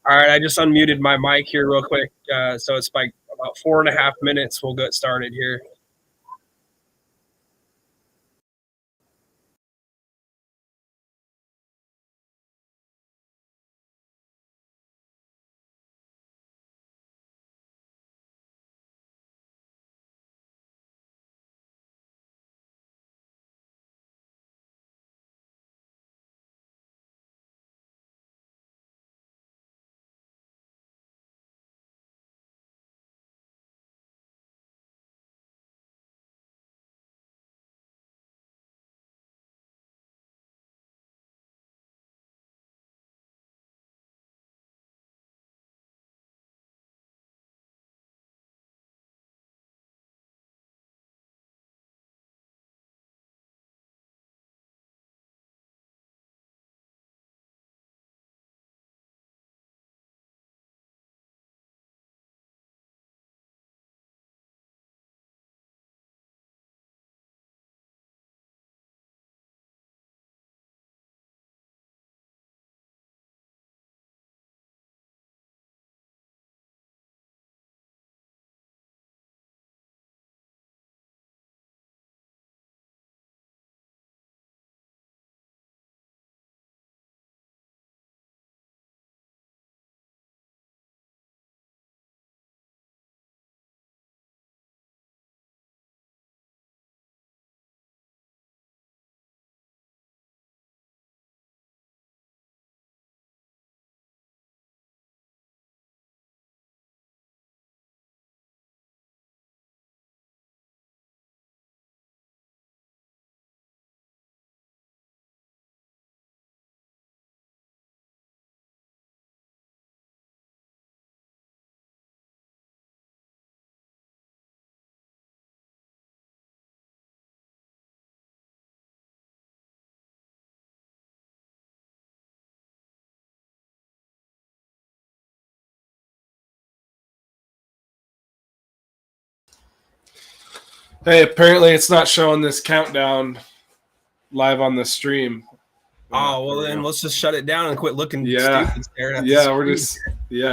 All right, I just unmuted my mic here real quick. So it's like about 4.5 minutes. We'll get started here. Hey, apparently it's not showing this countdown live on the stream. Oh, well, then let's just shut it down and quit looking stupid staring at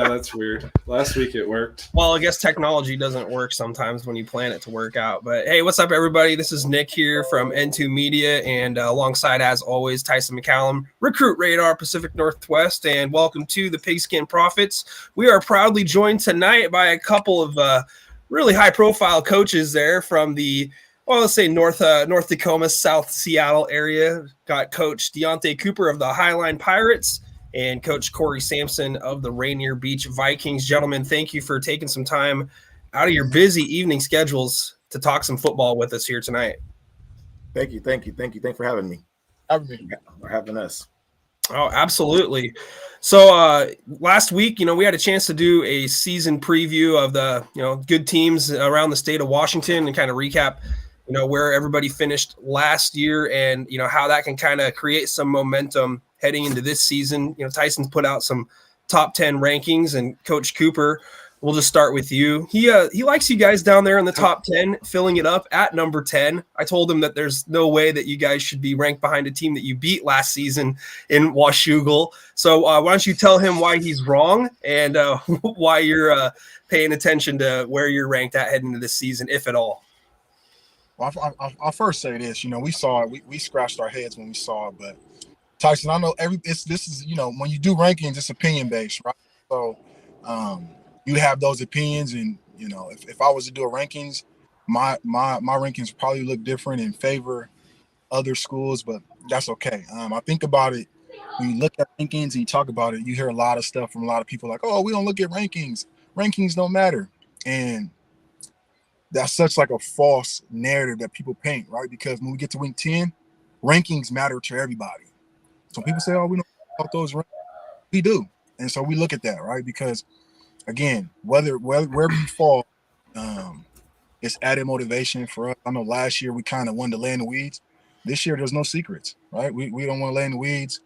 that's weird. Last week it worked. Well, I guess technology doesn't work sometimes when you plan it to work out. But hey, what's up, everybody? This is Nick here from N2 Media, and alongside, as always, Tyson McCallum, Recruit Radar Pacific Northwest, and welcome to the Pigskin Prophets. We are proudly joined tonight by a couple of really high-profile coaches there from the, well, let's say North Tacoma, South Seattle area. Got Coach Deontae Cooper of the Highline Pirates and Coach Corey Sampson of the Rainier Beach Vikings. Gentlemen, thank you for taking some time out of your busy evening schedules to talk some football with us here tonight. Thank you. Thanks for having me. Or having us. Oh, absolutely. So last week, we had a chance to do a season preview of the, good teams around the state of Washington and kind of recap, where everybody finished last year and, how that can kind of create some momentum heading into this season. Tyson's put out some top 10 rankings, and Coach Cooper, we'll just start with you. He likes you guys down there in the top 10, filling it up at number 10. I told him that there's no way that you guys should be ranked behind a team that you beat last season in Washougal. So why don't you tell him why he's wrong and why you're paying attention to where you're ranked at heading into this season, if at all. Well, I'll first say this. We saw it. We scratched our heads when we saw it, but Tyson, I know this is when you do rankings, it's opinion based, right? So you have those opinions, and if I was to do a rankings, my rankings probably look different and favor other schools, but that's okay. I think about it when you look at rankings and you talk about it, you hear a lot of stuff from a lot of people like, "Oh, we don't look at rankings. Rankings don't matter," and that's such like a false narrative that people paint, right? Because when we get to week 10, rankings matter to everybody. So people say, "Oh, we don't know about those rankings." We do, and so we look at that, right? Because again, wherever you fall, it's added motivation for us. I know last year we kind of wanted to lay in the weeds. This year there's no secrets, right? We don't want to lay in the weeds.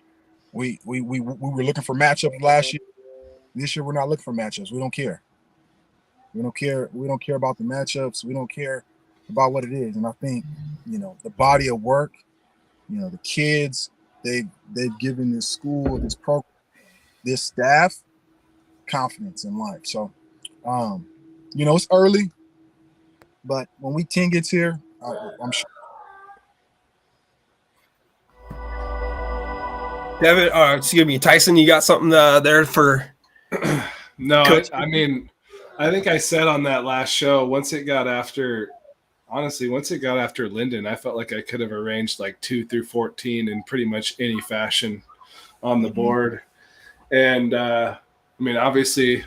We were looking for matchups last year. This year we're not looking for matchups. We don't care. We don't care. We don't care about the matchups. We don't care about what it is. And I think, the body of work, the kids, they've given this school, this program, this staff confidence in life. So, it's early, but when week 10 gets here, I'm sure. Devin, Tyson, you got something there for? No, Coach? I mean, I think I said on that last show, once it got after Linden, I felt like I could have arranged like 2 through 14 in pretty much any fashion on the board. And I mean, obviously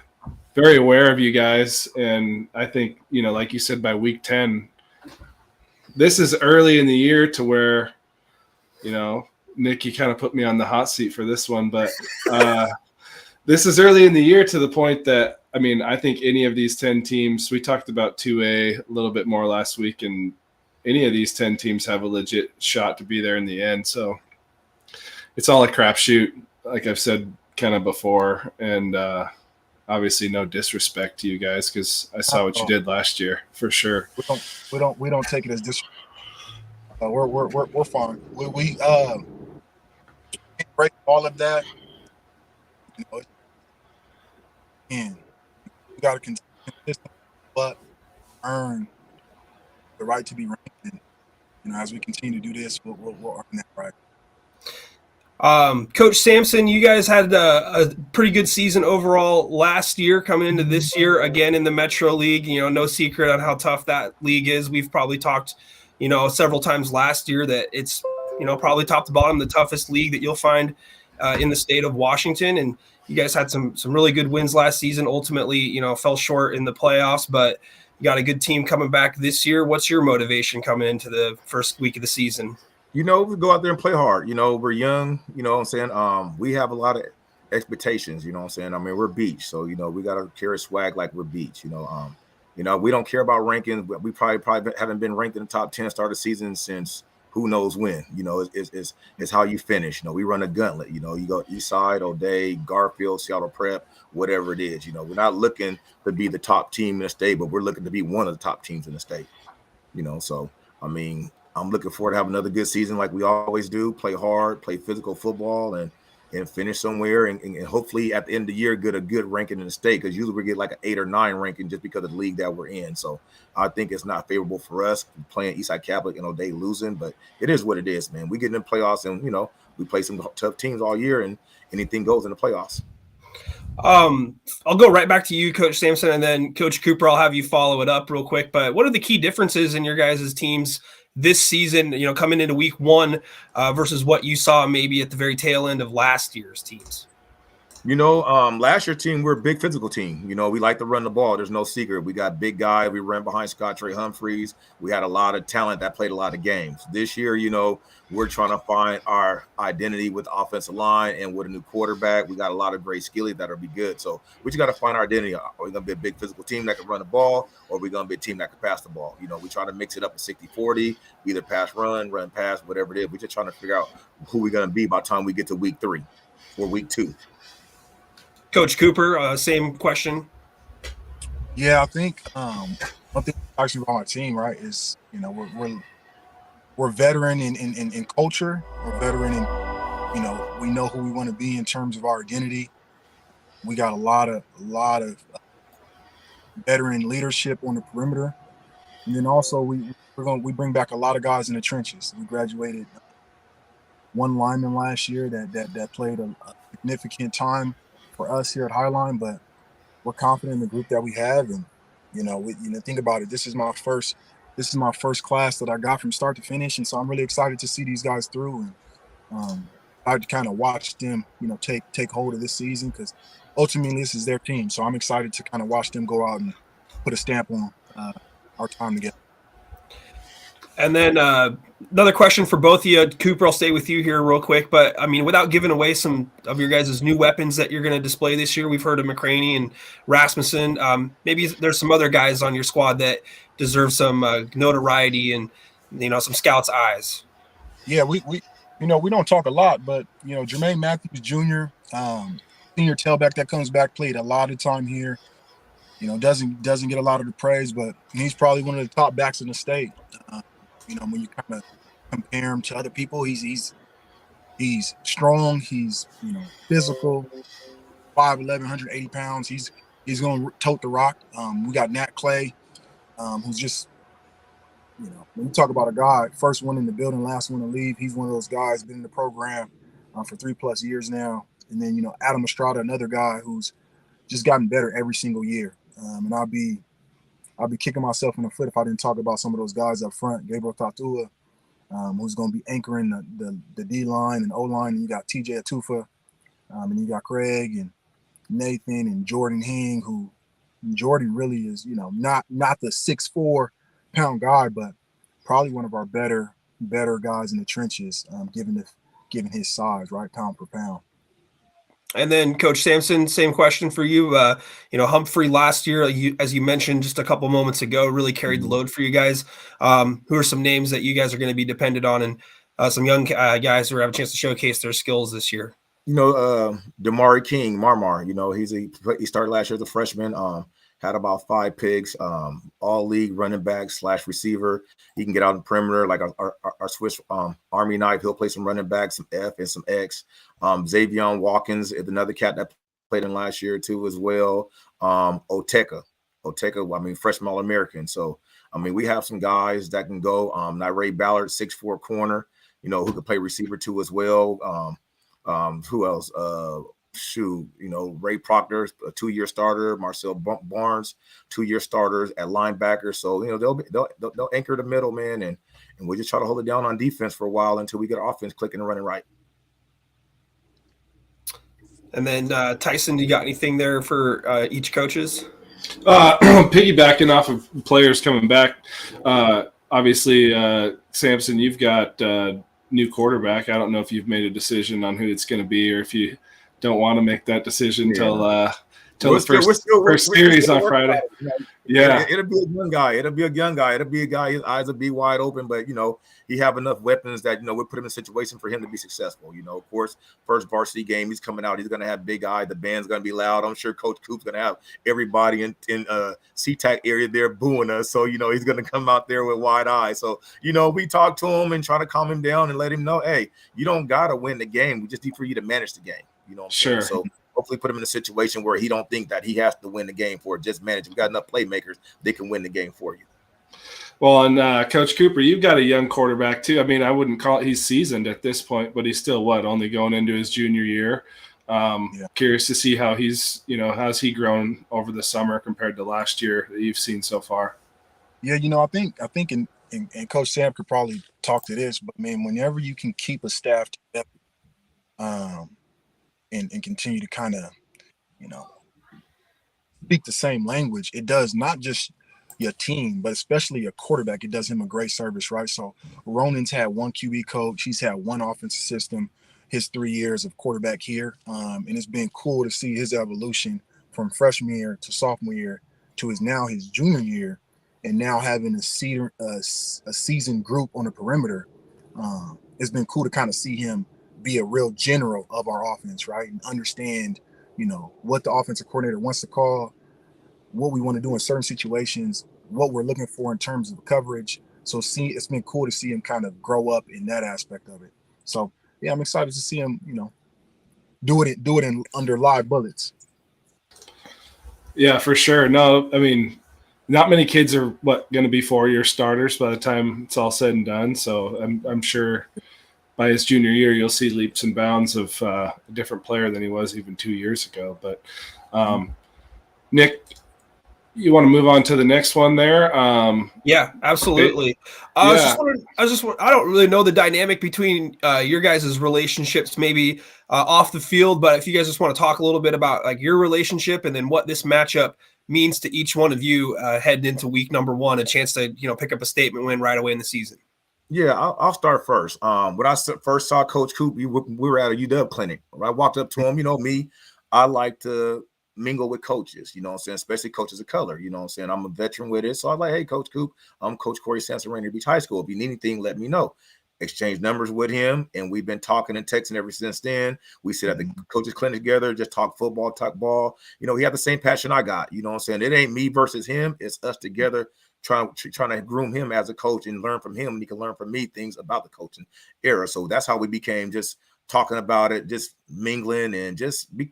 very aware of you guys. And I think, like you said, by week 10, this is early in the year to where, Nick, you kind of put me on the hot seat for this one, but this is early in the year to the point that, I mean, I think any of these 10 teams, we talked about 2A a little bit more last week, and any of these 10 teams have a legit shot to be there in the end. So it's all a crapshoot, like I've said kind of before. And obviously no disrespect to you guys, because I saw what you did last year for sure. We don't take it as disrespect. We're fine. We break all of that. And we got to consistently but earn the right to be ranked. And, as we continue to do this, we'll earn that right. Coach Sampson, you guys had a pretty good season overall last year, coming into this year again in the Metro League. No secret on how tough that league is. We've probably talked, several times last year that it's, probably top to bottom the toughest league that you'll find in the state of Washington. And you guys had some really good wins last season. Ultimately, fell short in the playoffs, but you got a good team coming back this year. What's your motivation coming into the first week of the season? We go out there and play hard. We're young, what I'm saying? We have a lot of expectations, what I'm saying? I mean, we're Beach, so, we got to carry swag like we're Beach, we don't care about rankings. We probably haven't been ranked in the top 10 start of the season since who knows when. It's how you finish. We run a gauntlet. You go Eastside, O'Day, Garfield, Seattle Prep, whatever it is. We're not looking to be the top team in the state, but we're looking to be one of the top teams in the state. So I mean, I'm looking forward to have another good season like we always do. Play hard, play physical football, and finish somewhere, and hopefully at the end of the year get a good ranking in the state, because usually we get like an 8 or 9 ranking just because of the league that we're in. So I think it's not favorable for us playing Eastside Catholic and O'Day losing, but it is what it is, man. We get in the playoffs, and we play some tough teams all year, and anything goes in the playoffs. I'll go right back to you, Coach Sampson, and then Coach Cooper, I'll have you follow it up real quick. But what are the key differences in your guys' teams this season, coming into week 1 versus what you saw maybe at the very tail end of last year's teams? Last year's team, we're a big physical team. We like to run the ball. There's no secret. We got big guy. We ran behind Scott Trey Humphreys. We had a lot of talent that played a lot of games. This year, we're trying to find our identity with the offensive line and with a new quarterback. We got a lot of great skills that'll be good. So we just got to find our identity. Are we going to be a big physical team that can run the ball, or are we going to be a team that can pass the ball? We try to mix it up at 60-40, either pass, run pass, whatever it is. We're just trying to figure out who we're going to be by the time we get to week 3 or week 2. Coach Cooper, same question. Yeah, I think one thing actually about my team, right, is we're veteran in culture. We're veteran in we know who we want to be in terms of our identity. We got a lot of veteran leadership on the perimeter, and then also we bring back a lot of guys in the trenches. We graduated one lineman last year that played a significant time for us here at Highline, but we're confident in the group that we have. And think about it. This is my first class that I got from start to finish, and so I'm really excited to see these guys through. And I kind of watch them, take hold of this season, because ultimately this is their team. So I'm excited to kind of watch them go out and put a stamp on our time together. And then another question for both of you. Cooper, I'll stay with you here real quick. But, I mean, without giving away some of your guys' new weapons that you're going to display this year, we've heard of McCraney and Rasmussen. Maybe there's some other guys on your squad that deserve some notoriety and, some scouts' eyes. Yeah, we don't talk a lot, but, Jermaine Matthews Jr., senior tailback that comes back, played a lot of time here. Doesn't get a lot of the praise, but he's probably one of the top backs in the state. When you kind of compare him to other people, he's strong, he's physical, 5'11", 180 pounds. He's going to tote the rock. We got Nat Clay, who's just, when you talk about a guy, first one in the building, last one to leave, he's one of those guys, been in the program for 3+ years now. And then, Adam Estrada, another guy who's just gotten better every single year. And I'll be kicking myself in the foot if I didn't talk about some of those guys up front. Gabriel Tatua, who's going to be anchoring the D-line and O-line. And you got TJ Atufa, and you got Craig and Nathan and Jordan Hing, who Jordan really is, not the 6'4" guy, but probably one of our better guys in the trenches, given his size, right, pound per pound. And then Coach Sampson, same question for you. Humphrey last year, as you mentioned just a couple moments ago, really carried the load for you guys. Who are some names that you guys are going to be dependent on, and some young guys who have a chance to showcase their skills this year? Damari King, Marmar. He started last year as a freshman. Had about 5 picks, all league running back / receiver. He can get out in the perimeter like our Swiss Army knife. He'll play some running back, some F and some X. Xavion Watkins is another cat that played in last year too as well. Oteka, freshman All-American. So, we have some guys that can go. Nyree Ballard, 6'4" corner, who can play receiver too as well. Who else? Ray Proctor, a 2-year starter. Marcel Barnes, 2-year starters at linebacker. So they'll anchor the middle, man, and we'll just try to hold it down on defense for a while until we get our offense clicking and running right. And then Tyson, you got anything there for each coaches? Piggybacking off of players coming back, obviously, Sampson, you've got new quarterback. I don't know if you've made a decision on who it's going to be, or if you don't want to make that decision till the first series on Friday. Yeah, it'll be a young guy. It'll be a guy. His eyes will be wide open, but he have enough weapons that we'll put him in a situation for him to be successful. Of course, first varsity game, he's coming out. He's going to have big eye. The band's going to be loud. I'm sure Coach Coop's going to have everybody in SeaTac area there booing us. So he's going to come out there with wide eyes. So we talk to him and try to calm him down and let him know, hey, you don't got to win the game. We just need for you to manage the game. Sure. So hopefully put him in a situation where he don't think that he has to win the game for it. Just manage. We got enough playmakers. They can win the game for you. Well, and Coach Cooper, you've got a young quarterback too. I wouldn't call it he's seasoned at this point, but he's still only going into his junior year. Curious to see how he's, how's he grown over the summer compared to last year that you've seen so far? Yeah, I think and Coach Sam could probably talk to this, but whenever you can keep a staff together, and continue to kind of, speak the same language, it does not just your team, but especially your quarterback. It does him a great service, right? So Ronan's had one QB coach. He's had one offensive system his 3 years of quarterback here. And it's been cool to see his evolution from freshman year to sophomore year to his junior year, and now having a seasoned group on the perimeter. It's been cool to kind of see him be a real general of our offense, right? And understand, what the offensive coordinator wants to call, what we want to do in certain situations, what we're looking for in terms of coverage. So it's been cool to see him kind of grow up in that aspect of it. So yeah, I'm excited to see him, do it under live bullets. Yeah, for sure. No, not many kids are going to be 4-year starters by the time it's all said and done. So I'm sure by his junior year, you'll see leaps and bounds of a different player than he was even 2 years ago. But Nick, you want to move on to the next one there? Yeah, absolutely. I don't really know the dynamic between your guys' relationships, maybe off the field, but if you guys just want to talk a little bit about like your relationship and then what this matchup means to each one of you heading into week number 1, a chance to pick up a statement win right away in the season. Yeah, I'll start first. When I first saw Coach Coop, we were at a UW clinic. I walked up to him. Me, I like to mingle with coaches, especially coaches of color. I'm a veteran with it. So I'm like, hey, Coach Coop, I'm Coach Corey Sampson, Rainier Beach High School. If you need anything, let me know. Exchange numbers with him, and we've been talking and texting ever since then. We sit at the coaches clinic together, just talk football, talk ball. He had the same passion I got. It ain't me versus him. It's us together trying to groom him as a coach and learn from him, and he can learn from me things about the coaching era. So that's how we became just talking about it, just mingling, and just be,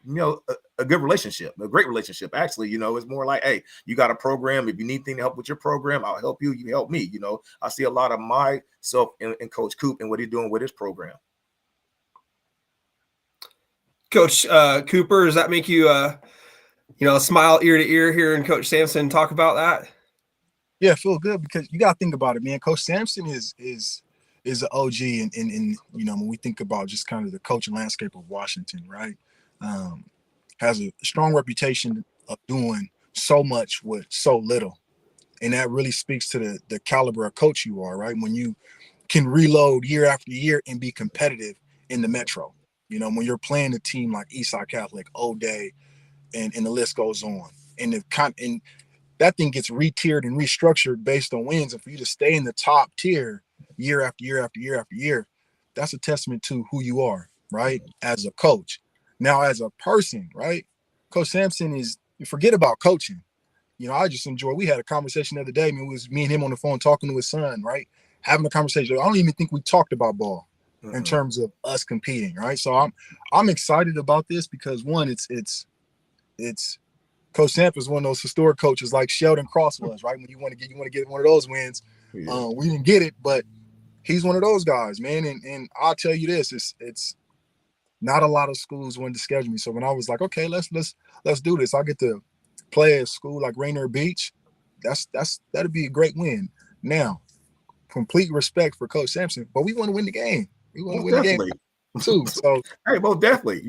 a good relationship, a great relationship. Actually, it's more like, hey, you got a program. If you need anything to help with your program, I'll help you. You help me. I see a lot of myself in Coach Coop and what he's doing with his program. Coach Cooper, does that make you, smile ear to ear hearing Coach Sampson talk about that? Yeah, I feel good because you got to think about it, man. Coach Sampson is an OG, and when we think about just kind of the coaching landscape of Washington, right? Has a strong reputation of doing so much with so little, and that really speaks to the caliber of coach you are, right? When you can reload year after year and be competitive in the Metro, when you're playing a team like Eastside Catholic, O'Day, and the list goes on, and that thing gets re-tiered and restructured based on wins, and for you to stay in the top tier year after year after year after year, that's a testament to who you are, right? As a coach. Now, as a person, right? Coach Sampson you forget about coaching. I just enjoy. We had a conversation the other day. I mean, it was me and him on the phone talking to his son, right? Having a conversation. I don't even think we talked about ball in terms of us competing, right? So I'm excited about this because one, it's Coach Sampson is one of those historic coaches like Sheldon Cross was, right? When you want to get one of those wins. Yeah. We didn't get it, but he's one of those guys, man. And I'll tell you this, it's not a lot of schools wanted to schedule me. So when I was like, okay, let's do this, I get to play at a school like Rainier Beach. That'd be a great win. Now, complete respect for Coach Sampson, but we want to win the game. We want to win the game too. So hey, well, definitely,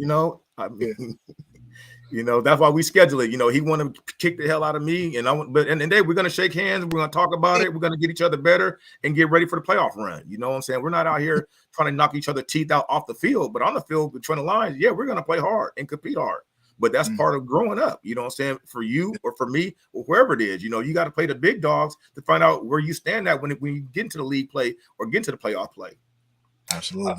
that's why we schedule it. He want to kick the hell out of me, but in the day we're gonna shake hands, we're gonna talk about it, we're gonna get each other better and get ready for the playoff run. You know what I'm saying? We're not out here trying to knock each other teeth out off the field, but on the field between the lines, yeah, we're gonna play hard and compete hard. But that's part of growing up. You know what I'm saying? For you or for me or whoever it is, you got to play the big dogs to find out where you stand at when you get into the league play or get into the playoff play. Absolutely.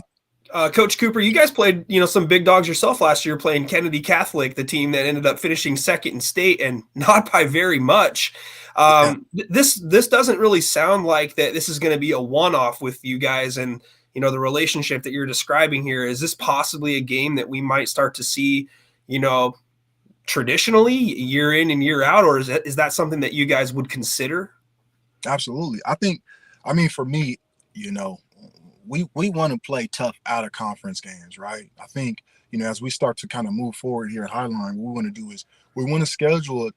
Coach Cooper, you guys played, some big dogs yourself last year, playing Kennedy Catholic, the team that ended up finishing second in state, and not by very much. This doesn't really sound like that this is going to be a one-off with you guys, and the relationship that you're describing here. Is this possibly a game that we might start to see, traditionally year in and year out, or is that something that you guys would consider? Absolutely. For me, we want to play tough out of conference games, right? I think, as we start to kind of move forward here at Highline, what we want to do is we want to schedule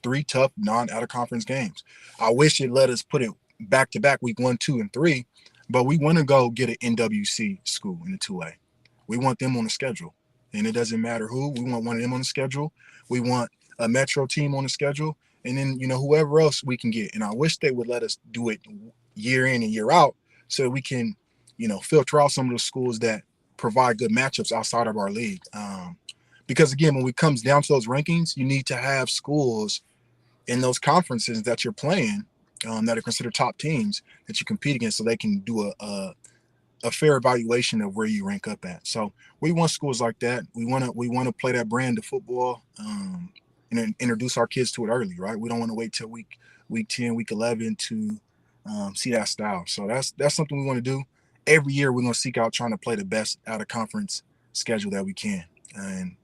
3 tough non-out of conference games. I wish it let us put it back to back week 1, 2, and 3, but we want to go get an NWC school in the 2A. We want them on the schedule, and it doesn't matter who. We want one of them on the schedule. We want a Metro team on the schedule, and then, whoever else we can get. And I wish they would let us do it year in and year out so we can, filter out some of the schools that provide good matchups outside of our league. Because again, when it comes down to those rankings, you need to have schools in those conferences that you're playing that are considered top teams that you compete against, so they can do a fair evaluation of where you rank up at. So we want schools like that. We want to play that brand of football and introduce our kids to it early, right? We don't want to wait till week 10, week 11 to see that style. So that's something we want to do. Every year we're going to seek out trying to play the best out of conference schedule that we can. And,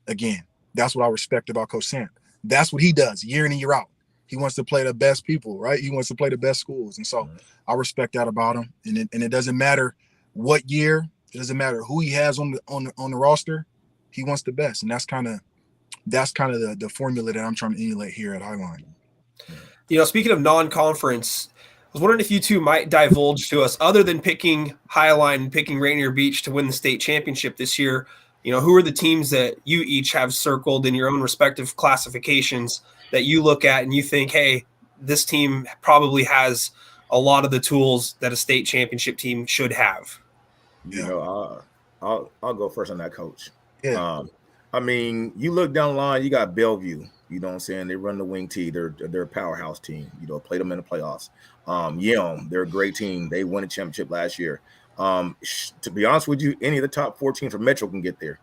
again, that's what I respect about Coach Samp. That's what he does year in and year out. He wants to play the best people, right? He wants to play the best schools. And so I respect that about him. And it doesn't matter what year, it doesn't matter who he has on the roster. He wants the best. And that's kind of the formula that I'm trying to emulate here at Highline. Speaking of non-conference, I was wondering if you two might divulge to us, other than picking Highline and picking Rainier Beach to win the state championship this year, who are the teams that you each have circled in your own respective classifications that you look at and you think, hey, this team probably has a lot of the tools that a state championship team should have? I'll go first on that, Coach. Yeah. You look down the line, you got Bellevue. You know what I'm saying? They run the wing T. They're a powerhouse team. Played them in the playoffs. Yelm, they're a great team. They won a championship last year. To be honest with you, any of the top 4 teams from Metro can get there.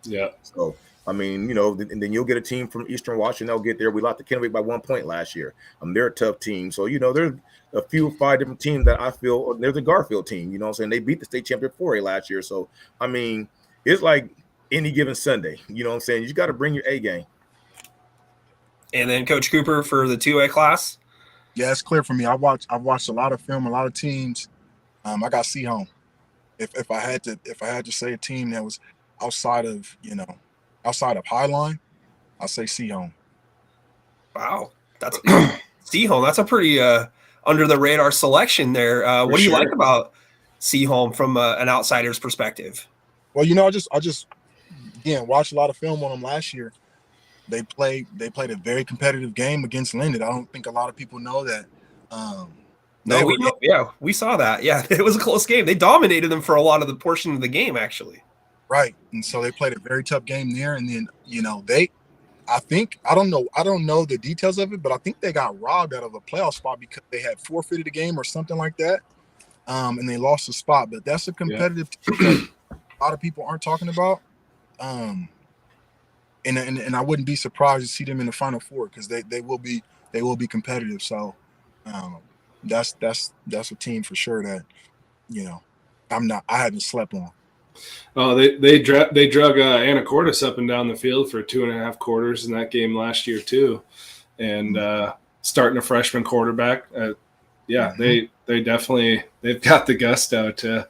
Yeah. So I mean, you know, and then you'll get a team from Eastern Washington. They'll get there. We lost to Kennewick by 1 point last year. They're a tough team. So, you know, there's a few 5 different teams that I feel. There's a Garfield team, you know what I'm saying? They beat the state champion 4A last year. So, I mean, it's like any given Sunday, you know what I'm saying? You got to bring your A game. And then Coach Cooper for the 2A class. Yeah, it's clear for me. I've watched a lot of film, a lot of teams. I got Seahome. If I had to say a team that was outside of Highline, I'll say Seahome. Wow, that's Seahome. That's a pretty under the radar selection there. What do you like about Seahome from an outsider's perspective? Well, you know, I just again watched a lot of film on them last year. They played a very competitive game against Linden. I don't think a lot of people know that. We saw that. Yeah, it was a close game. They dominated them for a lot of the portion of the game, actually. Right, and so they played a very tough game there. And then, you know, I don't know the details of it, but I think they got robbed out of a playoff spot because they had forfeited a game or something like that, and they lost the spot. But that's a competitive team that a lot of people aren't talking about. And I wouldn't be surprised to see them in the Final Four because they will be competitive. So that's a team for sure that, you know, I haven't slept on. Oh, they drug Anacortes up and down the field for 2.5 quarters in that game last year too, and starting a freshman quarterback. They definitely they've got the gusto to.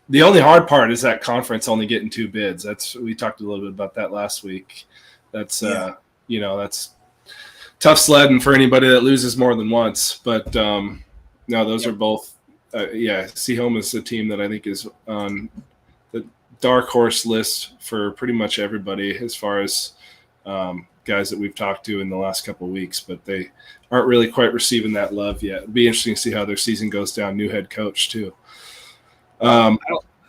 The only hard part is that conference only getting 2 bids. We talked a little bit about that last week. That's that's tough sledding for anybody that loses more than once. But no, those are both. Seahome is a team that I think is on the dark horse list for pretty much everybody as far as guys that we've talked to in the last couple of weeks, but they aren't really quite receiving that love yet. It'd be interesting to see how their season goes down. New head coach too. I'm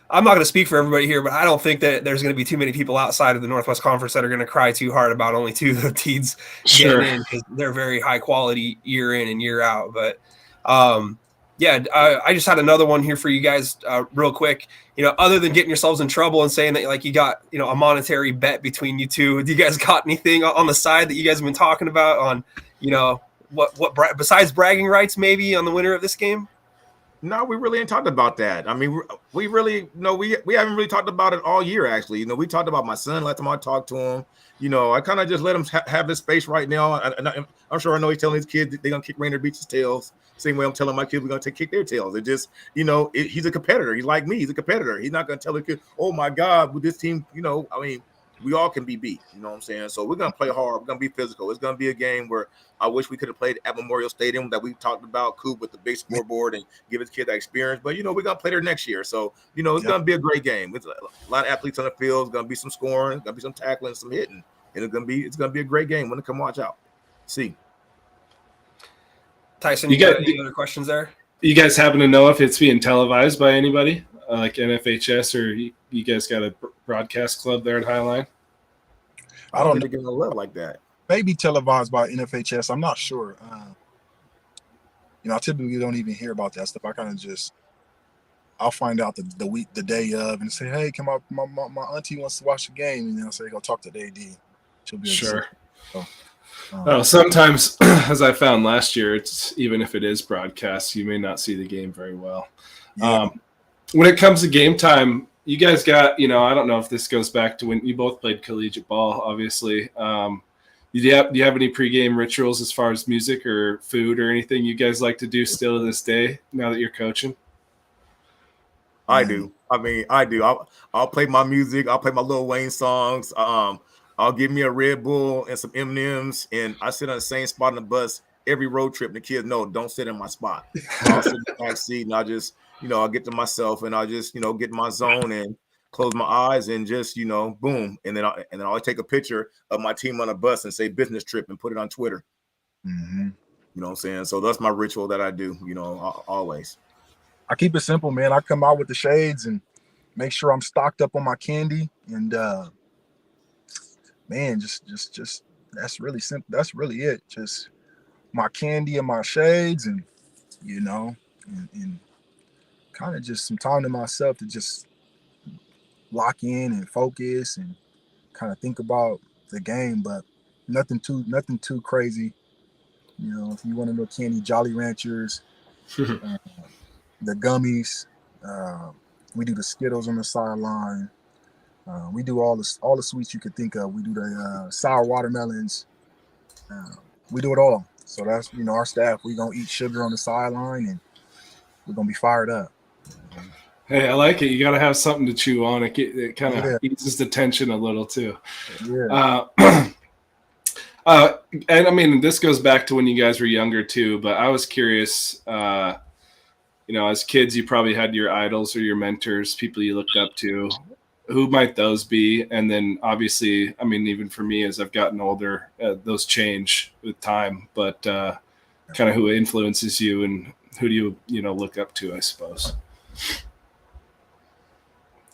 not going to speak for everybody here, but I don't think that there's going to be too many people outside of the Northwest Conference that are going to cry too hard about only 2 of the teams getting in because they're very high quality year in and year out. But I just had another one here for you guys real quick. You know, other than getting yourselves in trouble and saying that like you got, you know, a monetary bet between you two, do you guys got anything on the side that you guys have been talking about on, you know, what besides bragging rights maybe on the winner of this game? No, we really ain't talked about that. I mean, we really, we haven't really talked about it all year, actually. You know, we talked about my son last time I talked to him. You know, I kind of just let him have his space right now. I'm sure I know he's telling his kids they're going to kick Rainier Beach's tails. Same way I'm telling my kids we're going to kick their tails. It just, you know, he's a competitor. He's like me. He's a competitor. He's not going to tell the kid, oh, my God, with this team, you know, I mean, we all can be beat. You know what I'm saying? So we're going to play hard. We're going to be physical. It's going to be a game where I wish we could have played at Memorial Stadium that we talked about, Coop, with the big scoreboard and give his kid that experience. But, you know, we're going to play there next year. So, you know, it's going to be a great game. It's a lot of athletes on the field. It's going to be some scoring. It's going to be some tackling, some hitting. And it's going to be a great game. When to come watch out. See. Tyson, you got any other questions there? You guys happen to know if it's being televised by anybody, like NFHS, or you guys got a broadcast club there at Highline? I don't think it's going to look like that. Maybe televised by NFHS. I'm not sure. You know, I typically don't even hear about that stuff. I kind of I'll find out the day of and say, hey, come up, my auntie wants to watch the game, and then I'll say, go talk to the AD. She'll be sure. So, sometimes, as I found last year, it's even if it is broadcast, you may not see the game very well. Yeah. When it comes to game time, you guys got, you know, I don't know if this goes back to when you both played collegiate ball, obviously. Do you have any pregame rituals as far as music or food or anything you guys like to do still to this day now that you're coaching? I do. I mean, I do. I'll play my music. I'll play my Lil Wayne songs. I'll give me a Red Bull and some M&Ms, and I sit on the same spot on the bus every road trip. And the kids know, don't sit in my spot. I'll sit in the back seat, and I'll just, you know, I'll get to myself, and I'll just, you know, get in my zone and close my eyes and just, you know, boom. And then I'll take a picture of my team on a bus and say business trip and put it on Twitter. mm-hmm. You know what I'm saying? So that's my ritual that I do, you know, always. I keep it simple, man. I come out with the shades and make sure I'm stocked up on my candy. And, man, just that's really simple. That's really it. Just my candy and my shades and, you know, and kind of just some time to myself to just lock in and focus and kind of think about the game, but nothing too crazy. You know, if you want to know candy, Jolly Ranchers, the gummies, we do the Skittles on the sideline. We do all the sweets you could think of. We do the sour watermelons. We do it all. So that's, you know, our staff. We're gonna eat sugar on the sideline, and we're gonna be fired up. Hey, I like it. You got to have something to chew on. It kind of eases the tension a little too. Yeah. And I mean, this goes back to when you guys were younger too. But I was curious. You know, as kids, you probably had your idols or your mentors, people you looked up to. Who might those be? And then obviously, I mean, even for me, as I've gotten older, those change with time. But kind of who influences you, and who do you look up to, I suppose.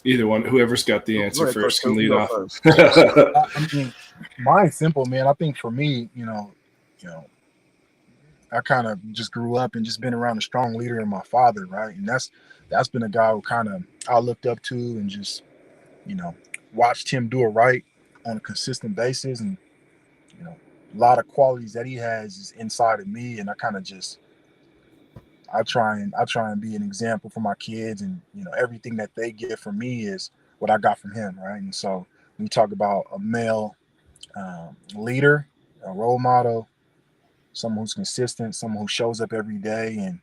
Either one, whoever's got the answer first can lead off. I mean, mine's simple, man. I think for me, you know, I kind of just grew up and just been around a strong leader in my father, right? And that's been a guy who kind of I looked up to and just, you know, watched him do it right on a consistent basis. And, you know, a lot of qualities that he has is inside of me, and I kind of just I try and be an example for my kids, and, you know, everything that they get from me is what I got from him, right? And so when you talk about a male leader, a role model, someone who's consistent, someone who shows up every day and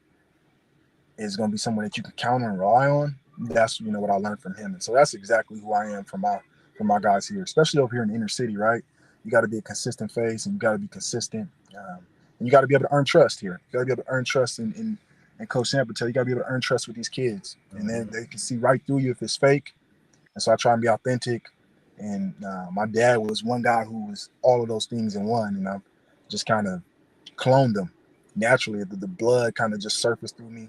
is going to be someone that you can count on and rely on, that's, you know, what I learned from him. And so that's exactly who I am for my guys here, especially over here in the inner city, right? You got to be a consistent face, and you got to be consistent, and you got to be able to earn trust here. You got to be able to earn trust in Coach Sampson tell you got to be able to earn trust with these kids, and then they can see right through you if it's fake. And so I try and be authentic. And my dad was one guy who was all of those things in one, and I just kind of cloned them naturally. The blood kind of just surfaced through me,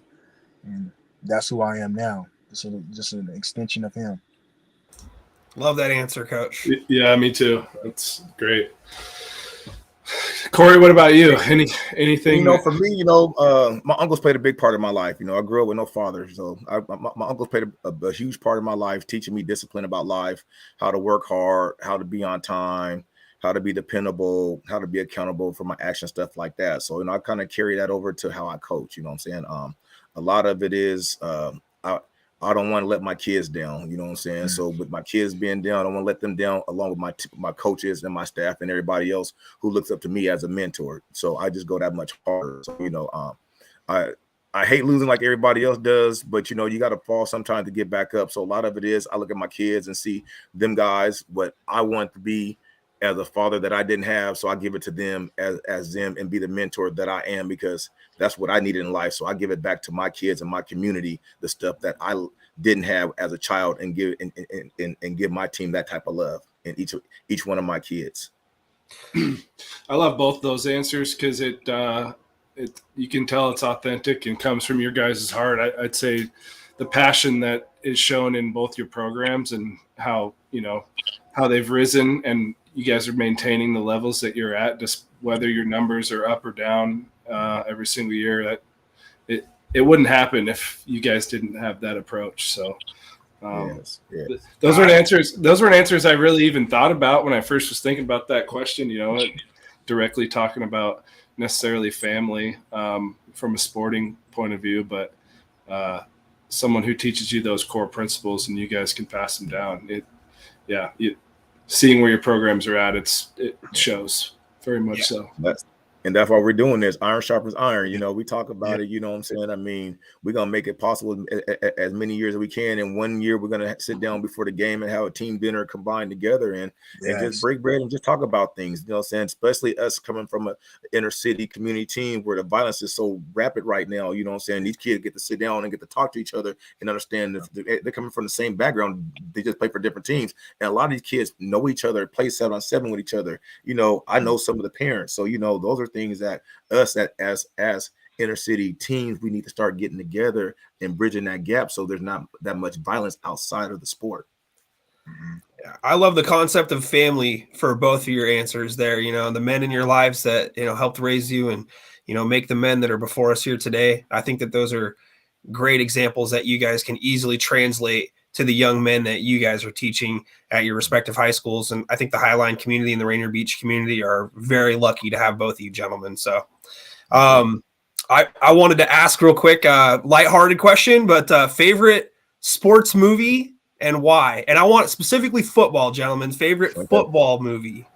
and that's who I am now. Just an extension of him. Love that answer, Coach. Yeah, me too. That's great. Corey, what about you? Anything? You know, for me, you know, my uncles played a big part of my life. You know, I grew up with no father, so my uncles played a huge part of my life, teaching me discipline about life, how to work hard, how to be on time, how to be dependable, how to be accountable for my action, stuff like that. So, you know, I kind of carry that over to how I coach. You know what I'm saying? A lot of it is I don't want to let my kids down, you know what I'm saying? So with my kids being down, I don't want to let them down, along with my coaches and my staff and everybody else who looks up to me as a mentor. So I just go that much harder. So, you know, I hate losing like everybody else does, but, you know, you got to fall sometimes to get back up. So a lot of it is I look at my kids and see them guys, what I want to be as a father that I didn't have. So I give it to them as them and be the mentor that I am, because that's what I needed in life. So I give it back to my kids and my community, the stuff that I didn't have as a child, and give my team that type of love in each one of my kids. I love both those answers, because it you can tell it's authentic and comes from your guys' heart. I'd say the passion that is shown in both your programs, and how they've risen, and you guys are maintaining the levels that you're at, just whether your numbers are up or down every single year. That it wouldn't happen if you guys didn't have that approach. So yes. Those weren't answers I really even thought about when I first was thinking about that question, you know, directly talking about necessarily family from a sporting point of view, but someone who teaches you those core principles and you guys can pass them down. Seeing where your programs are at, it shows very much so. And that's why we're doing this. Iron sharpens iron. You know, we talk about it, you know what I'm saying? I mean, we're going to make it possible as many years as we can. And 1 year, we're going to sit down before the game and have a team dinner combined together and just break bread and just talk about things, you know what I'm saying? Especially us coming from an inner city community team where the violence is so rapid right now, you know what I'm saying? These kids get to sit down and get to talk to each other and understand that they're coming from the same background. They just play for different teams. And a lot of these kids know each other, play 7-on-7 with each other. You know, I know some of the parents. So, you know, those are things that us as inner city teams, we need to start getting together and bridging that gap, so there's not that much violence outside of the sport. Yeah, I love the concept of family for both of your answers there. You know, the men in your lives that, you know, helped raise you and, you know, make the men that are before us here today. I think that those are great examples that you guys can easily translate to the young men that you guys are teaching at your respective high schools. And I think the Highline community and the Rainier Beach community are very lucky to have both of you gentlemen. So I wanted to ask real quick, lighthearted question, but favorite sports movie and why? And I want specifically football, gentlemen. Favorite football movie.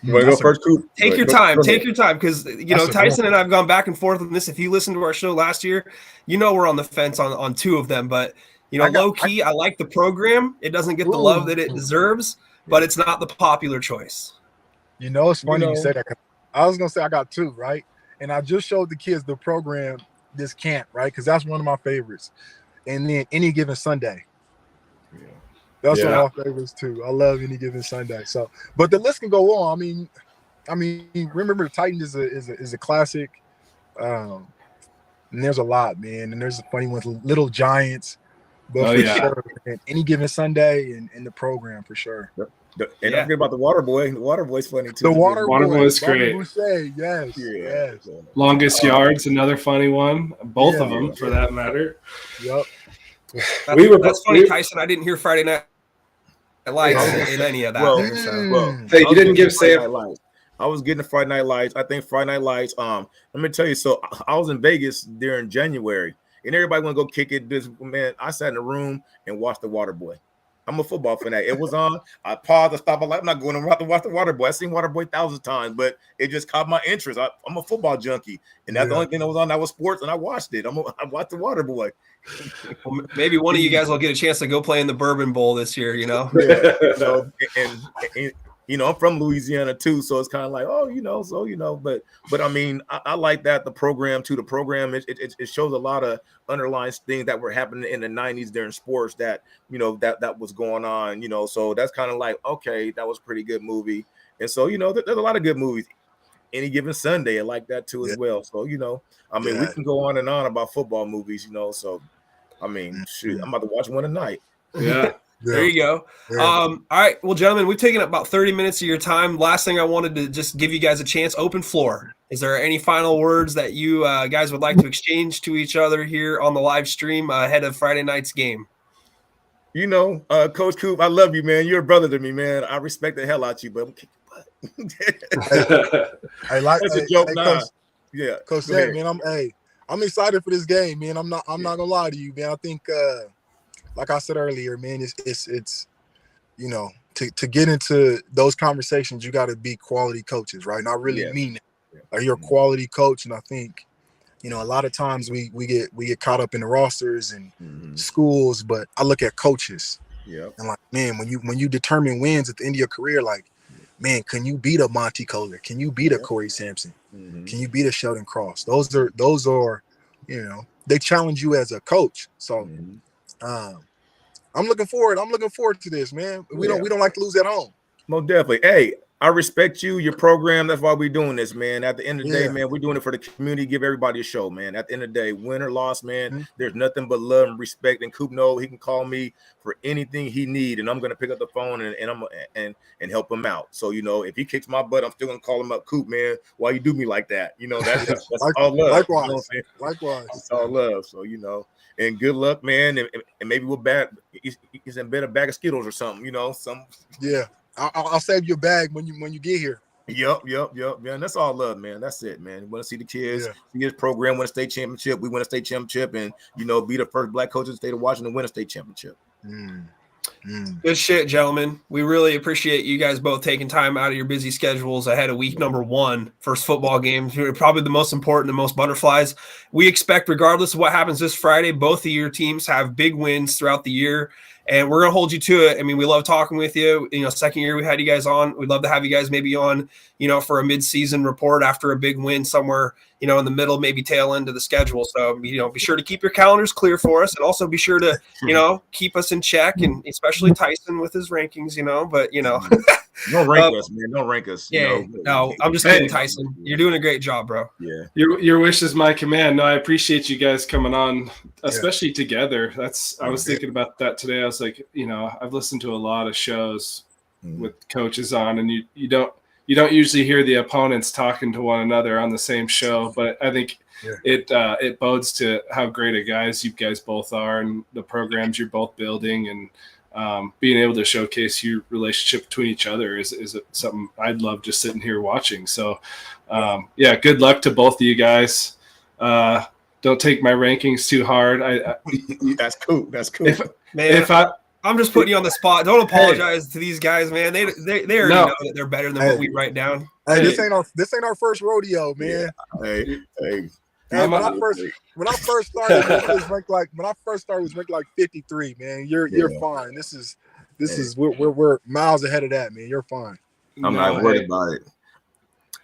You want to go first, Coop? Take your time. Take your time, because Tyson and I have gone back and forth on this. If you listened to our show last year, we're on the fence on two of them. But low key, I like the program. It doesn't get the love that it deserves, but it's not the popular choice. It's funny you said that. I was gonna say I got two, right? And I just showed the kids the program this camp, right? Because that's one of my favorites. And then Any Given Sunday. That's one of my favorites too. I love Any Given Sunday. So, but the list can go on. I mean, remember Titans is a classic. And there's a lot, man. And there's a funny one, Little Giants. But sure, man, Any Given Sunday and the program for sure. And don't forget about the Water Boy. The Water Boy's funny too. The Water Boy is great. Yes. Longest Yards, another funny one. Both of them, for that matter. Yep. That's funny, Tyson. I didn't hear Friday Night Lights in any of that. Hey, you didn't give Sam. I was getting the Friday Night Lights. I think Friday Night Lights. Let me tell you. So I was in Vegas during January, and everybody want to go kick it. Man, I sat in the room and watched the Water Boy. I'm a football fanatic. It was on. I paused. I stopped. I'm like, I'm not going to watch the Water Boy. I've seen Water Boy thousands of times, but it just caught my interest. I'm a football junkie, and that's the only thing that was on. That was sports, and I watched it. I watched the Water Boy. Well, maybe one of you guys will get a chance to go play in the Bourbon Bowl this year. And I'm from Louisiana too, so it's kind of like, but I mean, I like that the program too. The program it shows a lot of underlying things that were happening in the 90s during sports that that was going on. So that's kind of like, okay, that was a pretty good movie. And so there's a lot of good movies. Any Given Sunday, I like that too as well. So we can go on and on about football movies. So I mean, shoot, I'm about to watch one tonight. Yeah. There you go. All right. Well, gentlemen, we've taken about 30 minutes of your time. Last thing I wanted to just give you guys a chance, open floor. Is there any final words that you guys would like to exchange to each other here on the live stream ahead of Friday night's game? Coach Coop, I love you, man. You're a brother to me, man. I respect the hell out of you, but that's a joke. Coach Sam, man, I'm excited for this game, man. I'm not gonna lie to you, man. I think like I said earlier, man, it's to get into those conversations, you got to be quality coaches, right? And I really mean it. Like, you're a quality coach, and I think a lot of times we get caught up in the rosters and schools, but I look at coaches, and like, man, when you determine wins at the end of your career, like, man, can you beat a Monty Kohler? Can you beat a Corey Sampson? Can you beat a Sheldon Cross? Those are they challenge you as a coach. So. I'm looking forward to this, man. We don't like to lose at home. Most definitely. Hey, I respect you, your program. That's why we're doing this, man. At the end of the day, man, we're doing it for the community. Give everybody a show, man. At the end of the day, win or loss, man, there's nothing but love and respect. And Coop knows he can call me for anything he need, and I'm gonna pick up the phone and help him out. So if he kicks my butt, I'm still gonna call him up. Coop, man, why you do me like that? That's all love. Likewise. It's all love. So and good luck, man. And maybe he's in bed a bag of Skittles or something. Yeah. I'll save you a bag when you get here. Yep. Man, that's all love, man. That's it, man. Want to see the kids, see his program win a state championship. We win a state championship, and be the first black coach in the state of Washington to win a state championship. Good shit, gentlemen. We really appreciate you guys both taking time out of your busy schedules ahead of week number 1, first football game. Probably the most important, the most butterflies. We expect, regardless of what happens this Friday, both of your teams have big wins throughout the year. And we're going to hold you to it. I mean, we love talking with you. Second year we had you guys on. We'd love to have you guys maybe on, for a mid-season report after a big win somewhere, in the middle, maybe tail end of the schedule. So, be sure to keep your calendars clear for us, and also be sure to, keep us in check, and especially Tyson with his rankings, but, Don't rank us, man. Don't rank us. Yeah, no, I'm just kidding, Tyson. You're doing a great job, bro. Yeah. Your wish is my command. No, I appreciate you guys coming on, especially together. I was thinking about that today. I was like, I've listened to a lot of shows with coaches on, and you don't usually hear the opponents talking to one another on the same show. But I think it bodes to how great a guys you guys both are and the programs you're both building, and being able to showcase your relationship between each other is something I'd love just sitting here watching. So good luck to both of you guys. Don't take my rankings too hard. That's cool. I'm just putting you on the spot. Don't apologize to these guys, man. They already know that they're better than what we write down. Hey, this ain't our first rodeo, man. Yeah. Hey. When I first started, it was ranked like 53, man. You're fine. This is we're miles ahead of that, man. You're fine. I'm not worried about it.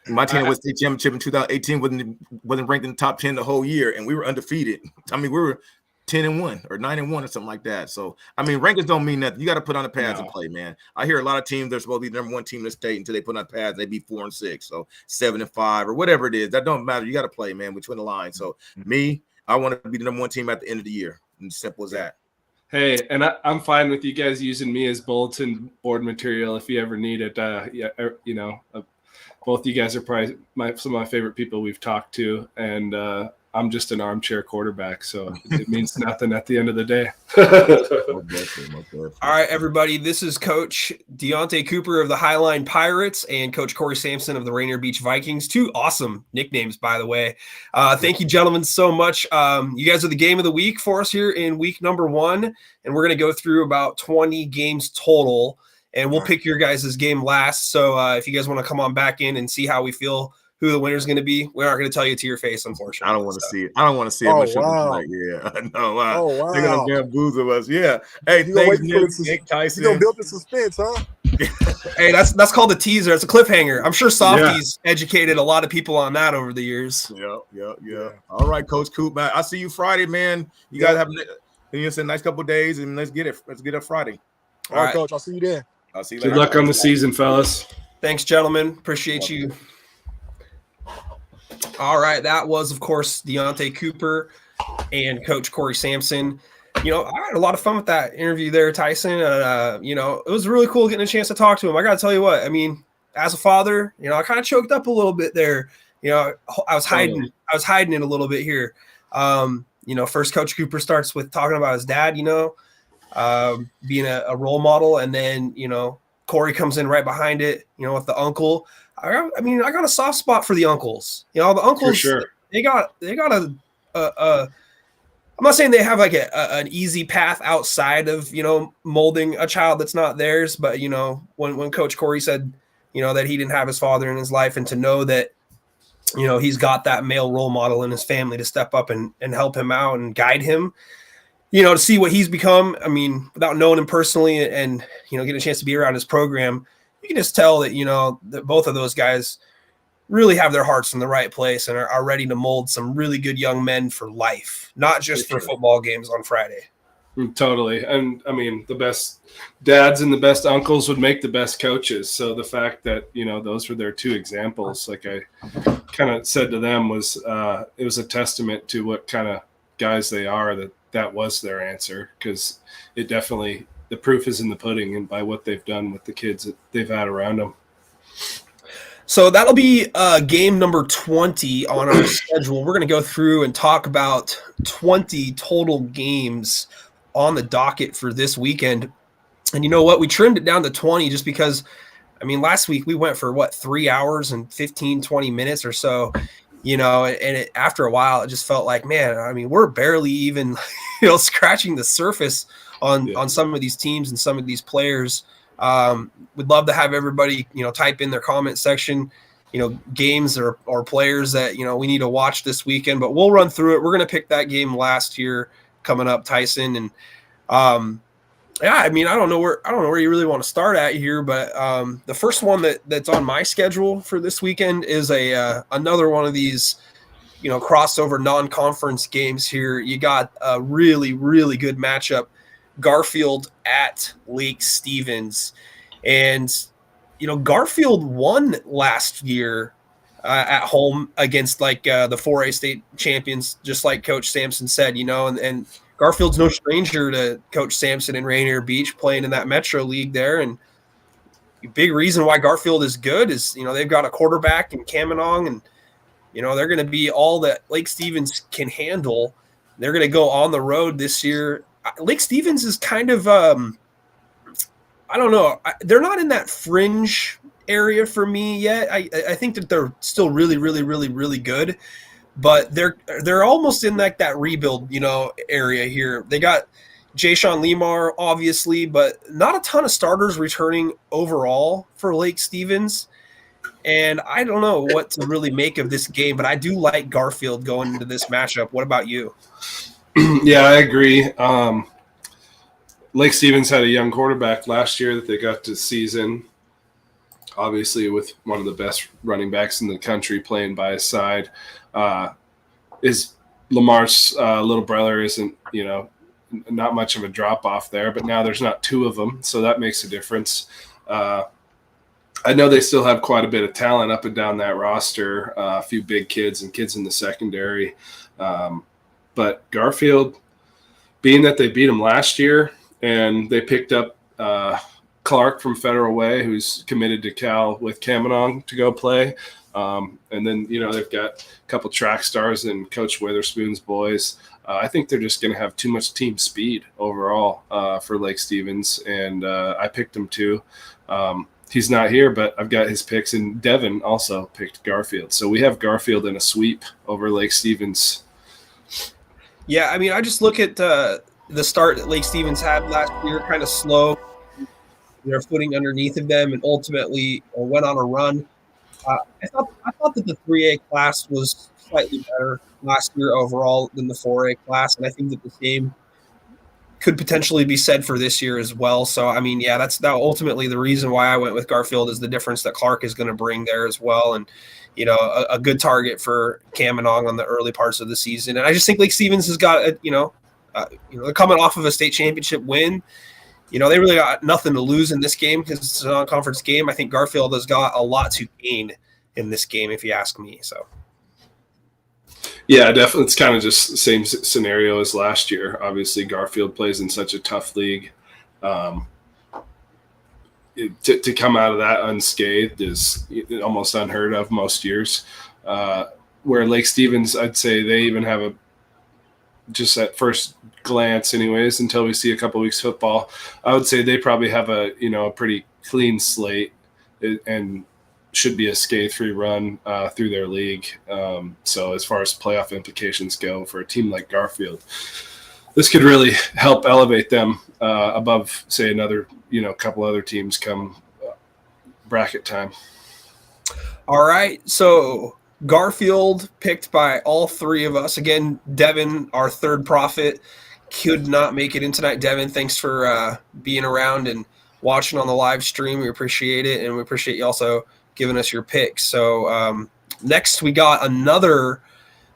My team was state championship in 2018, wasn't ranked in the top 10 the whole year, and we were undefeated. I mean, we were 10-1 or 9-1 or something like that. So, I mean, rankings don't mean nothing. You got to put on the pads and play, man. I hear a lot of teams, they're supposed to be the number one team in the state until they put on pads, they be 4-6, so 7-5 or whatever it is. That don't matter. You got to play, man, between the lines. So, me, I want to be the number one team at the end of the year. And simple as that. Hey, and I'm fine with you guys using me as bulletin board material if you ever need it. Both you guys are probably some of my favorite people we've talked to, and I'm just an armchair quarterback, so it means nothing at the end of the day. All right, everybody, this is Coach Deontae Cooper of the Highline Pirates and Coach Corey Sampson of the Rainier Beach Vikings. Two awesome nicknames, by the way. Thank you, gentlemen, so much. You guys are the game of the week for us here in week number 1, and we're going to go through about 20 games total. And we'll pick your guys' game last. So if you guys want to come on back in and see how we feel, who the winner is going to be, we aren't going to tell you to your face, unfortunately. I don't want to see it. I don't want to see it. Wow. No, wow. Oh, wow. They're going to bamboozle us. Yeah. Hey, thanks, Nick Tyson. You're going to build the suspense, huh? Hey, that's called a teaser. It's a cliffhanger. I'm sure Softy's educated a lot of people on that over the years. Yeah. All right, Coach Coop, man. I'll see you Friday, man. You guys have a nice couple of days, and let's get it. Let's get it Friday. All right, Coach. I'll see you then. I'll see you later. Good luck on the season, fellas. Thanks, gentlemen. Appreciate you. All right, that was, of course, Deontae Cooper and Coach Corey Sampson. I had a lot of fun with that interview there, Tyson. It was really cool getting a chance to talk to him. I got to tell you what, I mean, as a father, I kind of choked up a little bit there. I was hiding it a little bit here. First Coach Cooper starts with talking about his dad, being a role model, and then Corey comes in right behind it, with the uncle. I got a soft spot for the uncles. The uncles, for sure. They got I'm not saying they have like an easy path outside of molding a child that's not theirs, but when Coach Corey said that he didn't have his father in his life, and to know that he's got that male role model in his family to step up and help him out and guide him. To see what he's become, I mean, without knowing him personally and, getting a chance to be around his program, you can just tell that, that both of those guys really have their hearts in the right place and are ready to mold some really good young men for life, not just for football games on Friday. Totally. And I mean, the best dads and the best uncles would make the best coaches. So the fact that, those were their two examples, like I kind of said to them, was it was a testament to what kind of guys they are, that was their answer, because it definitely, the proof is in the pudding and by what they've done with the kids that they've had around them. So that'll be game number 20 on our schedule. We're going to go through and talk about 20 total games on the docket for this weekend. And you know what? We trimmed it down to 20 just because, last week we went for 3 hours and 15, 20 minutes or so. And after a while, it just felt like, man, we're barely even, scratching the surface on some of these teams and some of these players. We'd love to have everybody, type in their comment section, games or players that, we need to watch this weekend, but we'll run through it. We're going to pick that game last here coming up, Tyson. And, I don't know where you really want to start at here, but the first one that's on my schedule for this weekend is another one of these, crossover non-conference games here. You got a really, really good matchup, Garfield at Lake Stevens. And, Garfield won last year at home against the 4A state champions, just like Coach Sampson said, and Garfield's no stranger to Coach Sampson and Rainier Beach playing in that Metro League there. And the big reason why Garfield is good is, they've got a quarterback in Kamanong, and, They're going to be all that Lake Stevens can handle. They're going to go on the road this year. Lake Stevens is kind of, I don't know. They're not in that fringe area for me yet. I think that they're still really, really, really, really good, but they're almost in like that rebuild, area here. They got Jay-Sean Lemar, obviously, but not a ton of starters returning overall for Lake Stevens. And I don't know what to really make of this game, but I do like Garfield going into this matchup. What about you? Yeah, I agree. Lake Stevens had a young quarterback last year that they got to season, obviously with one of the best running backs in the country playing by his side. Is Lamar's little brother isn't, not much of a drop-off there, but now there's not two of them, so that makes a difference. I know they still have quite a bit of talent up and down that roster, a few big kids and kids in the secondary. But Garfield, being that they beat them last year and they picked up Clark from Federal Way, who's committed to Cal with Camanong to go play. And then, they've got a couple track stars and Coach Witherspoon's boys. I think they're just going to have too much team speed overall for Lake Stevens, and I picked him too. He's not here, but I've got his picks, and Devin also picked Garfield. So we have Garfield in a sweep over Lake Stevens. Yeah, I mean, I just look at the start that Lake Stevens had last year, kind of slow, their footing underneath of them, and ultimately went on a run. I thought that the 3A class was slightly better last year overall than the 4A class, and I think that the same could potentially be said for this year as well. So, I mean, yeah, that's ultimately the reason why I went with Garfield is the difference that Clark is going to bring there as well. And, a good target for Camanong on the early parts of the season. And I just think Lake Stevens has got, they're coming off of a state championship win. They really got nothing to lose in this game because it's a non-conference game. I think Garfield has got a lot to gain in this game, if you ask me. So. Yeah, definitely. It's kind of just the same scenario as last year. Obviously, Garfield plays in such a tough league. To come out of that unscathed is almost unheard of most years. Where Lake Stevens, I'd say they even have just at first glance anyways, until we see a couple weeks football, I would say they probably have a pretty clean slate and should be a scathe-free run through their league. So as far as playoff implications go for a team like Garfield, this could really help elevate them above, say, another, couple other teams come bracket time. All right. So Garfield picked by all three of us. Again, Devin, our third prophet, could not make it in tonight. Devin, thanks for being around and watching on the live stream. We appreciate it, and we appreciate you also giving us your picks. So next we got another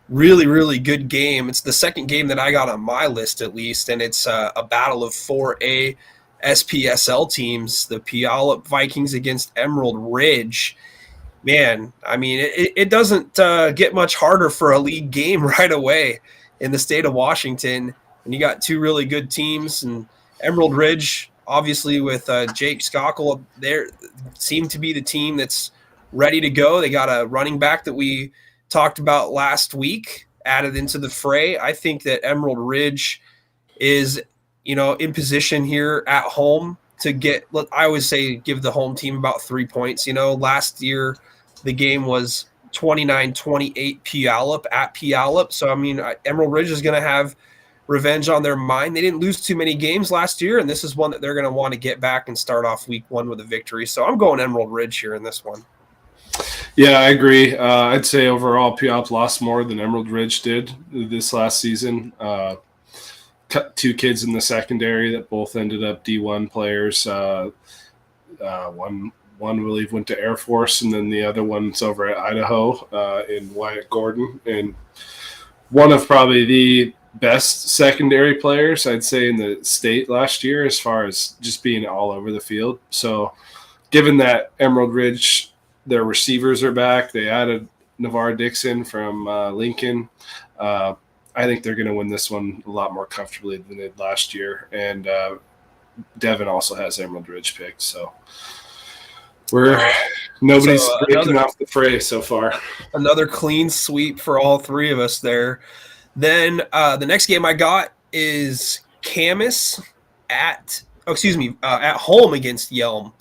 really, really good game. It's the second game that I got on my list, at least, and it's a battle of 4A SPSL teams, the Puyallup Vikings against Emerald Ridge. Man, I mean, it doesn't get much harder for a league game right away in the state of Washington. And you got two really good teams, and Emerald Ridge, obviously with Jake Skokel, they seem to be the team that's ready to go. They got a running back that we talked about last week added into the fray. I think that Emerald Ridge is, in position here at home to get, I always say give the home team about 3 points. Last year the game was 29-28 Puyallup at Puyallup. So, I mean, Emerald Ridge is going to have revenge on their mind. They didn't lose too many games last year, and this is one that they're going to want to get back and start off week one with a victory. So I'm going Emerald Ridge here in this one. Yeah, I agree. I'd say overall Puyallup lost more than Emerald Ridge did this last season. Two kids in the secondary that both ended up D1 players. One I believe went to Air Force, and then the other one's over at Idaho in Wyatt Gordon. And one of probably the best secondary players, I'd say, in the state last year as far as just being all over the field. So given that Emerald Ridge, their receivers are back, they added Navarre Dixon from Lincoln. I think they're going to win this one a lot more comfortably than they did last year. And Devin also has Emerald Ridge picked. So Nobody's So, breaking off the fray so far. Another clean sweep for all three of us there. Then the next game I got is Camas at home against Yelm.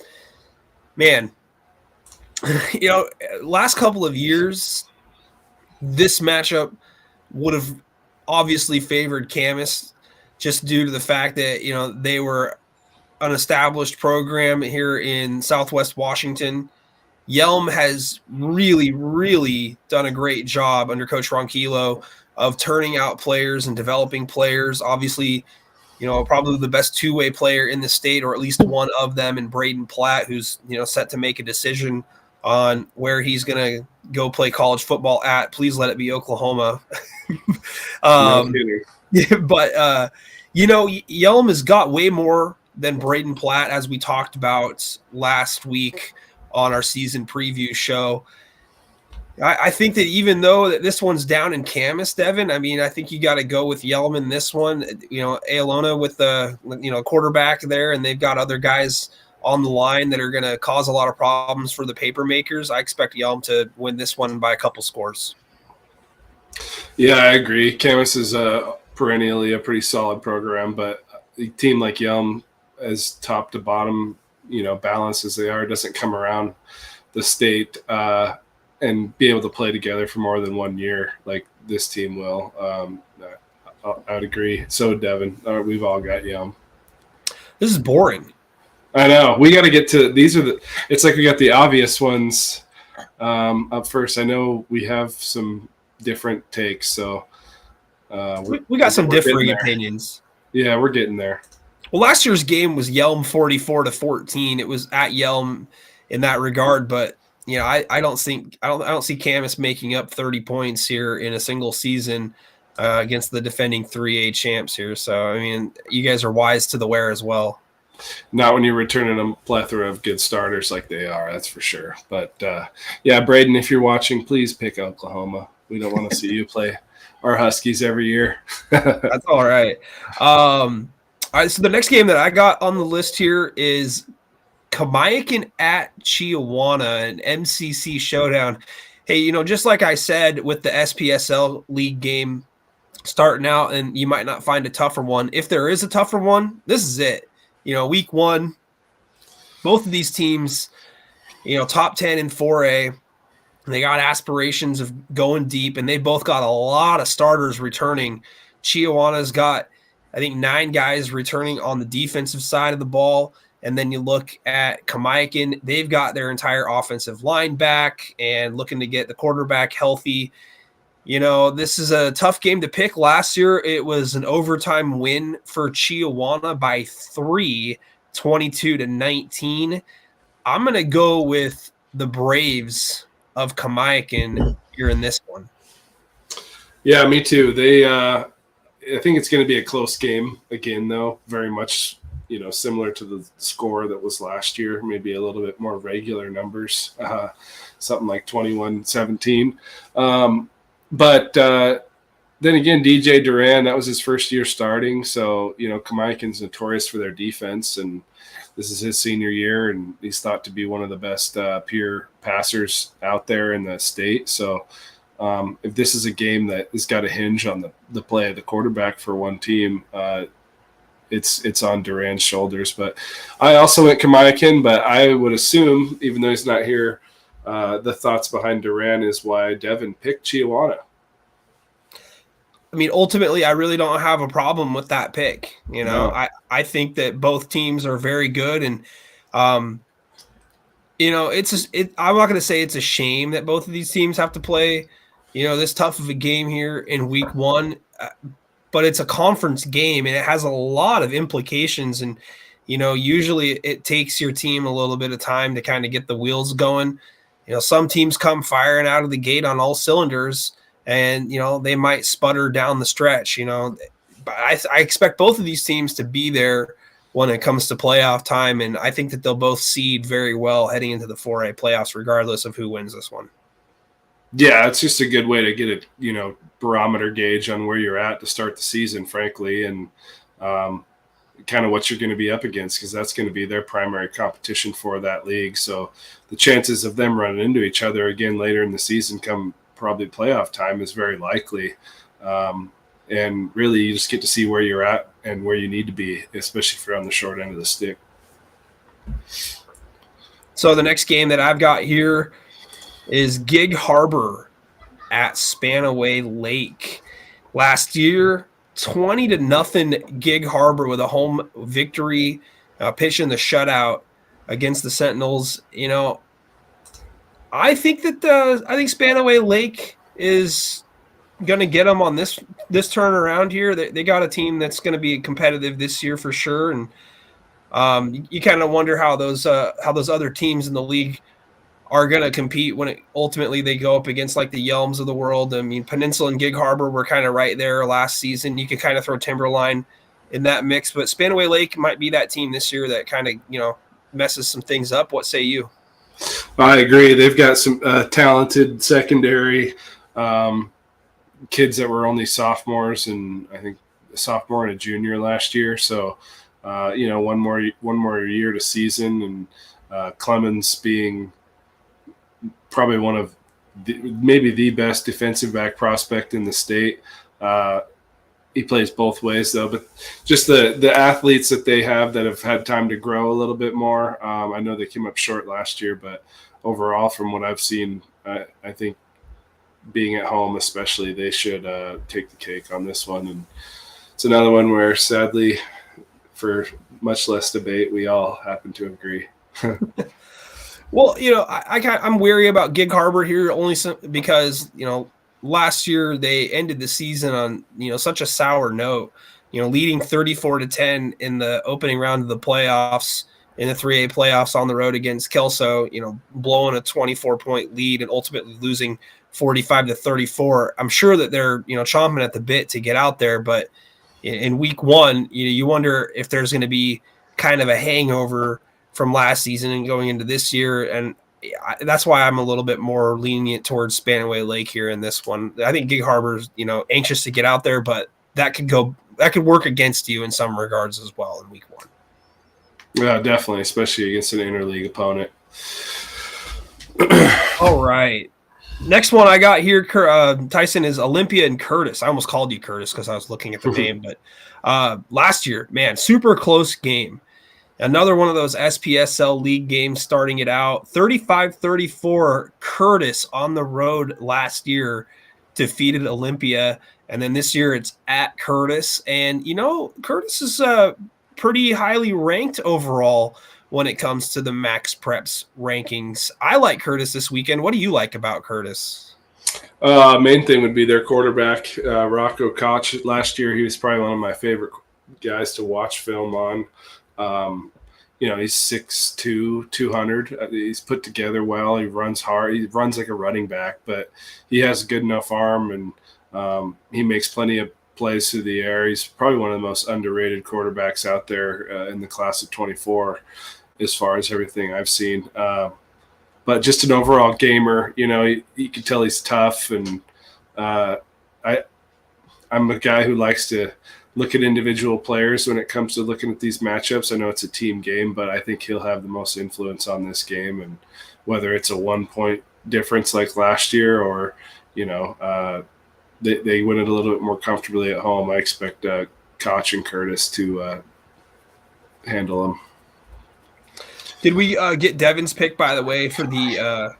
Man, last couple of years, this matchup would have obviously favored Camas just due to the fact that, they were an established program here in Southwest Washington. Yelm has really, really done a great job under Coach Ronquillo of turning out players and developing players. Obviously, probably the best two-way player in the state, or at least one of them, in Braden Platt, who's, set to make a decision on where he's going to go play college football at. Please let it be Oklahoma. No kidding. But, Yelm has got way more than Braden Platt, as we talked about last week on our season preview show. I think that even though that this one's down in Camas, Devin, I think you got to go with Yelm in this one. Aolona with the quarterback there, and they've got other guys on the line that are going to cause a lot of problems for the paper makers. I expect Yelm to win this one by a couple scores. Yeah, I agree. Camas is perennially a pretty solid program, but a team like Yelm, as top to bottom, balanced as they are, doesn't come around the state and be able to play together for more than 1 year like this team will. I would agree. So, Devin, we've all got Yelm. This is boring. I know. We got to get to these. It's like we got the obvious ones up first. I know we have some different takes, so we got some differing opinions. Yeah, we're getting there. Well, last year's game was Yelm 44-14. It was at Yelm in that regard, but I don't see Camas making up 30 points here in a single season against the defending 3A champs here. So you guys are wise to the wear as well. Not when you're returning a plethora of good starters like they are, that's for sure. But Braden, if you're watching, please pick Oklahoma. We don't want to see you play our Huskies every year. That's all right. All right, so the next game that I got on the list here is Kamiakin at Chiawana, an MCC showdown. Hey, just like I said with the SPSL league game starting out, and you might not find a tougher one. If there is a tougher one, this is it. Week one, both of these teams, top 10 in 4A. They got aspirations of going deep, and they both got a lot of starters returning. Chiawana's got, I think, 9 guys returning on the defensive side of the ball. And then you look at Kamiakin, they've got their entire offensive line back and looking to get the quarterback healthy. This is a tough game to pick. Last year, it was an overtime win for Chiawana by 3, 22-19. I'm going to go with the Braves of Kamiakin here in this one. Yeah, me too. I think it's going to be a close game again, though. Very much, similar to the score that was last year. Maybe a little bit more regular numbers, something like 21-17. But then again, DJ Duran, that was his first year starting. So, Kamiakin's notorious for their defense, and this is his senior year, and he's thought to be one of the best pure passers out there in the state. So if this is a game that has got a hinge on the play of the quarterback for one team, it's on Duran's shoulders. But I also went Kamiakin, but I would assume, even though he's not here, the thoughts behind Duran is why Devin picked Chiawana. Ultimately, I really don't have a problem with that pick. No. I think that both teams are very good, and I'm not going to say it's a shame that both of these teams have to play, this tough of a game here in week one, but it's a conference game and it has a lot of implications. And, usually it takes your team a little bit of time to kind of get the wheels going. Some teams come firing out of the gate on all cylinders, and, they might sputter down the stretch, but I expect both of these teams to be there when it comes to playoff time. And I think that they'll both seed very well heading into the 4A playoffs, regardless of who wins this one. Yeah, it's just a good way to get a, barometer gauge on where you're at to start the season, frankly. And, kind of what you're going to be up against, because that's going to be their primary competition for that league. So the chances of them running into each other again later in the season come probably playoff time is very likely. And really you just get to see where you're at and where you need to be, especially if you're on the short end of the stick. So the next game that I've got here is Gig Harbor at Spanaway Lake. Last year, 20-0 Gig Harbor with a home victory, pitching the shutout against the Sentinels. You know, I think that Spanaway Lake is going to get them on this turnaround here. They got a team that's going to be competitive this year for sure, and you kind of wonder how those other teams in the league are going to compete when ultimately they go up against like the Yelms of the world. I mean, Peninsula and Gig Harbor were kind of right there last season. You could kind of throw Timberline in that mix, but Spanaway Lake might be that team this year that kind of, you know, messes some things up. What say you? I agree. They've got some talented secondary kids that were only sophomores, and I think a sophomore and a junior last year. So, you know, one more year to season, and Clemens being probably one of maybe the best defensive back prospect in the state. He plays both ways though, but just the athletes that they have that have had time to grow a little bit more. I know they came up short last year, but overall from what I've seen, I think being at home especially, they should take the cake on this one. And it's another one where sadly, for much less debate, we all happen to agree. Well, you know, I'm wary about Gig Harbor here only because, you know, last year they ended the season on, you know, such a sour note, you know, leading 34-10 in the opening round of the playoffs, in the 3A playoffs on the road against Kelso, you know, blowing a 24-point lead and ultimately losing 45-34. I'm sure that they're, you know, chomping at the bit to get out there, but in week one, you wonder if there's going to be kind of a hangover from last season and going into this year. And that's why I'm a little bit more lenient towards Spanaway Lake here in this one. I think Gig Harbor's, you know, anxious to get out there, but that could work against you in some regards as well in week one. Yeah, definitely, especially against an interleague opponent. All right. Next one I got here, Tyson, is Olympia and Curtis. I almost called you Curtis because I was looking at the name, but last year, man, super close game. Another one of those SPSL league games starting it out. 35-34, Curtis on the road last year defeated Olympia. And then this year it's at Curtis. And, you know, Curtis is pretty highly ranked overall when it comes to the Max Preps rankings. I like Curtis this weekend. What do you like about Curtis? Main thing would be their quarterback, Rocco Koch. Last year, he was probably one of my favorite guys to watch film on. You know, he's 6'2", 200. He's put together well. He runs hard. He runs like a running back, but he has a good enough arm, and he makes plenty of plays through the air. He's probably one of the most underrated quarterbacks out there in the class of 24 as far as everything I've seen. But just an overall gamer, you know, you can tell he's tough, and I'm a guy who likes to look at individual players when it comes to looking at these matchups. I know it's a team game, but I think he'll have the most influence on this game. And whether it's a 1-point difference like last year, or, you know, they win it a little bit more comfortably at home, I expect Koch and Curtis to handle them. Did we get Devin's pick, by the way, for the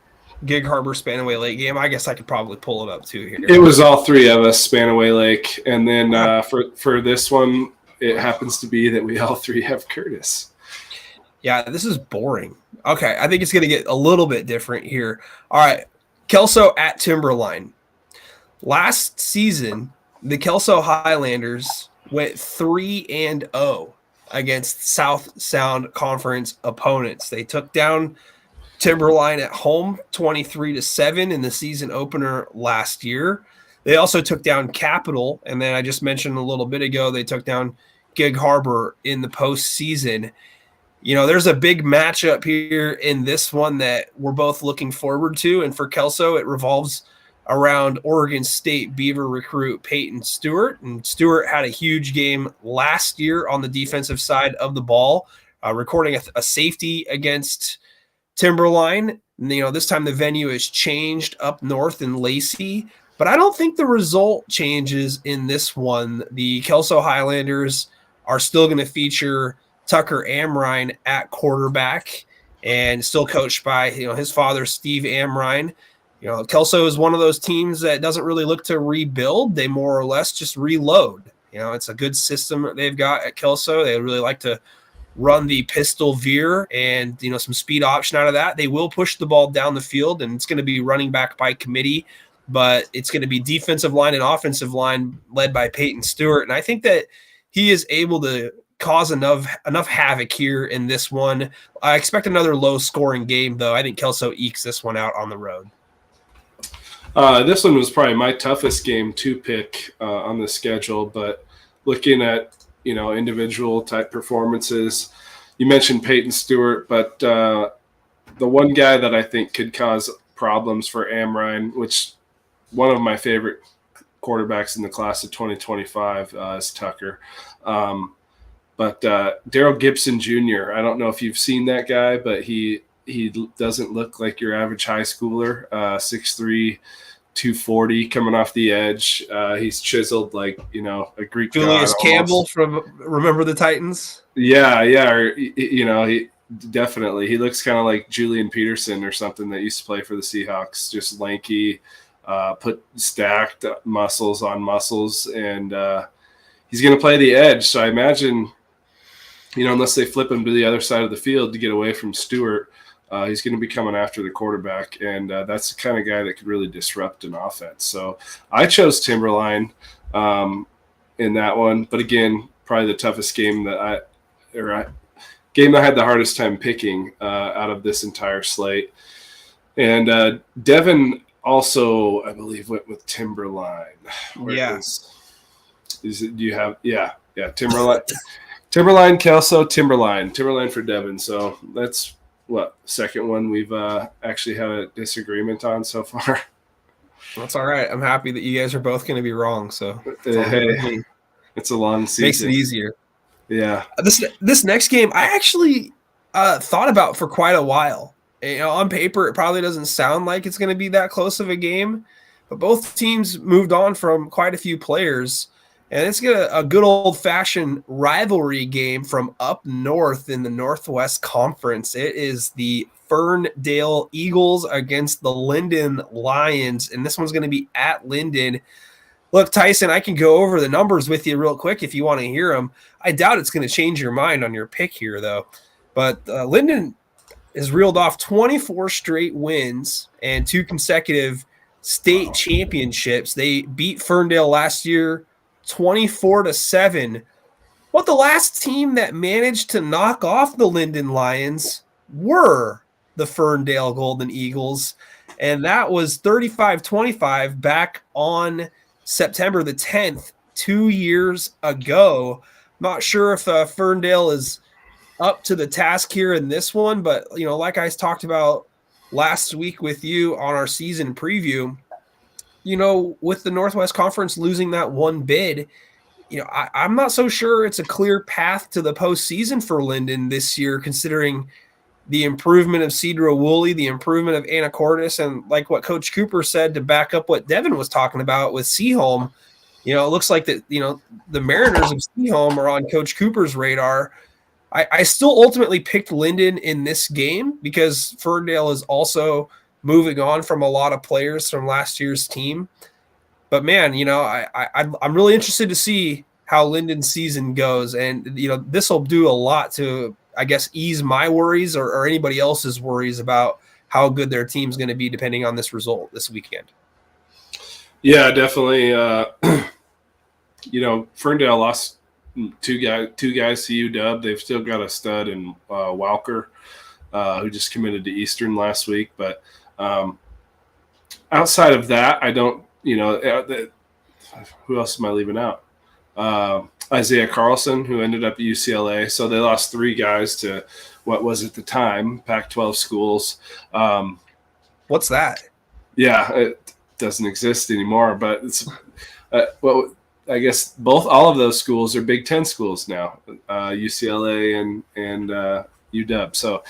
Gig Harbor Spanaway Lake game? I guess I could probably pull it up too here. It was all three of us, Spanaway Lake, and then for this one, it happens to be that we all three have Curtis. Yeah, this is boring. Okay, I think it's going to get a little bit different here. All right, Kelso at Timberline. Last season, the Kelso Highlanders went 3-0 against South Sound Conference opponents. They took down Timberline at home 23-7 in the season opener last year. They also took down Capital, and then I just mentioned a little bit ago they took down Gig Harbor in the postseason. You know, there's a big matchup here in this one that we're both looking forward to, and for Kelso, it revolves around Oregon State Beaver recruit Peyton Stewart. And Stewart had a huge game last year on the defensive side of the ball, recording a safety against Timberline. This time the venue is changed up north in Lacey, but I don't think the result changes in this one. The Kelso Highlanders are still going to feature Tucker Amrine at quarterback and still coached by his father, Steve Amrine. Kelso is one of those teams that doesn't really look to rebuild. They more or less just reload. It's a good system that they've got at Kelso. They really like to run the pistol veer and some speed option out of that. They will push the ball down the field, and it's going to be running back by committee, but it's going to be defensive line and offensive line led by Peyton Stewart. And I think that he is able to cause enough havoc here in this one. I expect another low scoring game, though. I think Kelso ekes this one out on the road. This one was probably my toughest game to pick on the schedule, but looking at individual type performances, you mentioned Peyton Stewart, but the one guy that I think could cause problems for Amrine, which one of my favorite quarterbacks in the class of 2025 is Tucker. But Daryl Gibson Jr., I don't know if you've seen that guy, but he doesn't look like your average high schooler. 6'3", 240 coming off the edge. He's chiseled like a Greek Julius god Campbell almost. from Remember the Titans. Yeah, or, he definitely. He looks kind of like Julian Peterson or something that used to play for the Seahawks. Just lanky, put stacked muscles on muscles, and he's going to play the edge. So I imagine, unless they flip him to the other side of the field to get away from Stewart, he's going to be coming after the quarterback, and that's the kind of guy that could really disrupt an offense. So I chose Timberline in that one, but again, probably the toughest game that I had the hardest time picking out of this entire slate. And Devin also, I believe, went with Timberline. Timberline. Timberline, Kelso, Timberline for Devin. So that's second one we've actually had a disagreement on so far. That's all right. I'm happy that you guys are both going to be wrong. So it's a long season. Makes it easier. Yeah. This next game, I actually thought about for quite a while. On paper, it probably doesn't sound like it's going to be that close of a game, but both teams moved on from quite a few players. And it's a good old-fashioned rivalry game from up north in the Northwest Conference. It is the Ferndale Eagles against the Linden Lions, and this one's going to be at Linden. Look, Tyson, I can go over the numbers with you real quick if you want to hear them. I doubt it's going to change your mind on your pick here, though. But Linden has reeled off 24 straight wins and 2 consecutive state championships. They beat Ferndale last year 24-7. But the last team that managed to knock off the Linden Lions were the Ferndale Golden Eagles, and that was 35-25 back on September the 10th, 2 years ago. Not sure if Ferndale is up to the task here in this one, but like I talked about last week with you on our season preview, with the Northwest Conference losing that one bid, I'm not so sure it's a clear path to the postseason for Linden this year, considering the improvement of Cedro Woolley, the improvement of Anacortes, and like what Coach Cooper said to back up what Devin was talking about with Seaholm, it looks like that, the Mariners of Seaholm are on Coach Cooper's radar. I still ultimately picked Linden in this game because Ferndale is also moving on from a lot of players from last year's team. But man, I'm really interested to see how Linden's season goes, and this will do a lot to, I guess, ease my worries or anybody else's worries about how good their team's going to be depending on this result this weekend. Yeah, definitely. Ferndale lost two guys to UW. They've still got a stud in Walker, who just committed to Eastern last week. But outside of that, I don't. Who else am I leaving out? Isaiah Carlson, who ended up at UCLA. So they lost 3 guys to what was at the time Pac-12 schools. What's that? Yeah, doesn't exist anymore. But it's well, I guess all of those schools are Big Ten schools now, UCLA and UW. So,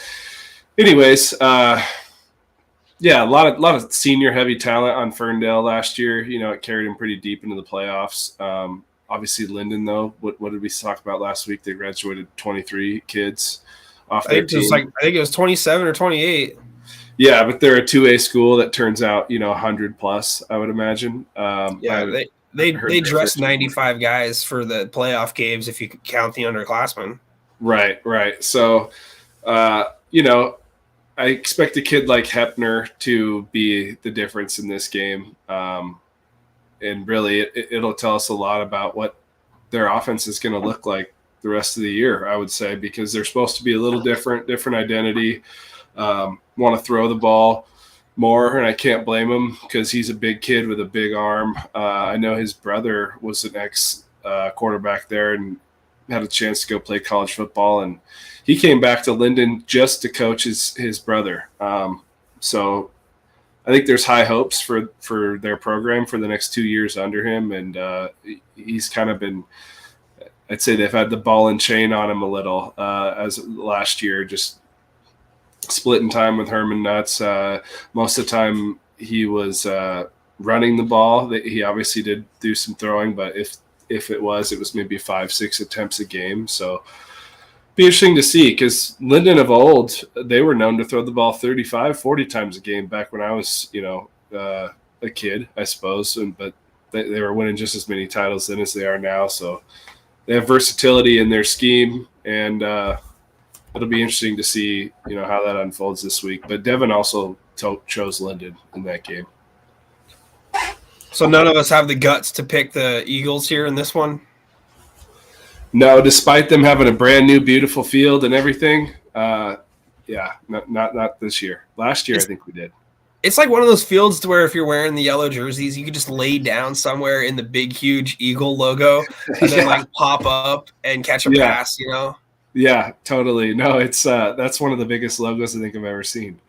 anyways, yeah, a lot of senior heavy talent on Ferndale last year. It carried them pretty deep into the playoffs. Obviously, Linden, though, what did we talk about last week? They graduated 23 kids off their team. I think it was 27 or 28. Yeah, but they're a 2A school that turns out 100 plus, I would imagine. They dressed 95 guys for the playoff games if you could count the underclassmen. Right. So, I expect a kid like Hepner to be the difference in this game. And really, it'll tell us a lot about what their offense is going to look like the rest of the year, I would say, because they're supposed to be a little different identity, want to throw the ball more, and I can't blame him because he's a big kid with a big arm. I know his brother was an ex-quarterback there and had a chance to go play college football, and he came back to Linden just to coach his brother. So I think there's high hopes for their program for the next 2 years under him, and he's kind of been – I'd say they've had the ball and chain on him a little as last year, just splitting time with Herman Nuts. Most of the time he was running the ball. He obviously did do some throwing, but if it was maybe 5-6 attempts a game. So be interesting to see because Linden of old, they were known to throw the ball 35-40 times a game back when I was, a kid, I suppose. But they were winning just as many titles then as they are now. So they have versatility in their scheme, and it'll be interesting to see, how that unfolds this week. But Devin also chose Linden in that game. So none of us have the guts to pick the Eagles here in this one? No, despite them having a brand new, beautiful field and everything, not this year. Last year, I think we did. It's like one of those fields to where if you're wearing the yellow jerseys, you could just lay down somewhere in the big, huge Eagle logo and then pop up and catch a pass, Yeah, totally. No, it's that's one of the biggest logos I think I've ever seen.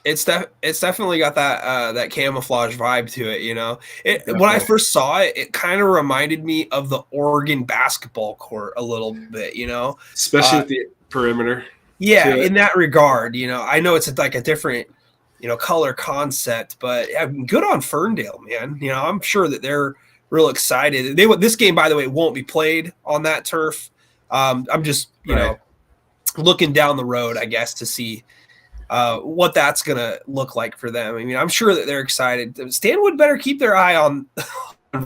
It's definitely got that camouflage vibe to it, When I first saw it, it kind of reminded me of the Oregon basketball court a little bit, Especially with the perimeter. Yeah, in that regard, I know it's like a different color concept, but good on Ferndale, man. I'm sure that they're real excited. This game, by the way, won't be played on that turf. I'm just, looking down the road, I guess, to see what that's going to look like for them. I mean, I'm sure that they're excited. Stanwood better keep their eye on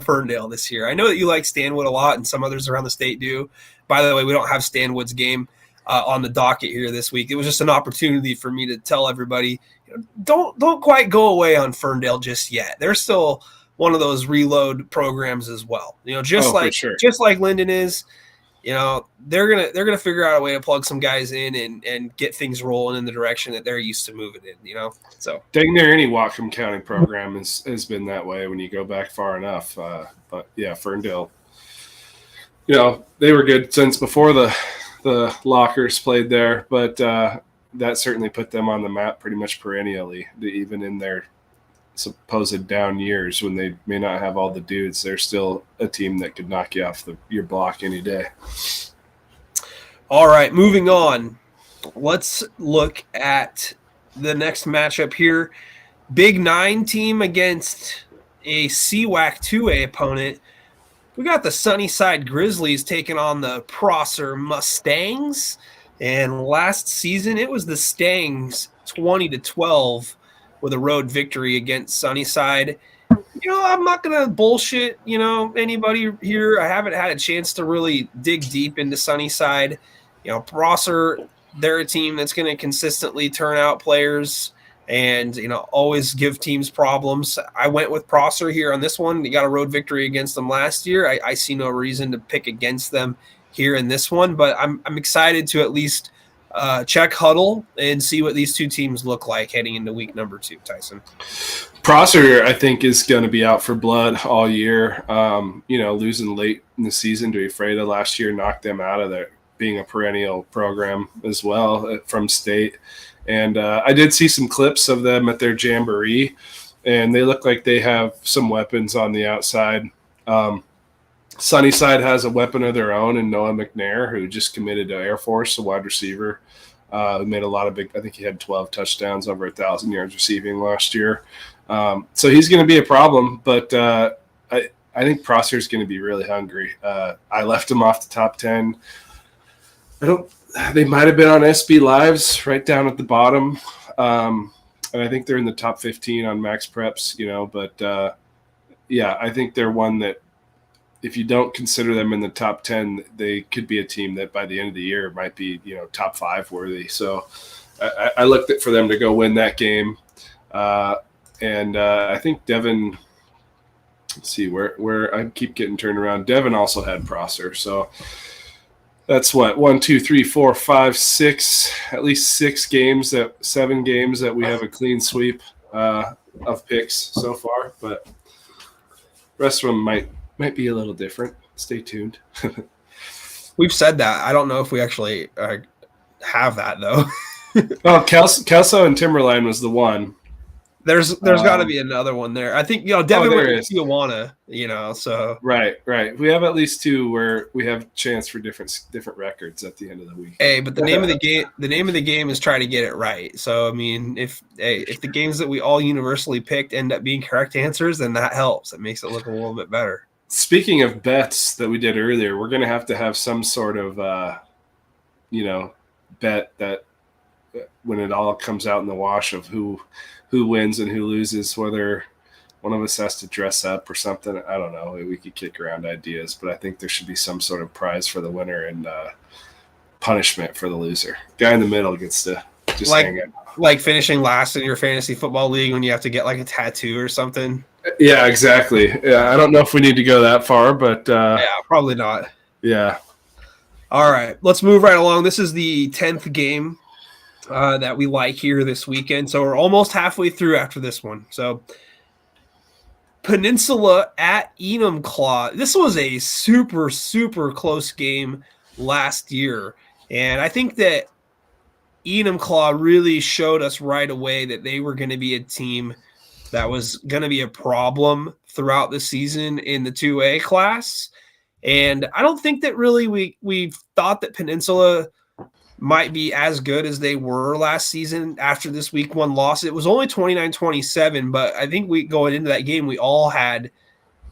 Ferndale this year. I know that you like Stanwood a lot and some others around the state do. By the way, we don't have Stanwood's game on the docket here this week. It was just an opportunity for me to tell everybody, don't quite go away on Ferndale just yet. They're still one of those reload programs as well. Just like Linden is. They're gonna figure out a way to plug some guys in and get things rolling in the direction that they're used to moving in. So dang near any Whatcom County program has been that way when you go back far enough. But yeah, Ferndale, they were good since before the Lockers played there, but that certainly put them on the map pretty much perennially, even in their supposed down years when they may not have all the dudes. They're still a team that could knock you off your block any day. All right, moving on. Let's look at the next matchup here. Big 9 team against a CWAC 2A opponent. We got the Sunnyside Grizzlies taking on the Prosser Mustangs. And last season, it was the Stangs 20-12 with a road victory against Sunnyside. I'm not going to bullshit, anybody here. I haven't had a chance to really dig deep into Sunnyside. Prosser, they're a team that's going to consistently turn out players and, always give teams problems. I went with Prosser here on this one. They got a road victory against them last year. I see no reason to pick against them here in this one, but I'm excited to at least check Huddle and see what these two teams look like heading into week number 2, Tyson. Prosser, I think, is going to be out for blood all year. Losing late in the season to Ephrata last year knocked them out of there, being a perennial program as well from state. And I did see some clips of them at their jamboree, and they look like they have some weapons on the outside. Sunnyside has a weapon of their own in Noah McNair, who just committed to Air Force, a wide receiver. Made a lot of I think he had 12 touchdowns, over 1,000 yards receiving last year. So he's going to be a problem, but I think Prosser's going to be really hungry. I left him off the top 10. They might have been on SB Lives right down at the bottom. And I think they're in the top 15 on Max Preps, but yeah, I think they're one that if you don't consider them in the top 10, they could be a team that by the end of the year might be, top 5 worthy. So I looked for them to go win that game. And I think Devin, let's see where I keep getting turned around. Devin also had Prosser. So that's what, 1, 2, 3, 4, 5, 6, at least 7 games that we have a clean sweep of picks so far, but rest of them might be a little different. Stay tuned. We've said that. I don't know if we actually have that though. Oh, Kelso and Timberline was the one. There's got to be another one there. I think Devin went to Tijuana. So right. We have at least 2 where we have chance for different records at the end of the week. Hey, but the name of the game is try to get it right. So I mean, if the games that we all universally picked end up being correct answers, then that helps. It makes it look a little bit better. Speaking of bets that we did earlier, we're going to have some sort of bet that when it all comes out in the wash of who wins and who loses, whether one of us has to dress up or something. I don't know. We could kick around ideas, but I think there should be some sort of prize for the winner and punishment for the loser. Guy in the middle gets to just hang it. Like finishing last in your fantasy football league when you have to get like a tattoo or something. Yeah, exactly. Yeah, I don't know if we need to go that far, but yeah, probably not. Yeah. All right, let's move right along. This is the 10th game that we like here this weekend. So we're almost halfway through after this one. So Peninsula at Enumclaw. This was a super, super close game last year. And I think that Enumclaw really showed us right away that they were going to be a team that was going to be a problem throughout the season in the 2A class. And I don't think that really we thought that Peninsula might be as good as they were last season after this week 1 loss. It was only 29-27, but I think going into that game, we all had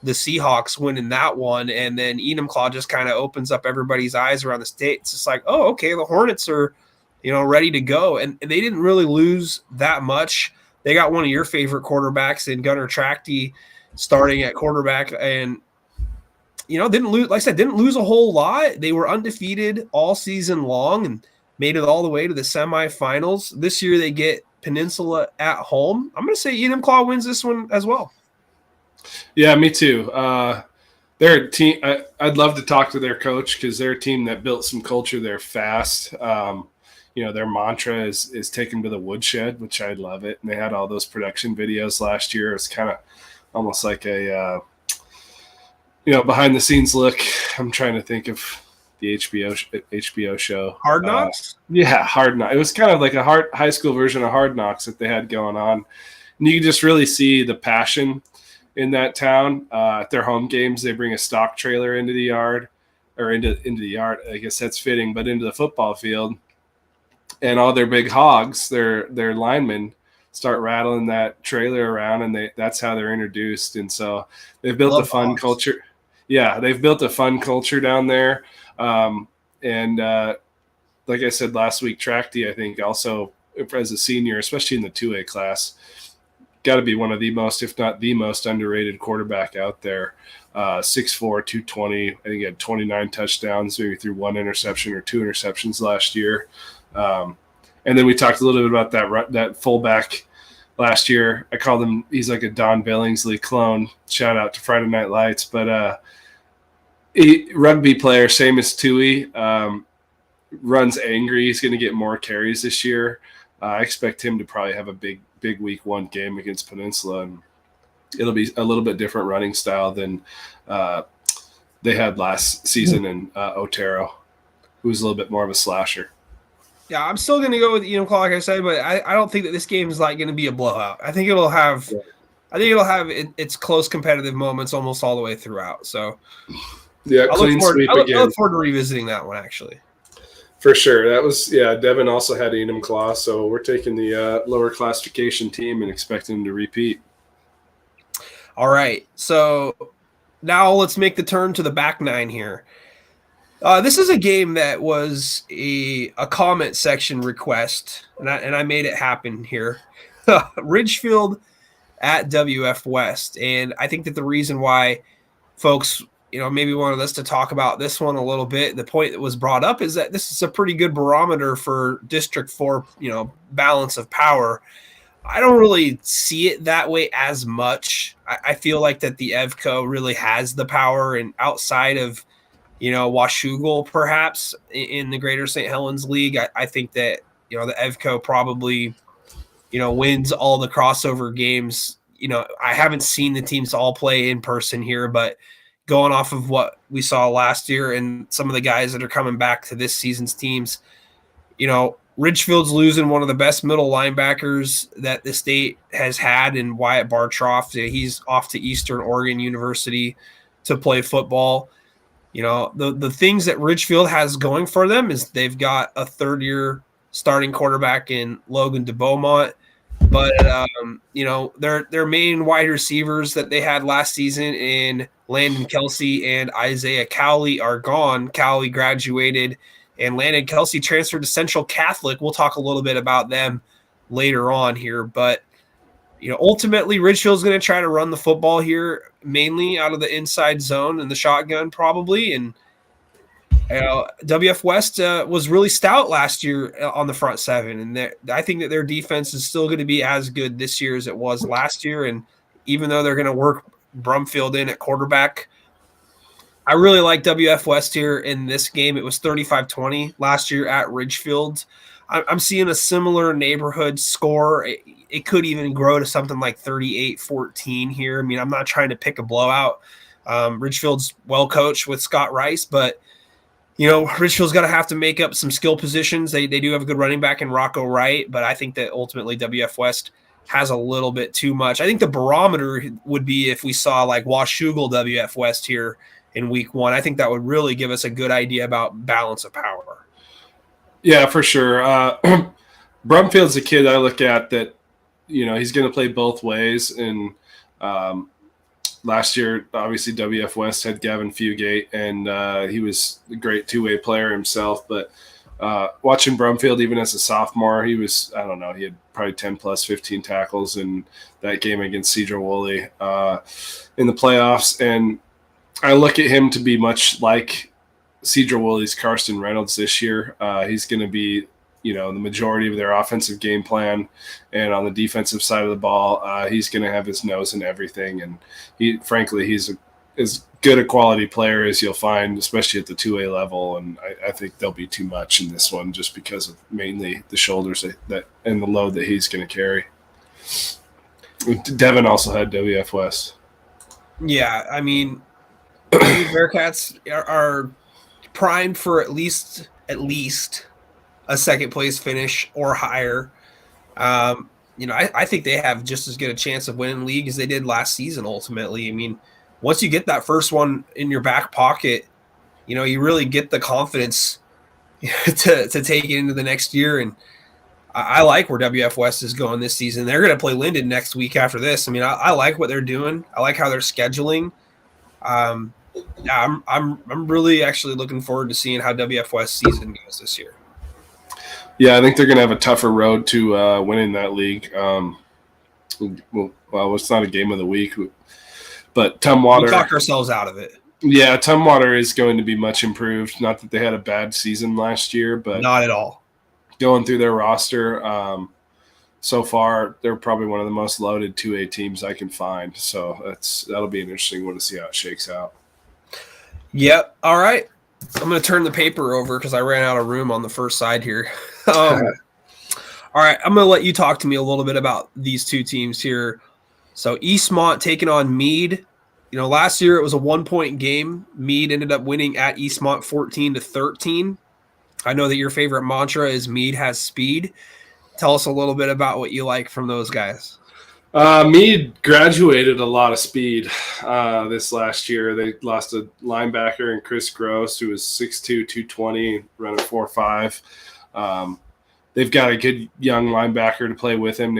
the Seahawks winning that one. And then Enumclaw just kind of opens up everybody's eyes around the state. It's just like, oh, okay, the Hornets are, ready to go. And they didn't really lose that much. They got one of your favorite quarterbacks in Gunnar Trachty starting at quarterback and, didn't lose, like I said, didn't lose a whole lot. They were undefeated all season long and made it all the way to the semifinals. This year they get Peninsula at home. I'm going to say Enumclaw wins this one as well. Yeah, me too. They're a team. I'd love to talk to their coach because they're a team that built some culture there fast. Their mantra is take them to the woodshed, which I love it. And they had all those production videos last year. It's kind of almost like a, behind the scenes look. I'm trying to think of the HBO show. Hard Knocks? Yeah, Hard Knocks. It was kind of like a high school version of Hard Knocks that they had going on. And you can just really see the passion in that town. At their home games, they bring a stock trailer into the yard, or into the yard. I guess that's fitting, but into the football field. And all their big hogs, their linemen, start rattling that trailer around, and that's how they're introduced. And so they've built a fun culture. Yeah, they've built a fun culture down there. And like I said last week, Trachty, I think also as a senior, especially in the 2A class, got to be one of the most, if not the most underrated quarterback out there. 6'4", 220. I think he had 29 touchdowns, maybe threw 1 interception or 2 interceptions last year. And then we talked a little bit about that fullback last year. I called him, he's like a Don Billingsley clone. Shout out to Friday Night Lights. But rugby player, same as Tui, runs angry. He's going to get more carries this year. I expect him to probably have a big week 1 game against Peninsula. And it'll be a little bit different running style than they had last season in Otero, who was a little bit more of a slasher. Yeah, I'm still going to go with Enumclaw, like I said, but I don't think that this game is like going to be a blowout. I think it'll have I think it'll have its close competitive moments almost all the way throughout. So yeah, clean sweep I again. look forward to revisiting that one, actually. For sure. That was, Devin also had Enum Claw, so we're taking the lower classification team and expecting them to repeat. All right, so now let's make the turn to the back nine here. This is a game that was a comment section request, and I made it happen here. Ridgefield at WF West, and I think that the reason why folks maybe wanted us to talk about this one a little bit, the point that was brought up is that this is a pretty good barometer for District 4, balance of power. I don't really see it that way as much. I feel like that the EVCO really has the power, and outside of, Washougal perhaps in the Greater St. Helens League, I think that, the EVCO probably, wins all the crossover games. I haven't seen the teams all play in person here, but going off of what we saw last year and some of the guys that are coming back to this season's teams, Ridgefield's losing one of the best middle linebackers that the state has had in Wyatt Bartroff. He's off to Eastern Oregon University to play football. The things that Ridgefield has going for them is they've got a third-year starting quarterback in Logan DeBeaumont. But, their main wide receivers that they had last season in Landon Kelsey and Isaiah Cowley are gone. Cowley graduated, and Landon Kelsey transferred to Central Catholic. We'll talk a little bit about them later on here. But, ultimately, Ridgefield's going to try to run the football here, mainly out of the inside zone and the shotgun probably. And WF West was really stout last year on the front seven, and I think that their defense is still going to be as good this year as it was last year. And even though they're going to work Brumfield in at quarterback, I really like WF West here in this game. It was 35-20 last year at Ridgefield. I'm seeing a similar neighborhood score. It could even grow to something like 38-14 here. I mean, I'm not trying to pick a blowout. Ridgefield's well coached with Scott Rice, but Ridgefield's got to have to make up some skill positions. They do have a good running back in Rocco Wright, but I think that ultimately WF West has a little bit too much. I think the barometer would be if we saw like Washougal WF West here in week one. I think that would really give us a good idea about balance of power. Yeah, for sure. Brumfield's a kid I look at that, he's going to play both ways. And last year, obviously, WF West had Gavin Fugate, and he was a great two-way player himself. But watching Brumfield, even as a sophomore, he was, I don't know, he had probably 10 plus 15 tackles in that game against Cedar Woolley in the playoffs. And I look at him to be much like Cedar Woolley's Karsten Reynolds this year. He's going to be, the majority of their offensive game plan, and on the defensive side of the ball, he's going to have his nose in everything. And he's as good a quality player as you'll find, especially at the 2A level. And I think there'll be too much in this one just because of mainly the shoulders that and the load that he's going to carry. Devin also had WF West. Yeah, I mean, the Bearcats are primed for at least a second place finish or higher. I think they have just as good a chance of winning league as they did last season. Ultimately, I mean, once you get that first one in your back pocket, you really get the confidence to take it into the next year. And I like where WF West is going this season. They're going to play Linden next week after this. I mean, I like what they're doing. I like how they're scheduling. I'm really actually looking forward to seeing how WF West season goes this year. Yeah, I think they're going to have a tougher road to winning that league. Well, it's not a game of the week, but Tumwater. We talked ourselves out of it. Yeah, Tumwater is going to be much improved. Not that they had a bad season last year, but not at all. Going through their roster, so far they're probably one of the most loaded 2A teams I can find. So that'll be an interesting one to see how it shakes out. Yep. All right. I'm going to turn the paper over because I ran out of room on the first side here. All right. I'm going to let you talk to me a little bit about these two teams here. So Eastmont taking on Meade. Last year it was a 1-point game. Meade ended up winning at Eastmont 14-13. I know that your favorite mantra is Meade has speed. Tell us a little bit about what you like from those guys. Meade graduated a lot of speed this last year. They lost a linebacker in Chris Gross, who was 6'2", 220, running 4.5. They've got a good young linebacker to play with him,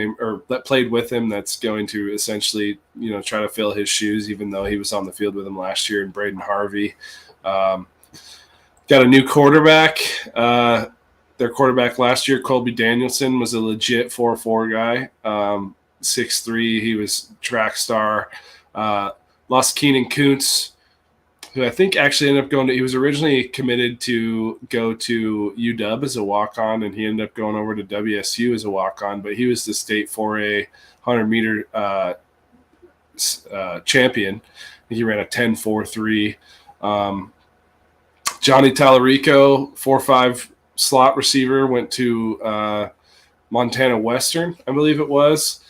that played with him. That's going to essentially, try to fill his shoes, even though he was on the field with him last year. And Braden Harvey, got a new quarterback. Their quarterback last year, Colby Danielson, was a legit 4.4 guy. 6'3", he was track star. Lost Keenan Kuntz, who I think actually ended up going to – he was originally committed to go to UW as a walk-on, and he ended up going over to WSU as a walk-on, but he was the state 4A 100-meter champion. He ran a 10.43. Johnny Tallarico, 4.5 slot receiver, went to Montana Western, I believe it was.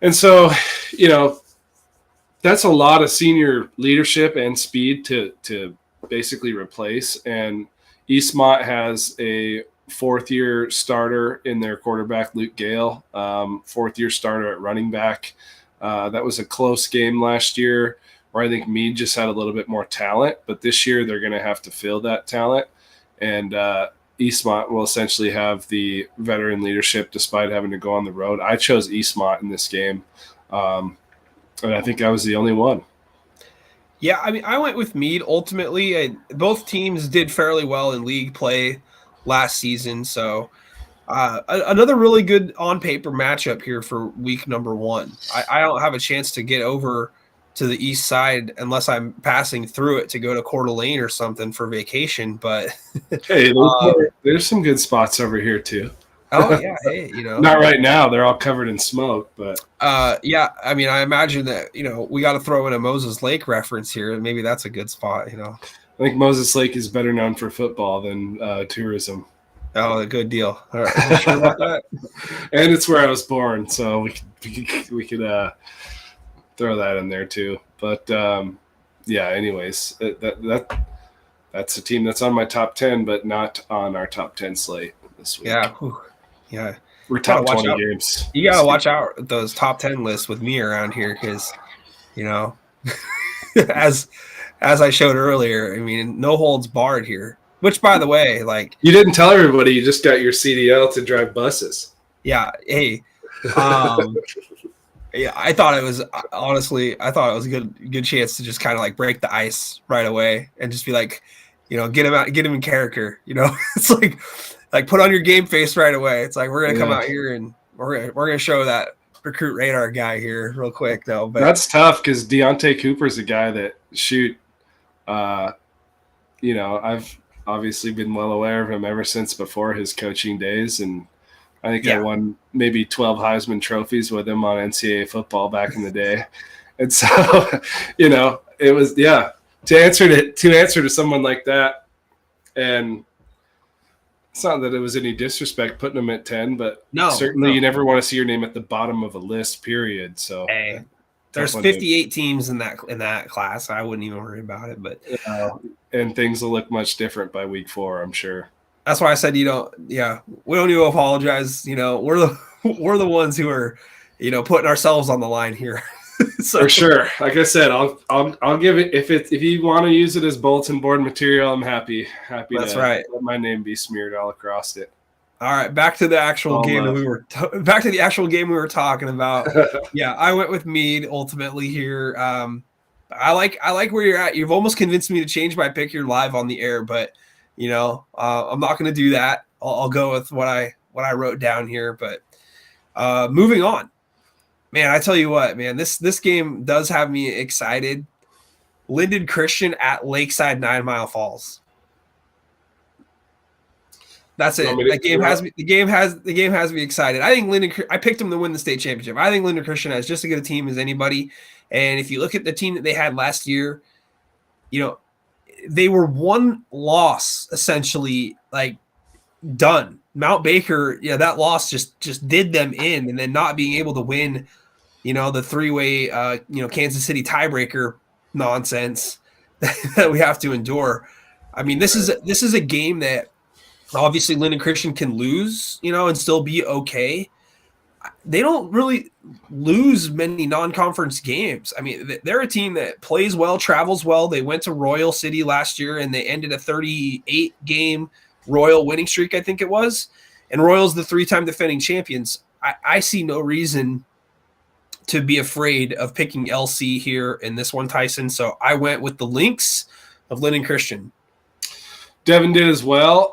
And so, that's a lot of senior leadership and speed to basically replace. And Eastmont has a fourth-year starter in their quarterback, Luke Gale, fourth-year starter at running back. That was a close game last year where I think Meade just had a little bit more talent. But this year they're going to have to fill that talent. And Eastmont will essentially have the veteran leadership despite having to go on the road. I chose Eastmont in this game. And I think I was the only one. Yeah, I mean, I went with Meade ultimately. Both teams did fairly well in league play last season. So another really good on-paper matchup here for week number 1. I don't have a chance to get over to the east side unless I'm passing through it to go to Coeur d'Alene or something for vacation. But hey, there's some good spots over here too. Oh yeah, hey, not right now. They're all covered in smoke, but yeah. I mean, I imagine that we got to throw in a Moses Lake reference here, and maybe that's a good spot. I think Moses Lake is better known for football than tourism. Oh, a good deal. All right, you sure about that? And it's where I was born, so we could throw that in there too. But yeah. Anyways, that's a team that's on my top 10, but not on our top 10 slate this week. Yeah. Whew. Yeah, we're top 20 games. You gotta watch out those top 10 lists with me around here because, as I showed earlier, I mean, no holds barred here. Which, by the way, you didn't tell everybody you just got your CDL to drive buses. Yeah. Hey. Yeah, I thought it was a good chance to just kind of break the ice right away and just be get him in character. It's like put on your game face right away. It's like we're gonna come out here and we're gonna show that recruit radar guy here real quick though. But that's tough because Deontae Cooper's a guy that I've obviously been well aware of him ever since before his coaching days, and I think I won maybe 12 Heisman trophies with him on NCAA football back in the day. And so, it was to answer to someone like that, and it's not that it was any disrespect putting them at 10, but certainly you never want to see your name at the bottom of a list, period. So hey, there's 58 teams in that class. I wouldn't even worry about it, but and things will look much different by week 4, I'm sure. That's why I said we don't need to apologize. We're the ones who are, putting ourselves on the line here. So, for sure. Like I said, I'll give it if you want to use it as bulletin board material. I'm happy. That's to right. Let my name be smeared all across it. All right, back to the actual game we were talking about. Yeah, I went with Meade ultimately here. I like where you're at. You've almost convinced me to change my pick here live on the air, but I'm not going to do that. I'll go with what I wrote down here. But moving on. Man, I tell you what, man, this game does have me excited. Linden Christian at Lakeside 9 Mile Falls. That's it. The game has me excited. I think I picked them to win the state championship. I think Linden Christian has just as good a team as anybody. And if you look at the team that they had last year, they were one loss essentially done. Mount Baker, that loss just did them in, and then not being able to win, the three-way, Kansas City tiebreaker nonsense that we have to endure. I mean, this is a game that obviously Linden Christian can lose, and still be okay. they don't really lose many non-conference games. I mean, they're a team that plays well, travels well. They went to Royal City last year, and they ended a 38-game Royal winning streak, I think it was. And Royal's the 3-time defending champions. I see no reason to be afraid of picking LC here in this one, Tyson. So I went with the Lynx of Linden Christian. Devin did as well.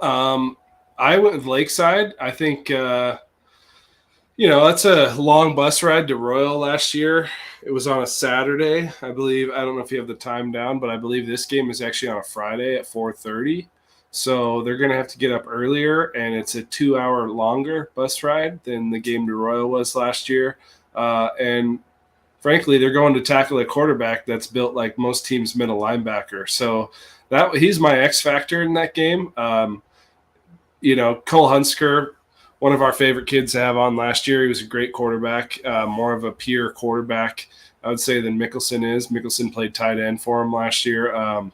I went with Lakeside. I think, that's a long bus ride to Royal last year. It was on a Saturday, I believe. I don't know if you have the time down, but I believe this game is actually on a Friday at 4:30. So they're going to have to get up earlier, and it's a 2-hour longer bus ride than the game to Royal was last year. And frankly, they're going to tackle a quarterback that's built like most teams' middle linebacker. So he's my X factor in that game. Cole Hunsker, one of our favorite kids to have on last year. He was a great quarterback, more of a peer quarterback, I would say, than Mickelson is. Mickelson played tight end for him last year.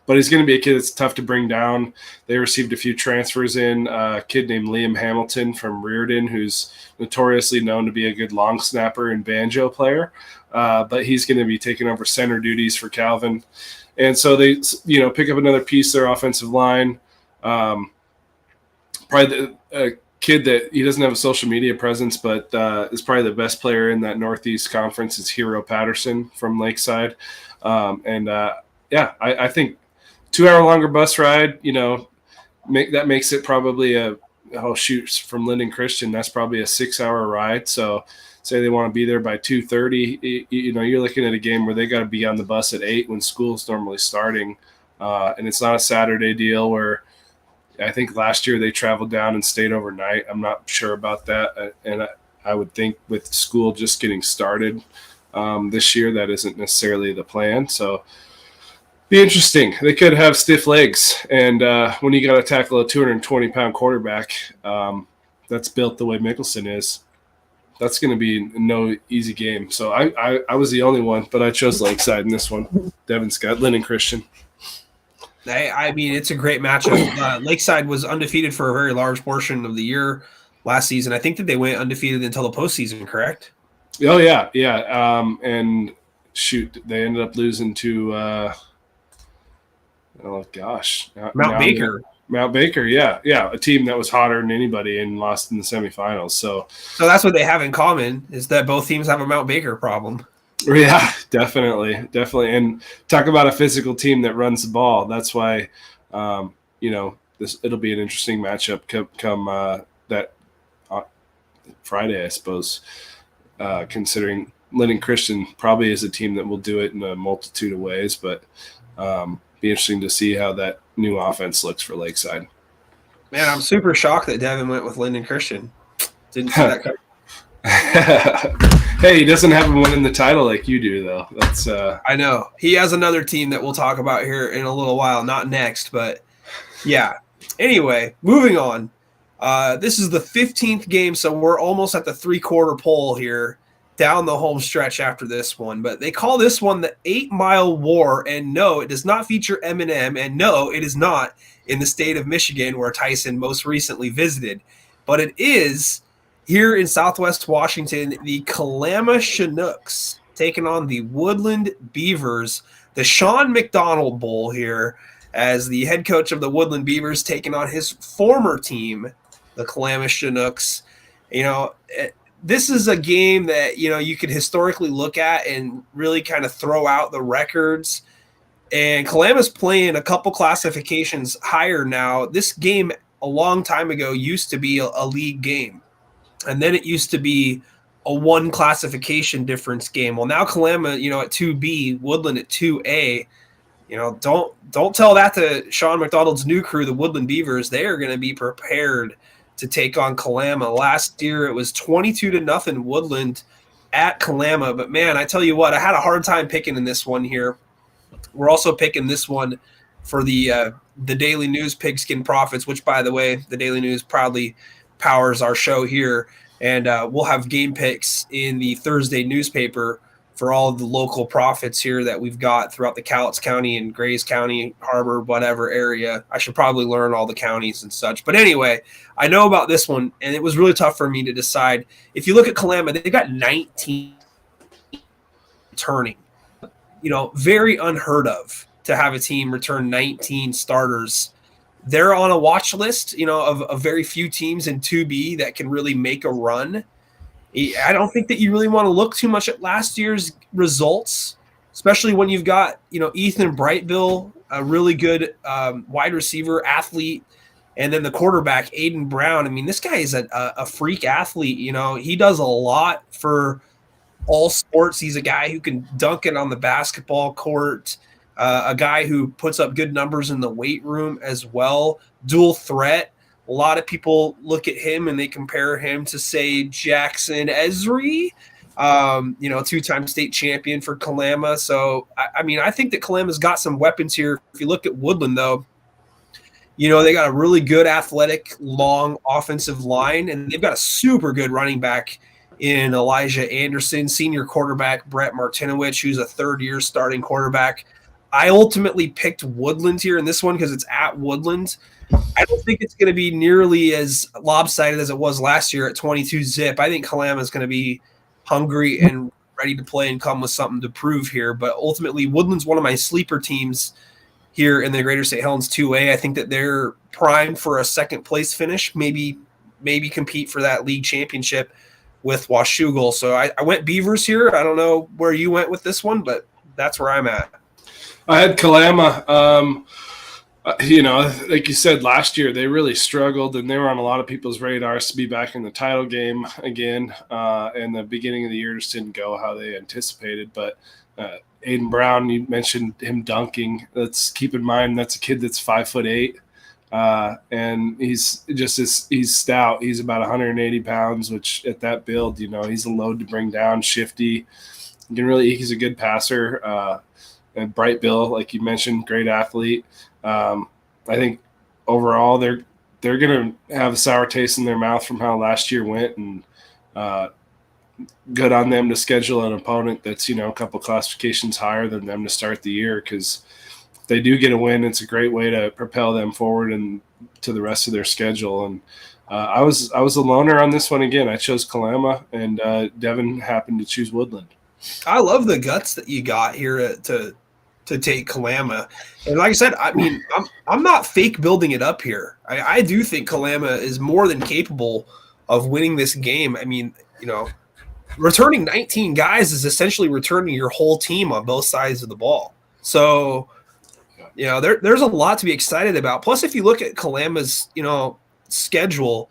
But he's going to be a kid that's tough to bring down. They received a few transfers in. A kid named Liam Hamilton from Reardon, who's notoriously known to be a good long snapper and banjo player. But he's going to be taking over center duties for Calvin. And so they, pick up another piece of their offensive line. Probably a kid that he doesn't have a social media presence, but is probably the best player in that Northeast Conference is Hero Patterson from Lakeside. I think 2-hour longer bus ride, that makes it probably from Linden Christian, that's probably a 6-hour ride. So say they want to be there by 2:30, you're looking at a game where they got to be on the bus at 8 when school's normally starting. And it's not a Saturday deal where I think last year they traveled down and stayed overnight. I'm not sure about that. And I would think with school just getting started this year, that isn't necessarily the plan. So be interesting. They could have stiff legs, and when you got to tackle a 220-pound quarterback that's built the way Mickelson is, that's going to be no easy game. So I was the only one, but I chose Lakeside in this one. Devin's got Linden Christian. I mean, it's a great matchup. Lakeside was undefeated for a very large portion of the year last season. I think that they went undefeated until the postseason, correct? Oh, yeah. And shoot, they ended up losing to Mount Baker. Mount Baker, yeah, a team that was hotter than anybody and lost in the semifinals. So that's what they have in common, is that both teams have a Mount Baker problem. Yeah, definitely, and talk about a physical team that runs the ball. That's why, it'll be an interesting matchup come that Friday, I suppose. Considering Linden Christian probably is a team that will do it in a multitude of ways, but. Be interesting to see how that new offense looks for Lakeside. Man, I'm super shocked that Devin went with Linden Christian. Didn't see that coming. Hey, he doesn't have him winning the title like you do, though. That's I know. He has another team that we'll talk about here in a little while. Not next, but yeah. Anyway, moving on. This is the 15th game, so we're almost at the 3/4 pole here. Down the home stretch after this one, but they call this one the 8-Mile War, and no, it does not feature Eminem, and no, it is not in the state of Michigan where Tyson most recently visited, but it is here in Southwest Washington, the Kalama Chinooks taking on the Woodland Beavers, the Sean McDonald Bowl here, as the head coach of the Woodland Beavers taking on his former team, the Kalama Chinooks. This is a game that, you could historically look at and really kind of throw out the records. And Kalama's playing a couple classifications higher now. This game a long time ago used to be a league game. And then it used to be a one classification difference game. Well, now Kalama, at 2B, Woodland at 2A. Don't tell that to Sean McDonald's new crew, the Woodland Beavers. They are going to be prepared to take on Kalama. Last year, it was 22-0 Woodland at Kalama. But, man, I tell you what, I had a hard time picking in this one here. We're also picking this one for the Daily News Pigskin Prophets, which, by the way, the Daily News proudly powers our show here. And we'll have game picks in the Thursday newspaper for all of the local profits here that we've got throughout the Cowlitz County and Grays County, Harbor, whatever area. I should probably learn all the counties and such. But anyway, I know about this one, and it was really tough for me to decide. If you look at Kalama, they got 19 returning. Very unheard of to have a team return 19 starters. They're on a watch list, of very few teams in 2B that can really make a run. I don't think that you really want to look too much at last year's results, especially when you've got, Ethan Brightville, a really good wide receiver athlete, and then the quarterback, Aiden Brown. I mean, this guy is a freak athlete. He does a lot for all sports. He's a guy who can dunk it on the basketball court, a guy who puts up good numbers in the weight room as well, dual threat. A lot of people look at him and they compare him to, say, Jackson Esri, two-time state champion for Kalama. So, I think that Kalama's got some weapons here. If you look at Woodland, though, they got a really good athletic, long offensive line, and they've got a super good running back in Elijah Anderson, senior quarterback Brett Martinowicz, who's a third-year starting quarterback. I ultimately picked Woodland here in this one because it's at Woodland. I don't think it's going to be nearly as lopsided as it was last year at 22 zip. I think Kalama is going to be hungry and ready to play and come with something to prove here. But ultimately, Woodland's one of my sleeper teams here in the Greater St. Helens 2A. I think that they're primed for a second place finish, maybe compete for that league championship with Washougal. So I went Beavers here. I don't know where you went with this one, but that's where I'm at. I had Kalama. Like you said, last year they really struggled, and they were on a lot of people's radars to be back in the title game again. And the beginning of the year just didn't go how they anticipated. But Aiden Brown, you mentioned him dunking. Let's keep in mind that's a kid that's 5'8", and he's stout. He's about 180 pounds, which at that build, he's a load to bring down. Shifty, he's a good passer. And Bright Bill, like you mentioned, great athlete. I think overall they're going to have a sour taste in their mouth from how last year went, and good on them to schedule an opponent that's, a couple classifications higher than them to start the year, because if they do get a win, it's a great way to propel them forward and to the rest of their schedule. And I was a loner on this one again. I chose Kalama, and Devin happened to choose Woodland. I love the guts that you got here to take Kalama. And like I said, I'm not fake building it up here. I do think Kalama is more than capable of winning this game. Returning 19 guys is essentially returning your whole team on both sides of the ball. So, there's a lot to be excited about. Plus, if you look at Kalama's, schedule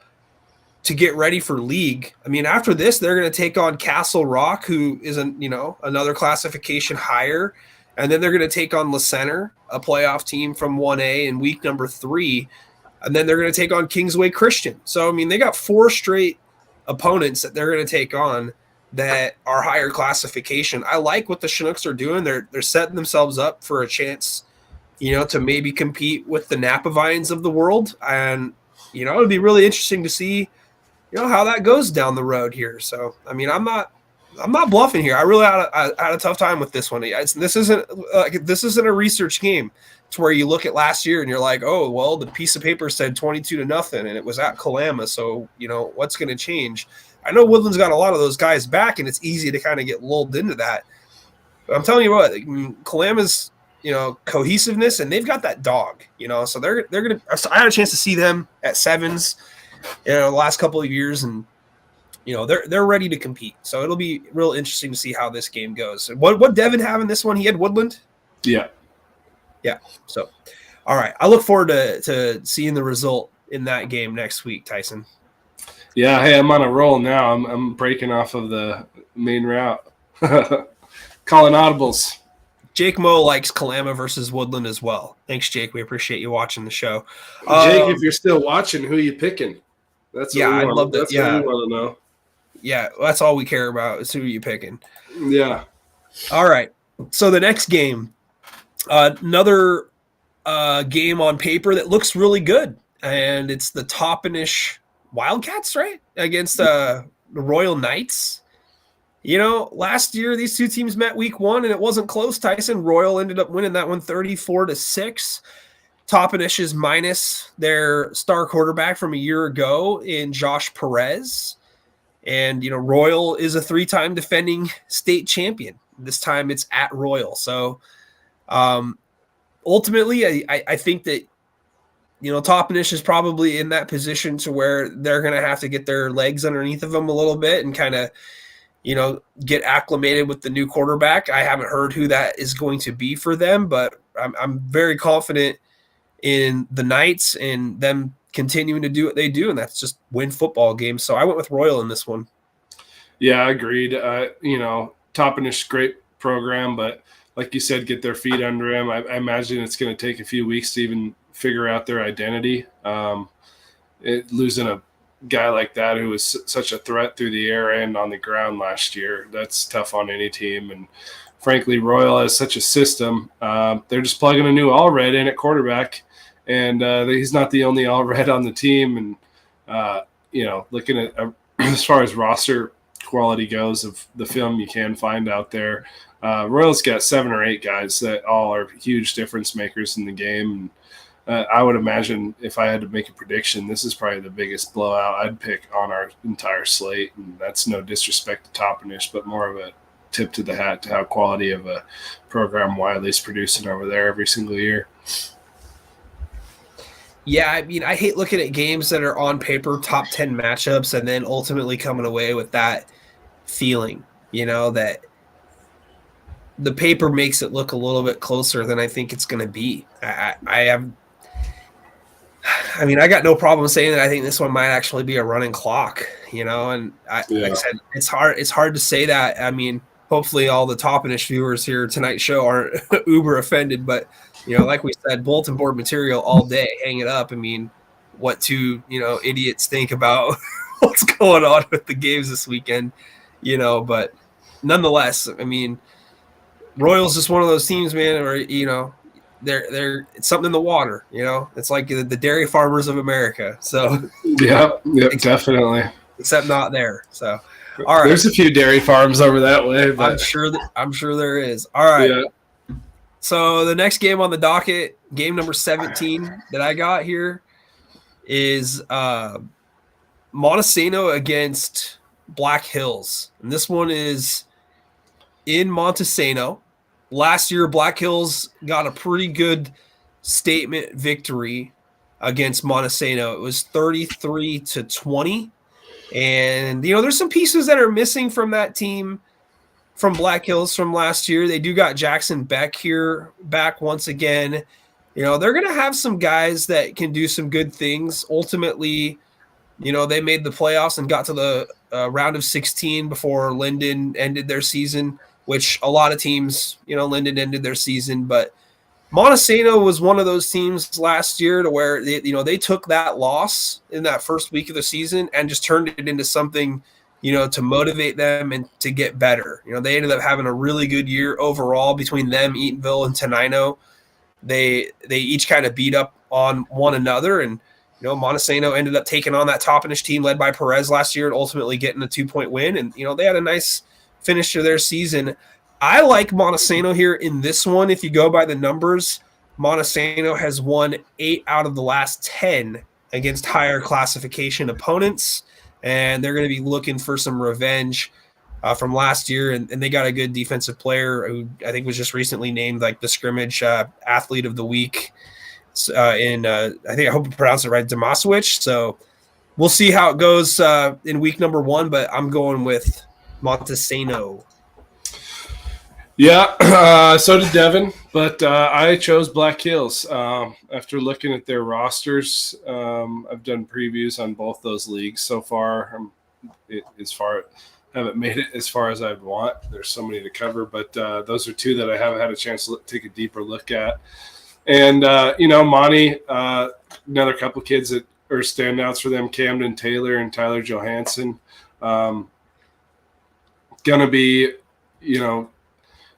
to get ready for league, after this, they're going to take on Castle Rock, who is another classification higher. And then they're going to take on La Center, a playoff team from 1A in week number 3. And then they're going to take on Kingsway Christian. So, they got 4 straight opponents that they're going to take on that are higher classification. I like what the Chinooks are doing. They're setting themselves up for a chance, to maybe compete with the Napa Vines of the world. And, it'll be really interesting to see, how that goes down the road here. So, I'm not bluffing here. I really had a tough time with this one. This isn't a research game. It's where you look at last year and you're like, oh, well, the piece of paper said 22-0, and it was at Kalama. So, what's going to change? I know Woodland's got a lot of those guys back, and it's easy to kind of get lulled into that. But I'm telling you what, Kalama's, cohesiveness, and they've got that dog, so they're going to. I had a chance to see them at sevens, the last couple of years, and they're ready to compete. So it'll be real interesting to see how this game goes. What Devin have in this one? He had Woodland? Yeah. So, all right. I look forward to seeing the result in that game next week, Tyson. Yeah. Hey, I'm on a roll now. I'm breaking off of the main route. Calling audibles. Jake Moe likes Kalama versus Woodland as well. Thanks, Jake. We appreciate you watching the show. Jake, if you're still watching, who are you picking? That's what I'd love that. That's what we want to know. Yeah, that's all we care about is who are you picking. Yeah. All right. So the next game, another game on paper that looks really good, and it's the Toppenish Wildcats, right, against the Royal Knights. Last year these two teams met week 1 and it wasn't close. Tyson. Royal ended up winning that one 34-6. Toppenish is minus their star quarterback from a year ago in Josh Perez. And, Royal is a 3-time defending state champion. This time it's at Royal. So ultimately, I think that, Toppenish is probably in that position to where they're going to have to get their legs underneath of them a little bit and kind of, get acclimated with the new quarterback. I haven't heard who that is going to be for them, but I'm very confident in the Knights and them continuing to do what they do, and that's just win football games. So I went with Royal in this one. Yeah, agreed. Toppenish, great program, but like you said, get their feet under him. I imagine it's going to take a few weeks to even figure out their identity. Losing a guy like that who was such a threat through the air and on the ground last year, that's tough on any team. And frankly, Royal has such a system. They're just plugging a new all-red in at quarterback, and he's not the only all-red on the team. And, looking at as far as roster quality goes of the film you can find out there, Royal's got 7 or 8 guys that all are huge difference makers in the game. And I would imagine if I had to make a prediction, this is probably the biggest blowout I'd pick on our entire slate. And that's no disrespect to Toppenish, but more of a tip to the hat to how quality of a program Wiley's producing over there every single year. Yeah, I hate looking at games that are on paper top 10 matchups and then ultimately coming away with that feeling, that the paper makes it look a little bit closer than I think it's going to be. I got no problem saying that I think this one might actually be a running clock, and like I said, it's hard to say that. Hopefully all the Toppenish viewers here tonight's show aren't uber offended, but like we said, bulletin board material all day, hang it up. What two, idiots think about what's going on with the games this weekend, but nonetheless, Royals just one of those teams, man, where, they're it's something in the water, it's like the dairy farmers of America. So yeah, definitely. Except not there. So all right. There's a few dairy farms over that way, but I'm sure there is. All right. Yeah. So the next game on the docket, game number 17 that I got here is Montesano against Black Hills. And this one is in Montesano. Last year, Black Hills got a pretty good statement victory against Montesano. It was 33-20. And, there's some pieces that are missing from that team from Black Hills from last year. They do got Jackson Beck here back once again. They're going to have some guys that can do some good things. Ultimately, they made the playoffs and got to the round of 16 before Linden ended their season, which a lot of teams, Linden ended their season. But Montesano was one of those teams last year to where they took that loss in that first week of the season and just turned it into something, to motivate them and to get better. They ended up having a really good year overall between them, Eatonville, and Tenino. They each kind of beat up on one another, and Montesano ended up taking on that Toppenish team led by Perez last year and ultimately getting a 2-point win. And they had a nice finish to their season. I like Montesano here in this one. If you go by the numbers, Montesano has won 8 out of the last 10 against higher classification opponents, and they're going to be looking for some revenge from last year. And they got a good defensive player who I think was just recently named like the scrimmage athlete of the week. I hope I pronounced it right, Damasowicz. So we'll see how it goes in week number 1, but I'm going with Montesano. Yeah, so did Devin, but I chose Black Hills. After looking at their rosters, I've done previews on both those leagues so far. Haven't made it as far as I'd want. There's so many to cover, but those are two that I haven't had a chance to take a deeper look at. And, Monty, another couple of kids that are standouts for them, Camden Taylor and Tyler Johansson. Going to be,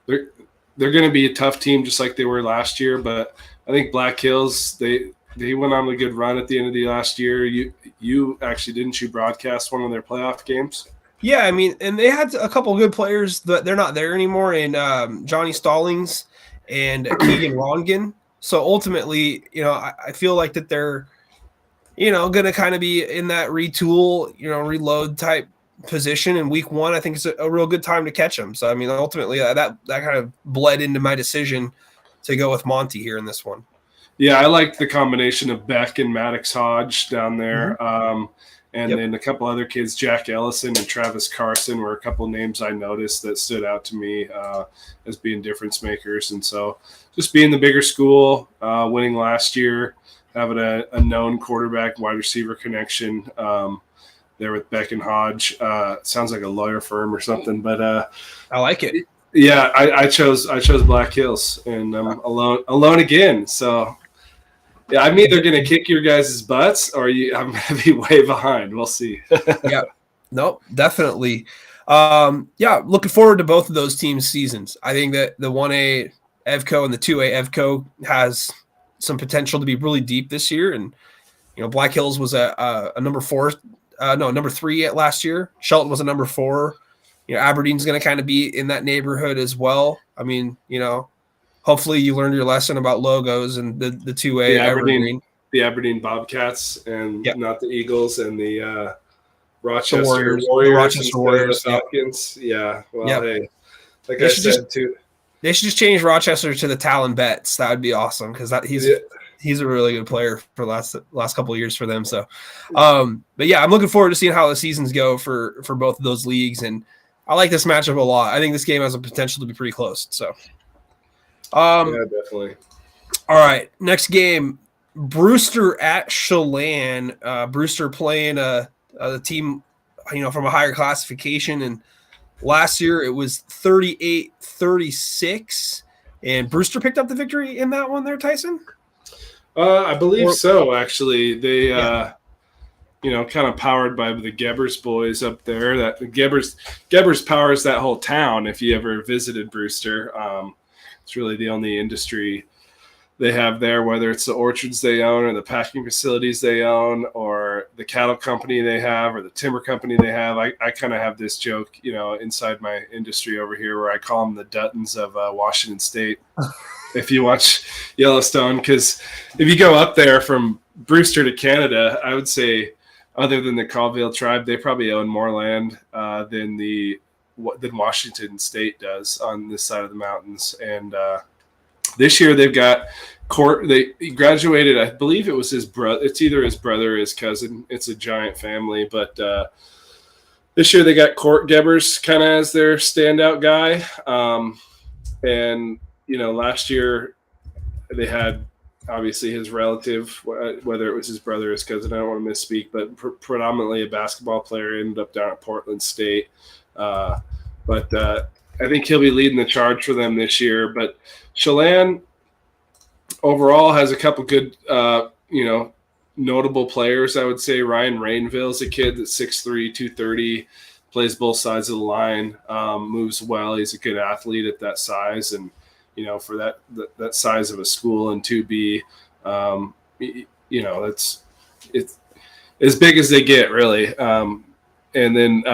they're going to be a tough team just like they were last year. But I think Black Hills, they went on a good run at the end of the last year. You actually, didn't you broadcast one of their playoff games? Yeah, I mean, and they had a couple of good players that they're not there anymore in Johnny Stallings and Keegan Rongan. So ultimately, I feel like that they're, going to kind of be in that retool, reload type position in week one. I think it's a real good time to catch them. So, I mean, ultimately that kind of bled into my decision to go with Monty here in this one. Yeah, I like the combination of Beck and Maddox Hodge down there. Mm-hmm. And then a couple other kids, Jack Ellison and Travis Carson, were a couple names I noticed that stood out to me as being difference makers. And so just being the bigger school, winning last year, having a known quarterback, wide receiver connection there with Beck and Hodge. Sounds like a lawyer firm or something, but I like it. Yeah, I chose Black Hills, and I'm alone again. So yeah, I'm either going to kick your guys' butts or I'm going to be way behind. We'll see. Yeah, no, definitely. Yeah, looking forward to both of those teams' seasons. I think that the 1A EVCO and the 2A EVCO has some potential to be really deep this year. And, Black Hills was a number 3 at last year. Shelton was a number 4. Aberdeen's going to kind of be in that neighborhood as well. I mean, hopefully you learned your lesson about logos and the 2A Aberdeen. The Aberdeen Bobcats and not the Eagles, and the Rochester Warriors. The Rochester Warriors. Falcons. Yeah. Well, hey, like I said, too. They should just change Rochester to the Talon Bets. That would be awesome because he's a really good player for last couple of years for them. So, but yeah, I'm looking forward to seeing how the seasons go for both of those leagues, and I like this matchup a lot. I think this game has a potential to be pretty close. So, yeah, definitely. All right, next game, Brewster at Chelan. Brewster playing a team, from a higher classification, and last year it was 38-36, and Brewster picked up the victory in that one there, Tyson? I believe so, actually. They, kind of powered by the Gebbers boys up there. That Gebbers powers that whole town. If you ever visited Brewster, it's really the only industry they have there, whether it's the orchards they own or the packing facilities they own or the cattle company they have or the timber company they have. I kind of have this joke, inside my industry over here where I call them the Duttons of Washington State. If you watch Yellowstone, because if you go up there from Brewster to Canada, I would say other than the Colville tribe, they probably own more land than Washington State does on this side of the mountains. And this year they've got he graduated, I believe it was his brother. It's either his brother or his cousin. It's a giant family. But this year they got Court Gebbers kind of as their standout guy. And, last year they had obviously his relative, whether it was his brother or his cousin, I don't want to misspeak, but predominantly a basketball player, ended up down at Portland State. But I think he'll be leading the charge for them this year. But Chelan overall has a couple good, notable players, I would say. Ryan Rainville's a kid that's 6'3", 230, plays both sides of the line, moves well. He's a good athlete at that size. And, for that size of a school in 2B, it's as big as they get, really. And then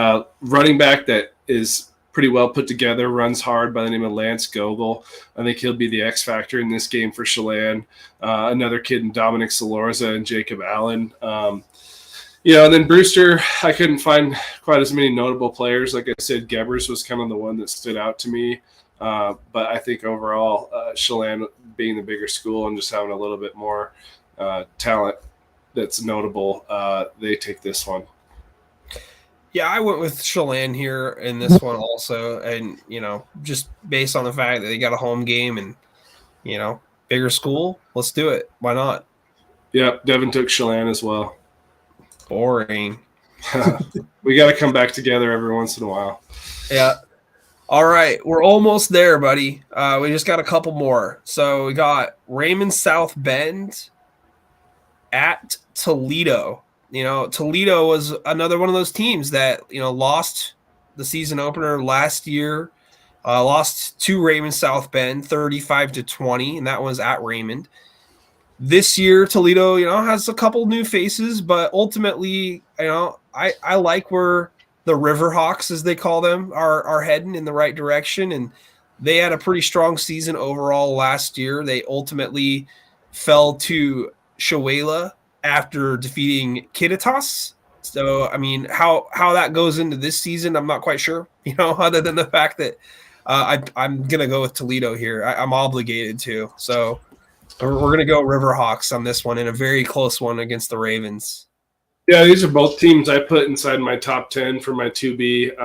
running back that is pretty well put together, runs hard, by the name of Lance Gogol. I think he'll be the X factor in this game for Chelan. Another kid in Dominic Salorza and Jacob Allen. And then Brewster, I couldn't find quite as many notable players. Like I said, Gebbers was kind of the one that stood out to me. But I think overall, Chelan being the bigger school and just having a little bit more talent that's notable, they take this one. Yeah, I went with Chelan here in this one also. And, just based on the fact that they got a home game and, bigger school, let's do it. Why not? Yeah, Devin took Chelan as well. Boring. We got to come back together every once in a while. Yeah. All right, we're almost there, buddy. We just got a couple more. So we got Raymond South Bend at Toledo. Toledo was another one of those teams that, lost the season opener last year, lost to Raymond South Bend 35-20, and that was at Raymond. This year, Toledo, has a couple new faces, but ultimately, I like where the Riverhawks, as they call them, are heading in the right direction, and they had a pretty strong season overall last year. They ultimately fell to Shawela after defeating Kittitas. So, I mean, how that goes into this season, I'm not quite sure, other than the fact that I'm going to go with Toledo here. I'm obligated to. So we're going to go Riverhawks on this one in a very close one against the Ravens. Yeah, these are both teams I put inside my top 10 for my 2B.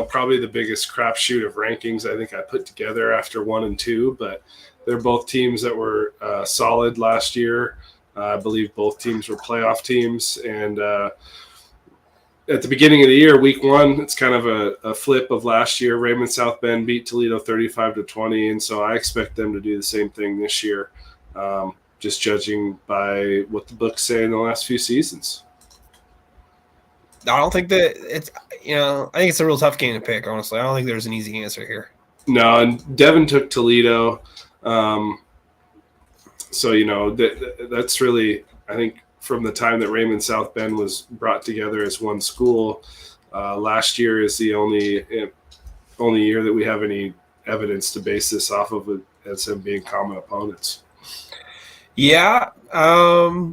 Probably the biggest crapshoot of rankings I think I put together after 1 and 2, but they're both teams that were solid last year. I believe both teams were playoff teams. And at the beginning of the year, week 1, it's kind of a flip of last year. Raymond South Bend beat Toledo 35-20, and so I expect them to do the same thing this year, just judging by what the books say in the last few seasons. I don't think that it's, I think it's a real tough game to pick, honestly. I don't think there's an easy answer here. No, and Devin took Toledo. So, that's really, I think, from the time that Raymond South Bend was brought together as one school, last year is the only year that we have any evidence to base this off of as them being common opponents. Yeah. I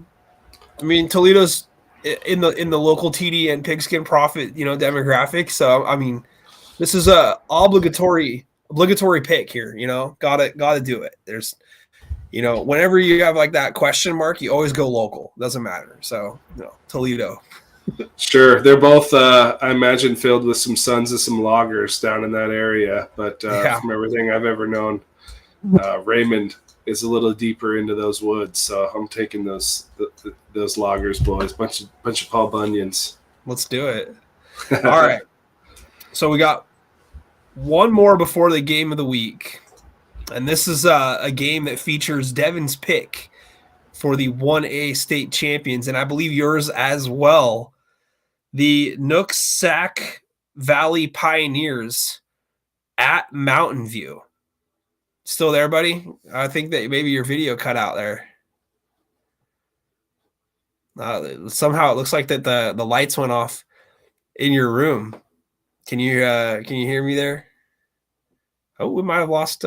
mean, Toledo's in the local TD and Pigskin Prophet, demographic. So, I mean, this is a obligatory pick here, gotta do it. There's, whenever you have like that question mark, you always go local. Doesn't matter. So, Toledo. Sure. They're both, I imagine, filled with some sons of some loggers down in that area. But from everything I've ever known, Raymond is a little deeper into those woods. So I'm taking those loggers, boys. Bunch of Paul Bunyans. Let's do it. All right. So we got one more before the game of the week. And this is a game that features Devin's pick for the 1A state champions, and I believe yours as well. The Nooksack Valley Pioneers at Mountain View. Still there, buddy? I think that maybe your video cut out there. Somehow it looks like that the lights went off in your room. Can you hear me there? Oh, we might have lost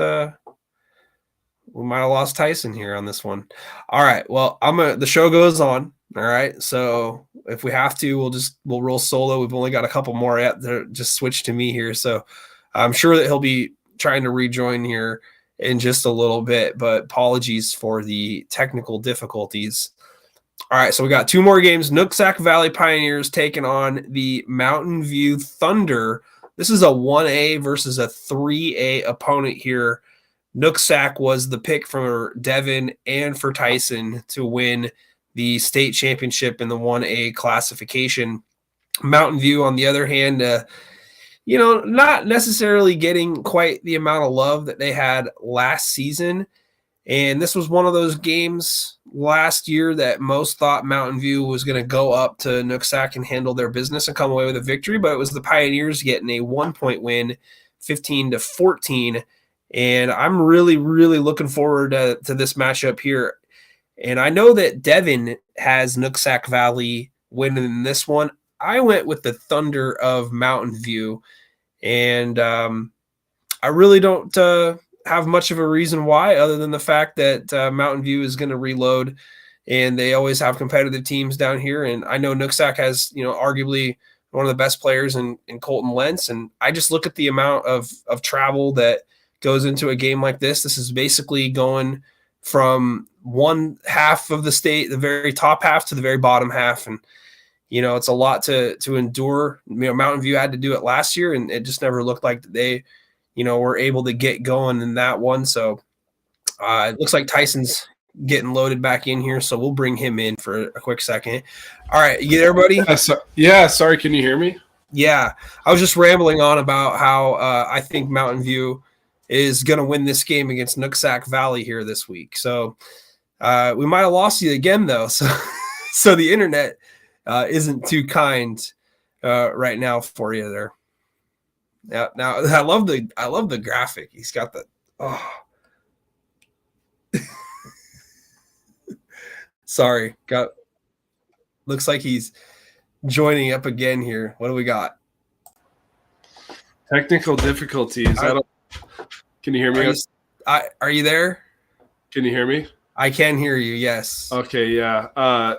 Tyson here on this one. All right. Well, the show goes on. All right. So if we have to, we'll roll solo. We've only got a couple more yet. They're just switch to me here. So I'm sure that he'll be trying to rejoin here in just a little bit, but apologies for the technical difficulties. All right. So we got 2 more games. Nooksack Valley Pioneers taking on the Mountain View Thunder. This is a 1A versus a 3A opponent here. Nooksack was the pick for Devin and for Tyson to win the state championship in the 1A classification. Mountain View, on the other hand, not necessarily getting quite the amount of love that they had last season. And this was one of those games last year that most thought Mountain View was going to go up to Nooksack and handle their business and come away with a victory. But it was the Pioneers getting a 1-point win, 15-14. And I'm really, really looking forward to this matchup here. And I know that Devin has Nooksack Valley winning this one. I went with the Thunder of Mountain View. And I really don't have much of a reason why, other than the fact that Mountain View is going to reload. And they always have competitive teams down here. And I know Nooksack has, arguably one of the best players in Colton Lentz. And I just look at the amount of travel that goes into a game like this. This is basically going from one half of the state, the very top half, to the very bottom half. And, it's a lot to endure. Mountain View had to do it last year, and it just never looked like they, were able to get going in that one. So it looks like Tyson's getting loaded back in here. So we'll bring him in for a quick second. All right. You there, buddy? Yeah. Sorry. Can you hear me? Yeah. I was just rambling on about how I think Mountain View is going to win this game against Nooksack Valley here this week. So we might have lost you again, though. So the internet isn't too kind right now for you there. Yeah. Now I love the graphic. He's got the sorry. Looks like he's joining up again here. What do we got? Technical difficulties. Can you hear me? Are you there? Can you hear me? I can hear you, yes. Okay, yeah.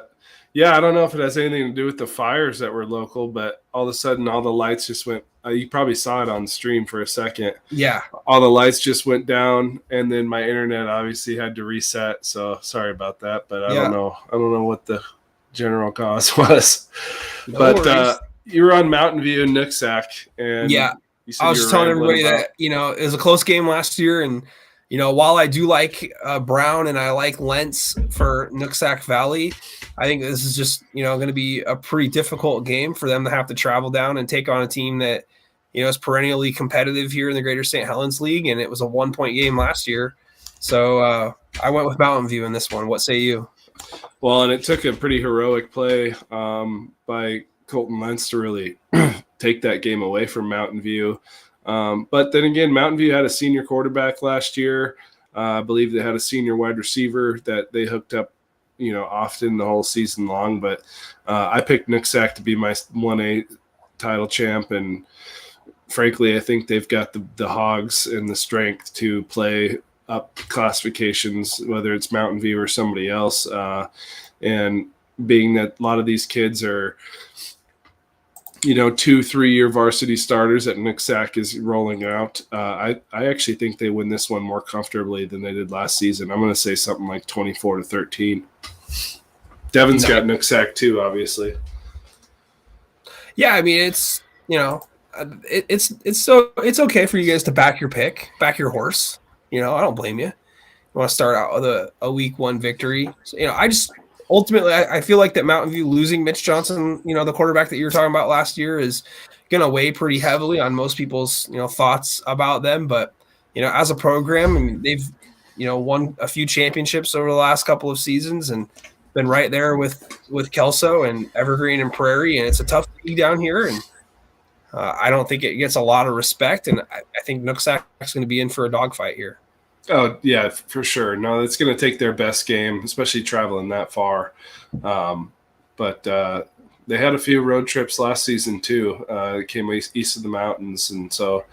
Yeah, I don't know if it has anything to do with the fires that were local, but all of a sudden all the lights just went you probably saw it on stream for a second. Yeah. All the lights just went down, and then my internet obviously had to reset, so sorry about that, but I don't know what the general cause was. But you were on Mountain View and Nooksack, and yeah, I was just telling everybody that, you know, it was a close game last year, and you know, while I do like Brown and I like Lentz for Nooksack Valley, I think this is just, you know, going to be a pretty difficult game for them to have to travel down and take on a team that, you know, is perennially competitive here in the Greater St. Helens League, and it was a 1-point game last year. So I went with Mountain View in this one. What say you? Well, and it took a pretty heroic play by Colton Lentz to really take that game away from Mountain View. But then again, Mountain View had a senior quarterback last year. I believe they had a senior wide receiver that they hooked up, you know, often the whole season long. But I picked Nooksack to be my 1A title champ, and frankly, I think they've got the hogs and the strength to play up classifications, whether it's Mountain View or somebody else. And being that a lot of these kids are, you know, 2-3 year varsity starters that Nooksack is rolling out, I actually think they win this one more comfortably than they did last season. I'm going to say something like 24-13. Devin's got Nooksack too, obviously. Yeah, I mean, it's, you know, it's okay for you guys to back your horse. You know, I don't blame you. You want to start out with a week 1 victory. So, you know, ultimately, I feel like that Mountain View losing Mitch Johnson, you know, the quarterback that you were talking about last year, is going to weigh pretty heavily on most people's, you know, thoughts about them. But, you know, as a program, I mean, they've, you know, won a few championships over the last couple of seasons and been right there with Kelso and Evergreen and Prairie. And it's a tough league down here. And I don't think it gets a lot of respect. And I think Nooksack's going to be in for a dogfight here. Oh, yeah, for sure. No, it's going to take their best game, especially traveling that far. But they had a few road trips last season, too. It came east of the mountains, and so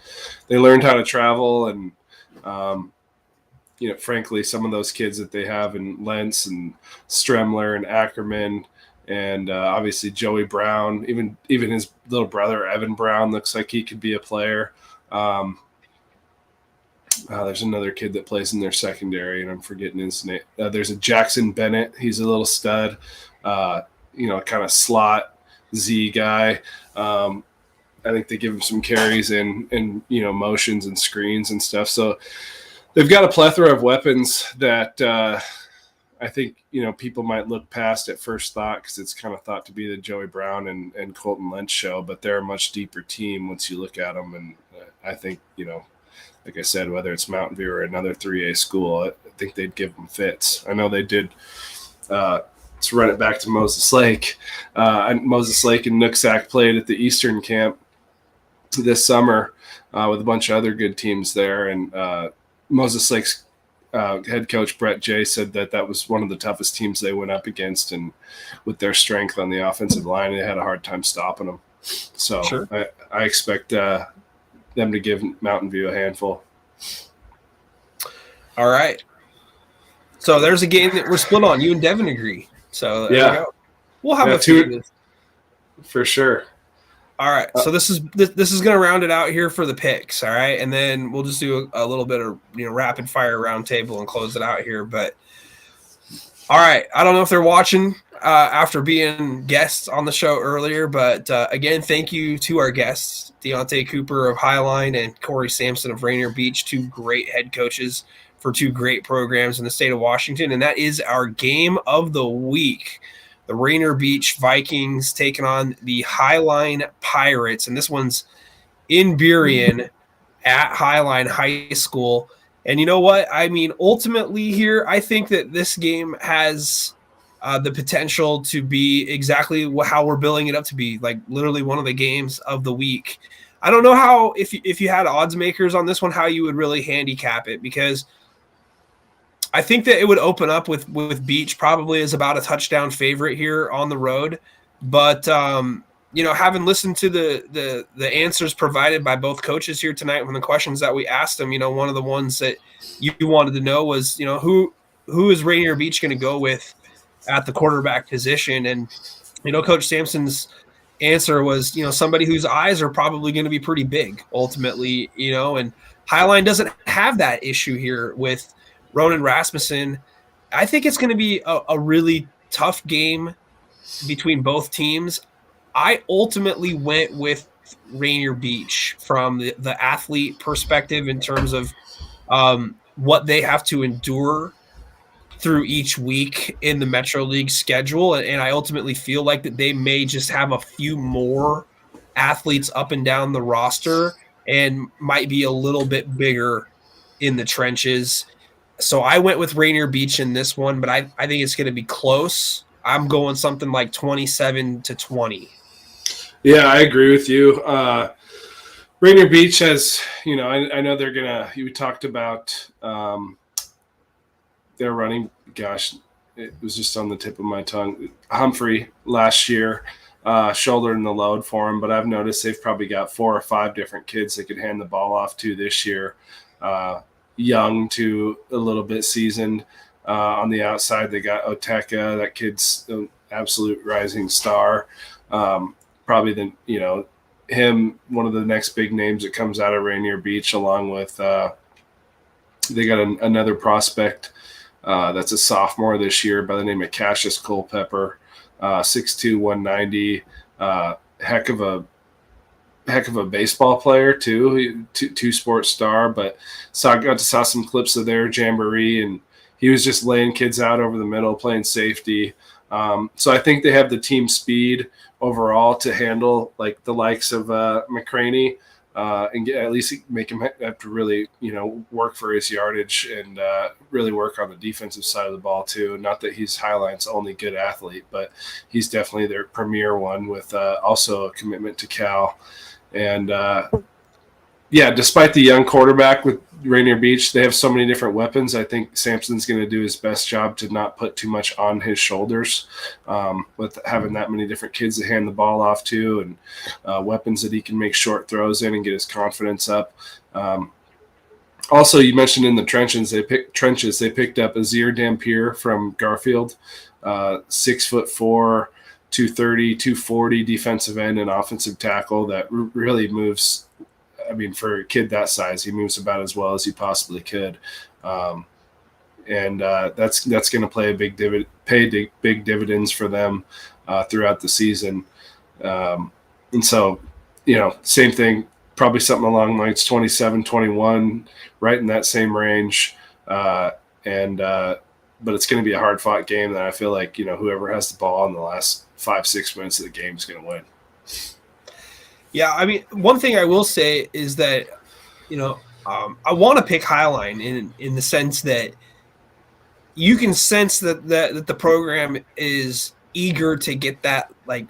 they learned how to travel. And, you know, frankly, some of those kids that they have in Lentz and Stremler and Ackerman and obviously Joey Brown, even his little brother, Evan Brown, looks like he could be a player. There's another kid that plays in their secondary, and I'm forgetting his name. There's a Jackson Bennett. He's a little stud, you know, kind of slot Z guy. I think they give him some carries and you know, motions and screens and stuff. So they've got a plethora of weapons that I think, you know, people might look past at first thought because it's kind of thought to be the Joey Brown and Colton Lentz show, but they're a much deeper team once you look at them. And I think, you know, like I said, whether it's Mountain View or another 3A school, I think they'd give them fits. I know they did. To run it back to Moses Lake, Moses Lake and Nooksack played at the Eastern Camp this summer with a bunch of other good teams there. And Moses Lake's head coach Brett Jay said that was one of the toughest teams they went up against, and with their strength on the offensive line, they had a hard time stopping them. So sure. I expect them to give Mountain View a handful. All right. So there's a game that we're split on. You and Devin agree. So there we go. We'll have a few for sure. All right. So this is going to round it out here for the picks. All right, and then we'll just do a little bit of, you know, rapid fire round table and close it out here. But all right, I don't know if they're watching after being guests on the show earlier, but again, thank you to our guests, Deontae Cooper of Highline and Corey Sampson of Rainier Beach, 2 great head coaches for 2 great programs in the state of Washington. And that is our game of the week. The Rainier Beach Vikings taking on the Highline Pirates. And this one's in Burien at Highline High School. And you know what? I mean, ultimately here, I think that this game has the potential to be exactly how we're building it up to be, like literally one of the games of the week. I don't know how, if you had odds makers on this one, how you would really handicap it, because I think that it would open up with Beach probably as about a touchdown favorite here on the road. But having listened to the answers provided by both coaches here tonight from the questions that we asked them, one of the ones that you wanted to know was, who is Rainier Beach going to go with at the quarterback position? And, Coach Sampson's answer was, somebody whose eyes are probably going to be pretty big ultimately, and Highline doesn't have that issue here with Ronan Rasmussen. I think it's going to be a really tough game between both teams. I ultimately went with Rainier Beach from the athlete perspective in terms of what they have to endure through each week in the Metro League schedule. And I ultimately feel like that they may just have a few more athletes up and down the roster and might be a little bit bigger in the trenches. So I went with Rainier Beach in this one, but I think it's going to be close. I'm going something like 27-20. Yeah, I agree with you. Rainier Beach has, I know they're going to – you talked about their running – gosh, it was just on the tip of my tongue. Humphrey last year shouldering the load for him, but I've noticed they've probably got 4 or 5 different kids they could hand the ball off to this year, young to a little bit seasoned. On the outside, they got Oteka. That kid's an absolute rising star. Probably him, one of the next big names that comes out of Rainier Beach, along with they got another prospect that's a sophomore this year by the name of Cassius Culpepper, 6'2", 190, heck of a baseball player too, two sports star. But got to saw some clips of their jamboree, and he was just laying kids out over the middle, playing safety. So I think they have the team speed overall to handle like the likes of McCraney and at least make him have to really, work for his yardage and really work on the defensive side of the ball too. Not that he's Highline's only good athlete, but he's definitely their premier one with also a commitment to Cal. And despite the young quarterback with Rainier Beach, they have so many different weapons. I think Sampson's going to do his best job to not put too much on his shoulders with having that many different kids to hand the ball off to and weapons that he can make short throws in and get his confidence up. Also, you mentioned in the trenches, they picked up Azir Dampier from Garfield, 6'4", 230, 240 defensive end and offensive tackle that really moves. I mean, for a kid that size, he moves about as well as he possibly could, and that's going to pay big dividends for them throughout the season. And so, same thing, probably something along the lines 27-21, right in that same range. But it's going to be a hard fought game that I feel like whoever has the ball in the last 5-6 minutes of the game is going to win. Yeah, I mean, one thing I will say is that, I want to pick Highline in the sense that you can sense that the program is eager to get that like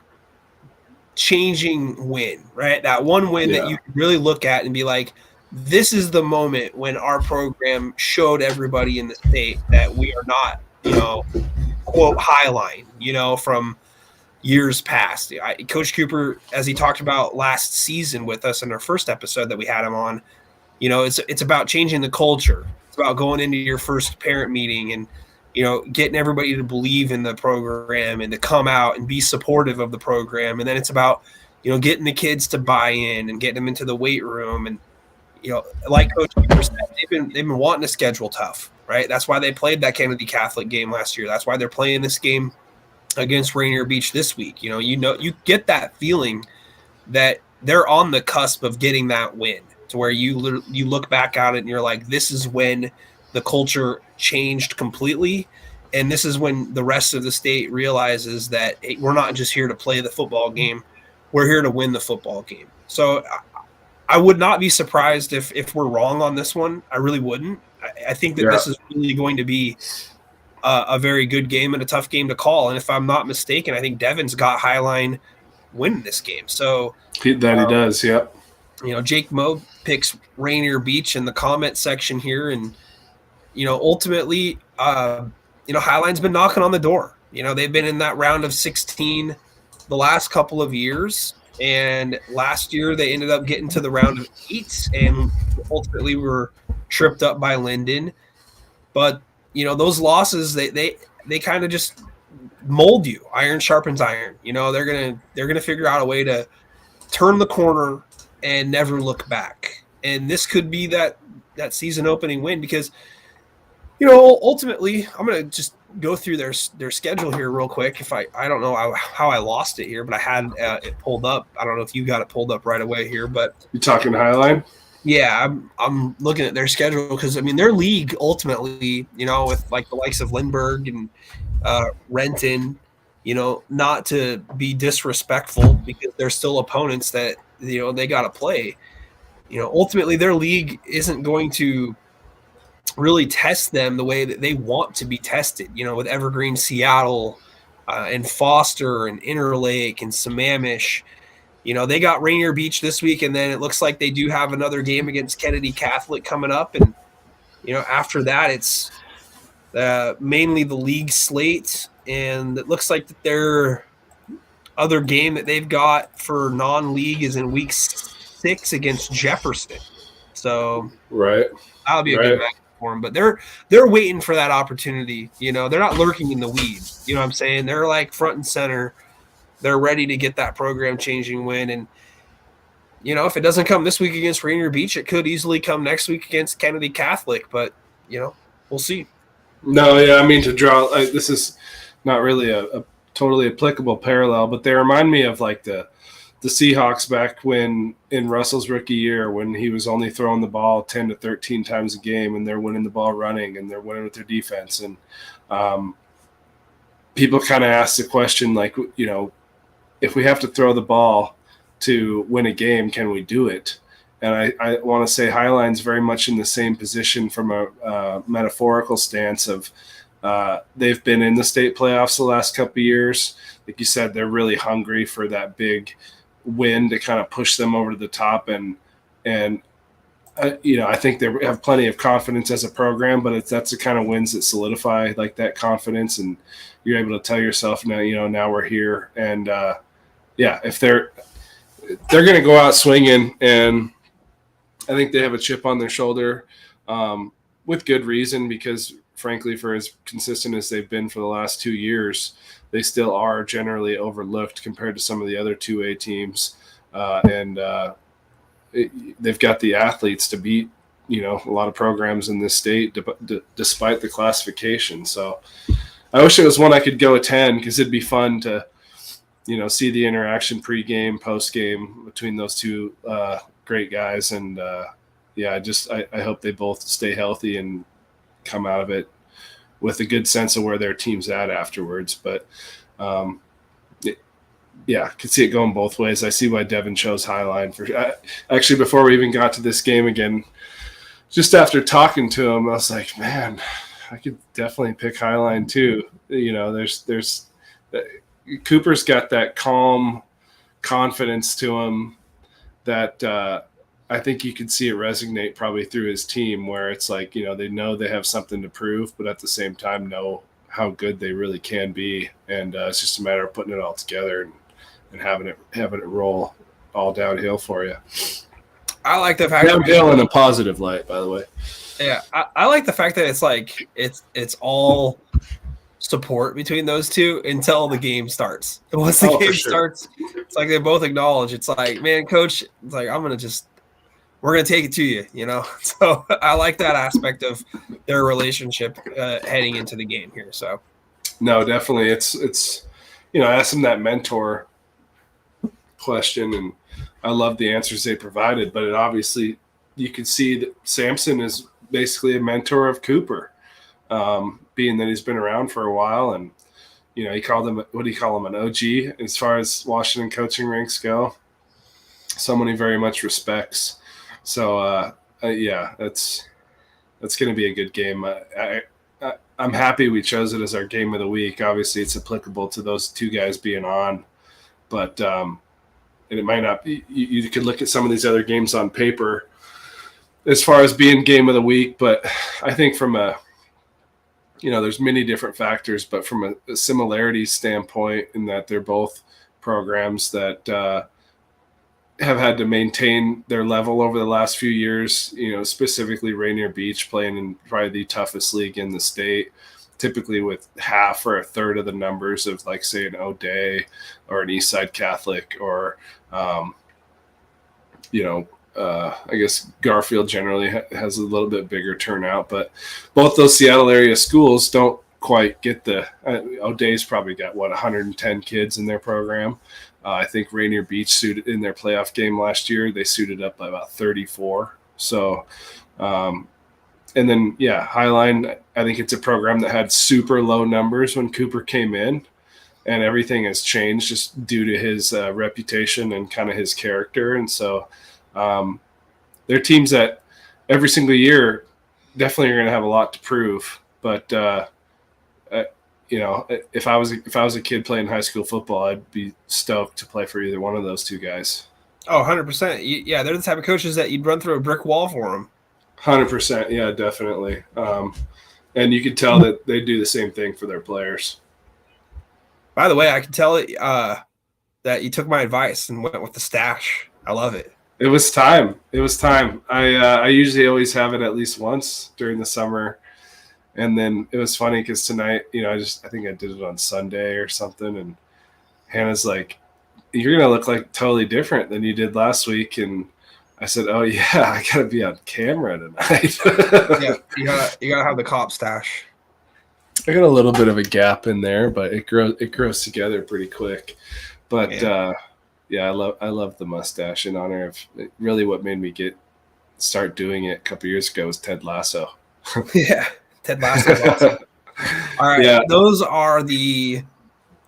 changing win, right? That one win that you can really look at and be like, this is the moment when our program showed everybody in the state that we are not, quote Highline, from years past. Coach Cooper, as he talked about last season with us in our first episode that we had him on, it's about changing the culture. It's about going into your first parent meeting and, getting everybody to believe in the program and to come out and be supportive of the program. And then it's about, getting the kids to buy in and getting them into the weight room. And, like Coach Cooper said, they've been wanting to schedule tough, right? That's why they played that Kennedy Catholic game last year. That's why they're playing this game against Rainier Beach this week. You get that feeling that they're on the cusp of getting that win to where you look back at it and you're like, this is when the culture changed completely. And this is when the rest of the state realizes that, hey, we're not just here to play the football game. We're here to win the football game. So I would not be surprised if we're wrong on this one. I really wouldn't. I think that this is really going to be a very good game and a tough game to call. And if I'm not mistaken, I think Devin's got Highline winning this game. So he does. Yep. Jake Moe picks Rainier Beach in the comment section here. And, ultimately, Highline's been knocking on the door. They've been in that round of 16 the last couple of years. And last year they ended up getting to the round of 8 and ultimately were tripped up by Linden. But those losses, they kind of just mold you. Iron sharpens iron. They're gonna figure out a way to turn the corner and never look back. And this could be that season opening win because ultimately I'm gonna just go through their schedule here real quick. If I don't know how I lost it here, but I had it pulled up. I don't know if you got it pulled up right away here, but you talking Highline? Yeah, I'm looking at their schedule because their league ultimately, with like the likes of Lindbergh and Renton, not to be disrespectful because they're still opponents that they got to play. Ultimately their league isn't going to really test them the way that they want to be tested, with Evergreen, Seattle, and Foster and Interlake and Sammamish. They got Rainier Beach this week, and then it looks like they do have another game against Kennedy Catholic coming up. And, after that, it's mainly the league slate. And it looks like that their other game that they've got for non-league is in week 6 against Jefferson. So right, that'll be a good match for them. But they're waiting for that opportunity. They're not lurking in the weeds. You know what I'm saying? They're like front and center. They're ready to get that program-changing win. And, if it doesn't come this week against Rainier Beach, it could easily come next week against Kennedy Catholic. But, we'll see. No, yeah, to draw this is not really a totally applicable parallel, but they remind me of like the Seahawks back when in Russell's rookie year when he was only throwing the ball 10 to 13 times a game and they're winning the ball running and they're winning with their defense. And people kind of ask the question, like, if we have to throw the ball to win a game, can we do it? And I want to say Highline's very much in the same position from a metaphorical stance of they've been in the state playoffs the last couple of years. Like you said, they're really hungry for that big win to kind of push them over to the top. And I think they have plenty of confidence as a program, but that's the kind of wins that solidify like that confidence. And you're able to tell yourself now, now we're here. And if they're going to go out swinging, and I think they have a chip on their shoulder with good reason, because frankly, for as consistent as they've been for the last 2 years, they still are generally overlooked compared to some of the other 2A teams. They've got the athletes to beat, a lot of programs in this state despite the classification. So I wish it was one I could go attend because it'd be fun to, see the interaction pregame, postgame between those two great guys. And I hope they both stay healthy and come out of it with a good sense of where their team's at afterwards. But could see it going both ways. I see why Devin chose Highline actually, before we even got to this game again, just after talking to him, I was like, man, I could definitely pick Highline too. There's Cooper's got that calm confidence to him that I think you could see it resonate probably through his team, where it's like, they know they have something to prove, but at the same time know how good they really can be. And it's just a matter of putting it all together and having it roll all downhill for you. I like the fact downhill in a positive light, by the way. Yeah, I like the fact that it's like it's all support between those two until the game starts. And once the game starts, it's like they both acknowledge. It's like, man, coach, it's like we're gonna take it to you, So I like that aspect of their relationship heading into the game here. So no, definitely, it's I asked them that mentor question, and I love the answers they provided. But it obviously, you could see that Sampson is basically a mentor of Cooper, being that he's been around for a while, and he called him, what do you call him, an OG as far as Washington coaching ranks go, someone he very much respects. So that's going to be a good game. I'm happy we chose it as our game of the week. Obviously, it's applicable to those two guys being on, but and it might not be. You could look at some of these other games on paper as far as being game of the week, but I think from there's many different factors, but from a similarity standpoint, in that they're both programs that have had to maintain their level over the last few years, specifically Rainier Beach playing in probably the toughest league in the state, typically with half or a third of the numbers of, like, say, an O'Day or an Eastside Catholic or, I guess Garfield generally has a little bit bigger turnout, but both those Seattle area schools don't quite get O'Day's probably got 110 kids in their program. I think Rainier Beach suited in their playoff game last year. They suited up by about 34. So, and then, Highline, I think it's a program that had super low numbers when Cooper came in, and everything has changed just due to his reputation and kind of his character. And so they're teams that every single year definitely are going to have a lot to prove. But, if I was a kid playing high school football, I'd be stoked to play for either one of those two guys. Oh, 100%. Yeah, they're the type of coaches that you'd run through a brick wall for them. 100%. Yeah, definitely. And you could tell that they do the same thing for their players. By the way, I can tell that you took my advice and went with the stash. I love it. It was time. I usually always have it at least once during the summer. And then it was funny because tonight, I think I did it on Sunday or something. And Hannah's like, "You're going to look like totally different than you did last week." And I said, "Oh yeah, I got to be on camera tonight." Yeah, you gotta have the cop stash. I got a little bit of a gap in there, but it grows together pretty quick. But I love the mustache in honor of really what made me start doing it a couple years ago was Ted Lasso. Yeah. Ted Lasso is awesome. All right. Yeah. Those are the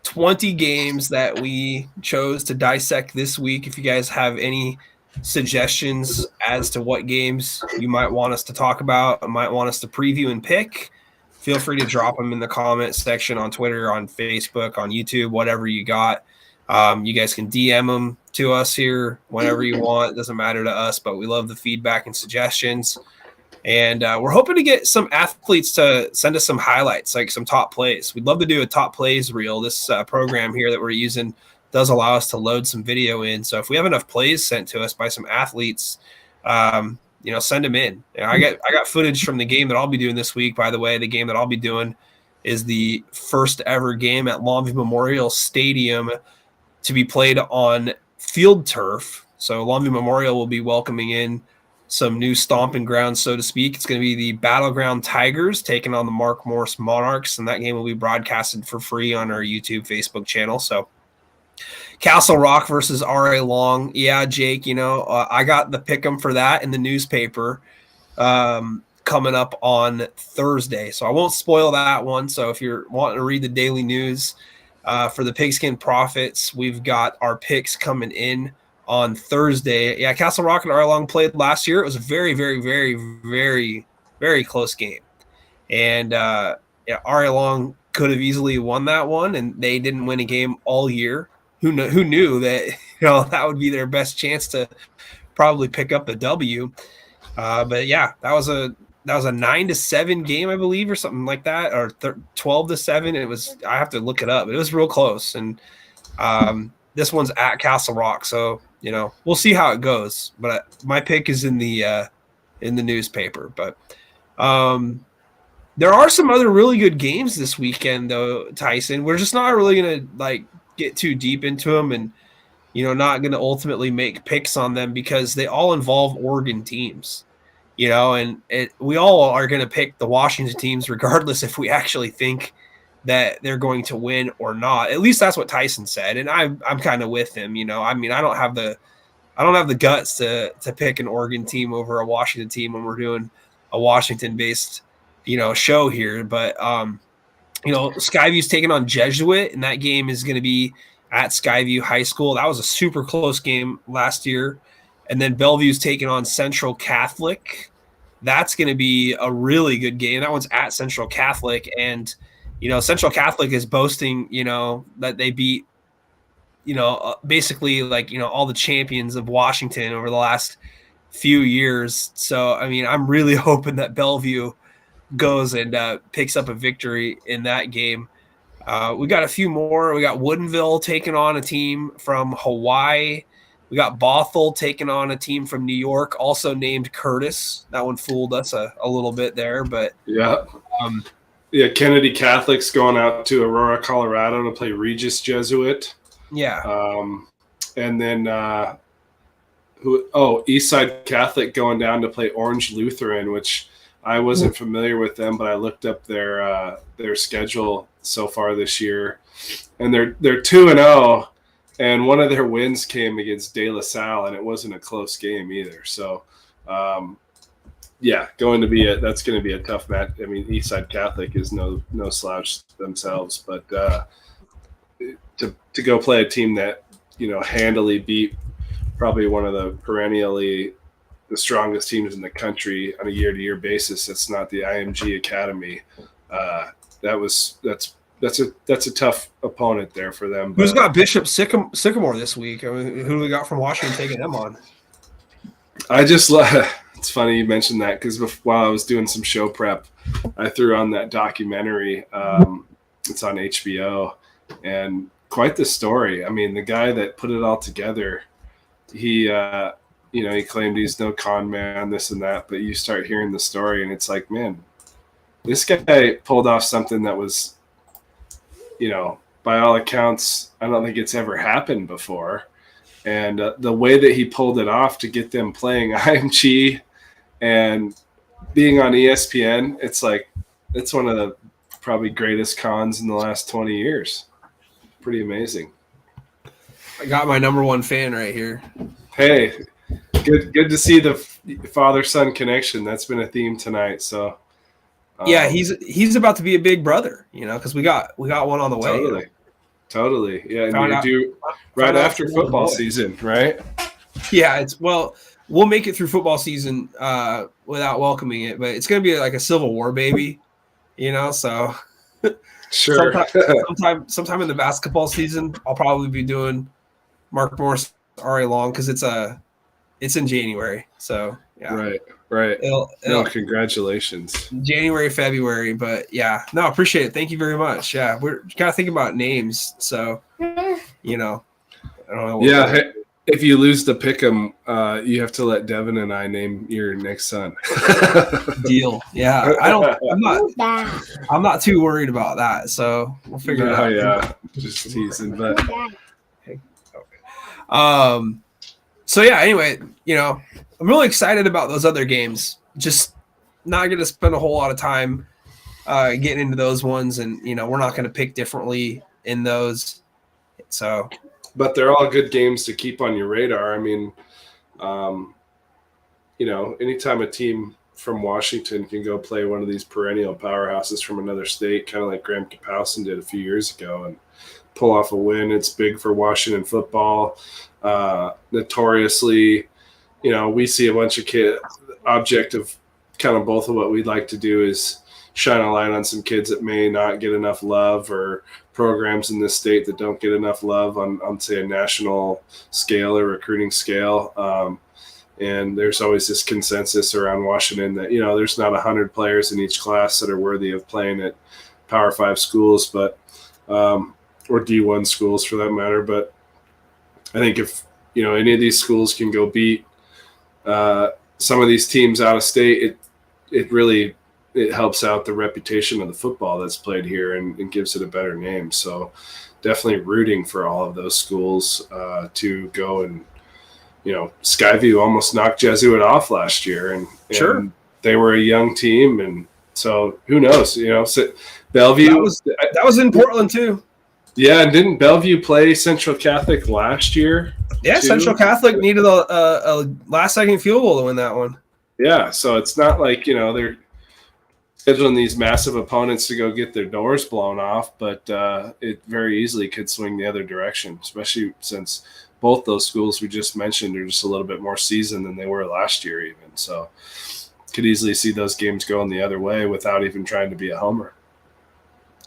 20 games that we chose to dissect this week. If you guys have any suggestions as to what games you might want us to talk about, might want us to preview and pick, feel free to drop them in the comment section on Twitter, on Facebook, on YouTube, whatever you got. You guys can DM them to us here whenever you want. It doesn't matter to us, but we love the feedback and suggestions. And we're hoping to get some athletes to send us some highlights, like some top plays. We'd love to do a top plays reel. This program here that we're using does allow us to load some video in. So if we have enough plays sent to us by some athletes, send them in. I got footage from the game that I'll be doing this week. By the way, the game that I'll be doing is the first ever game at Longview Memorial Stadium to be played on field turf. So Longview Memorial will be welcoming in some new stomping grounds, so to speak. It's going to be the Battleground Tigers taking on the Mark Morris Monarchs, and that game will be broadcasted for free on our YouTube, Facebook channel. So Castle Rock versus RA Long. Yeah, Jake, I got the pick'em for that in the newspaper coming up on Thursday. So I won't spoil that one. So if you're wanting to read the daily news for the Pigskin Prophets, we've got our picks coming in on Thursday. Yeah, Castle Rock and Arlong played last year. It was a very, very, very, very, very close game. And Arlong could have easily won that one, and they didn't win a game all year. Who knew that that would be their best chance to probably pick up the W. But yeah, that was a 9-7 game, I believe, or something like that, or 12-7. It was, I have to look it up, but it was real close. And this one's at Castle Rock, so we'll see how it goes. But my pick is in the newspaper. But there are some other really good games this weekend, though, Tyson. We're just not really gonna get too deep into them, and not gonna ultimately make picks on them because they all involve Oregon teams. And we all are going to pick the Washington teams regardless if we actually think that they're going to win or not. At least that's what Tyson said, and I'm kind of with him. I don't have the guts to pick an Oregon team over a Washington team when we're doing a Washington-based show here. But Skyview's taking on Jesuit, and that game is going to be at Skyview High School. That was a super close game last year. And then Bellevue's taking on Central Catholic. That's going to be a really good game. That one's at Central Catholic. And, Central Catholic is boasting, that they beat, basically all the champions of Washington over the last few years. So, I'm really hoping that Bellevue goes and picks up a victory in that game. We got a few more. We got Woodinville taking on a team from Hawaii. We got Bothell taking on a team from New York, also named Curtis. That one fooled us a little bit there, but yeah. Kennedy Catholic's going out to Aurora, Colorado to play Regis Jesuit. Yeah. And then Eastside Catholic going down to play Orange Lutheran, which I wasn't familiar with them, but I looked up their schedule so far this year, and they're 2-0, and one of their wins came against De La Salle, and it wasn't a close game either. So, that's going to be a tough match. I mean, Eastside Catholic is no slouch themselves, but to go play a team that handily beat probably one of the perennially the strongest teams in the country on a year-to-year basis. It's not the IMG Academy. That's a tough opponent there for them. Who's got Bishop Sycamore this week? I mean, who do we got from Washington taking them on? It's funny you mentioned that because while I was doing some show prep, I threw on that documentary. It's on HBO, and quite the story. I mean, the guy that put it all together, he claimed he's no con man, this and that, but you start hearing the story and it's like, man, this guy pulled off something that was, by all accounts, I don't think it's ever happened before. And the way that he pulled it off to get them playing IMG and being on ESPN, it's one of the probably greatest cons in the last 20 years. Pretty amazing. I got my number one fan right here. Hey, good to see the father-son connection. That's been a theme tonight. So, yeah, he's about to be a big brother, because we got one on the way. Totally. Yeah, and you're due right after football season, right? Yeah, we'll make it through football season without welcoming it, but it's going to be like a Civil War baby, so sure. sometime in the basketball season, I'll probably be doing Mark Morris Ari Long because it's in January. So yeah, right. Congratulations. January, February, but yeah, no, appreciate it. Thank you very much. Yeah, we're kind of thinking about names, so I don't know. Yeah, if you lose the pick'em, you have to let Devin and I name your next son. Deal. Yeah, I'm not too worried about that, so we'll figure it out. Yeah, just teasing, but. So yeah, anyway, I'm really excited about those other games. Just not going to spend a whole lot of time getting into those ones, and we're not going to pick differently in those. So, but they're all good games to keep on your radar. I mean, anytime a team from Washington can go play one of these perennial powerhouses from another state, kind of like Graham Kapowson did a few years ago, and pull off a win, it's big for Washington football. Notoriously, we see a bunch of object of kind of both of what we'd like to do is shine a light on some kids that may not get enough love, or programs in this state that don't get enough love on say a national scale or recruiting scale. And there's always this consensus around Washington that, there's not 100 players in each class that are worthy of playing at Power 5 schools, but or D1 schools for that matter. But I think if, any of these schools can go beat some of these teams out of state, it really helps out the reputation of the football that's played here and gives it a better name. So definitely rooting for all of those schools to go and, Skyview almost knocked Jesuit off last year, and sure, they were a young team. And so who knows, so Bellevue that was in Portland too. Yeah, and didn't Bellevue play Central Catholic last year? Yeah, too? Central Catholic needed a last-second field goal to win that one. Yeah, so it's not like, they're scheduling these massive opponents to go get their doors blown off, but it very easily could swing the other direction, especially since both those schools we just mentioned are just a little bit more seasoned than they were last year even. So could easily see those games going the other way without even trying to be a homer.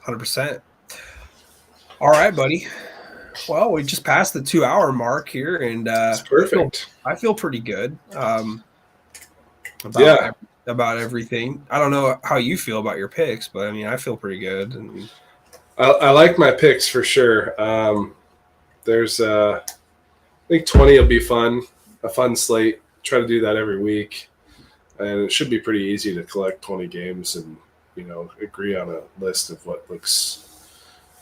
100%. All right, buddy. Well, we just passed the 2-hour mark here, and that's perfect. I feel pretty good about everything. I don't know how you feel about your picks, but I mean, I feel pretty good. And I like my picks for sure. There's I think 20 will be fun, a fun slate. Try to do that every week, and it should be pretty easy to collect 20 games and agree on a list of what looks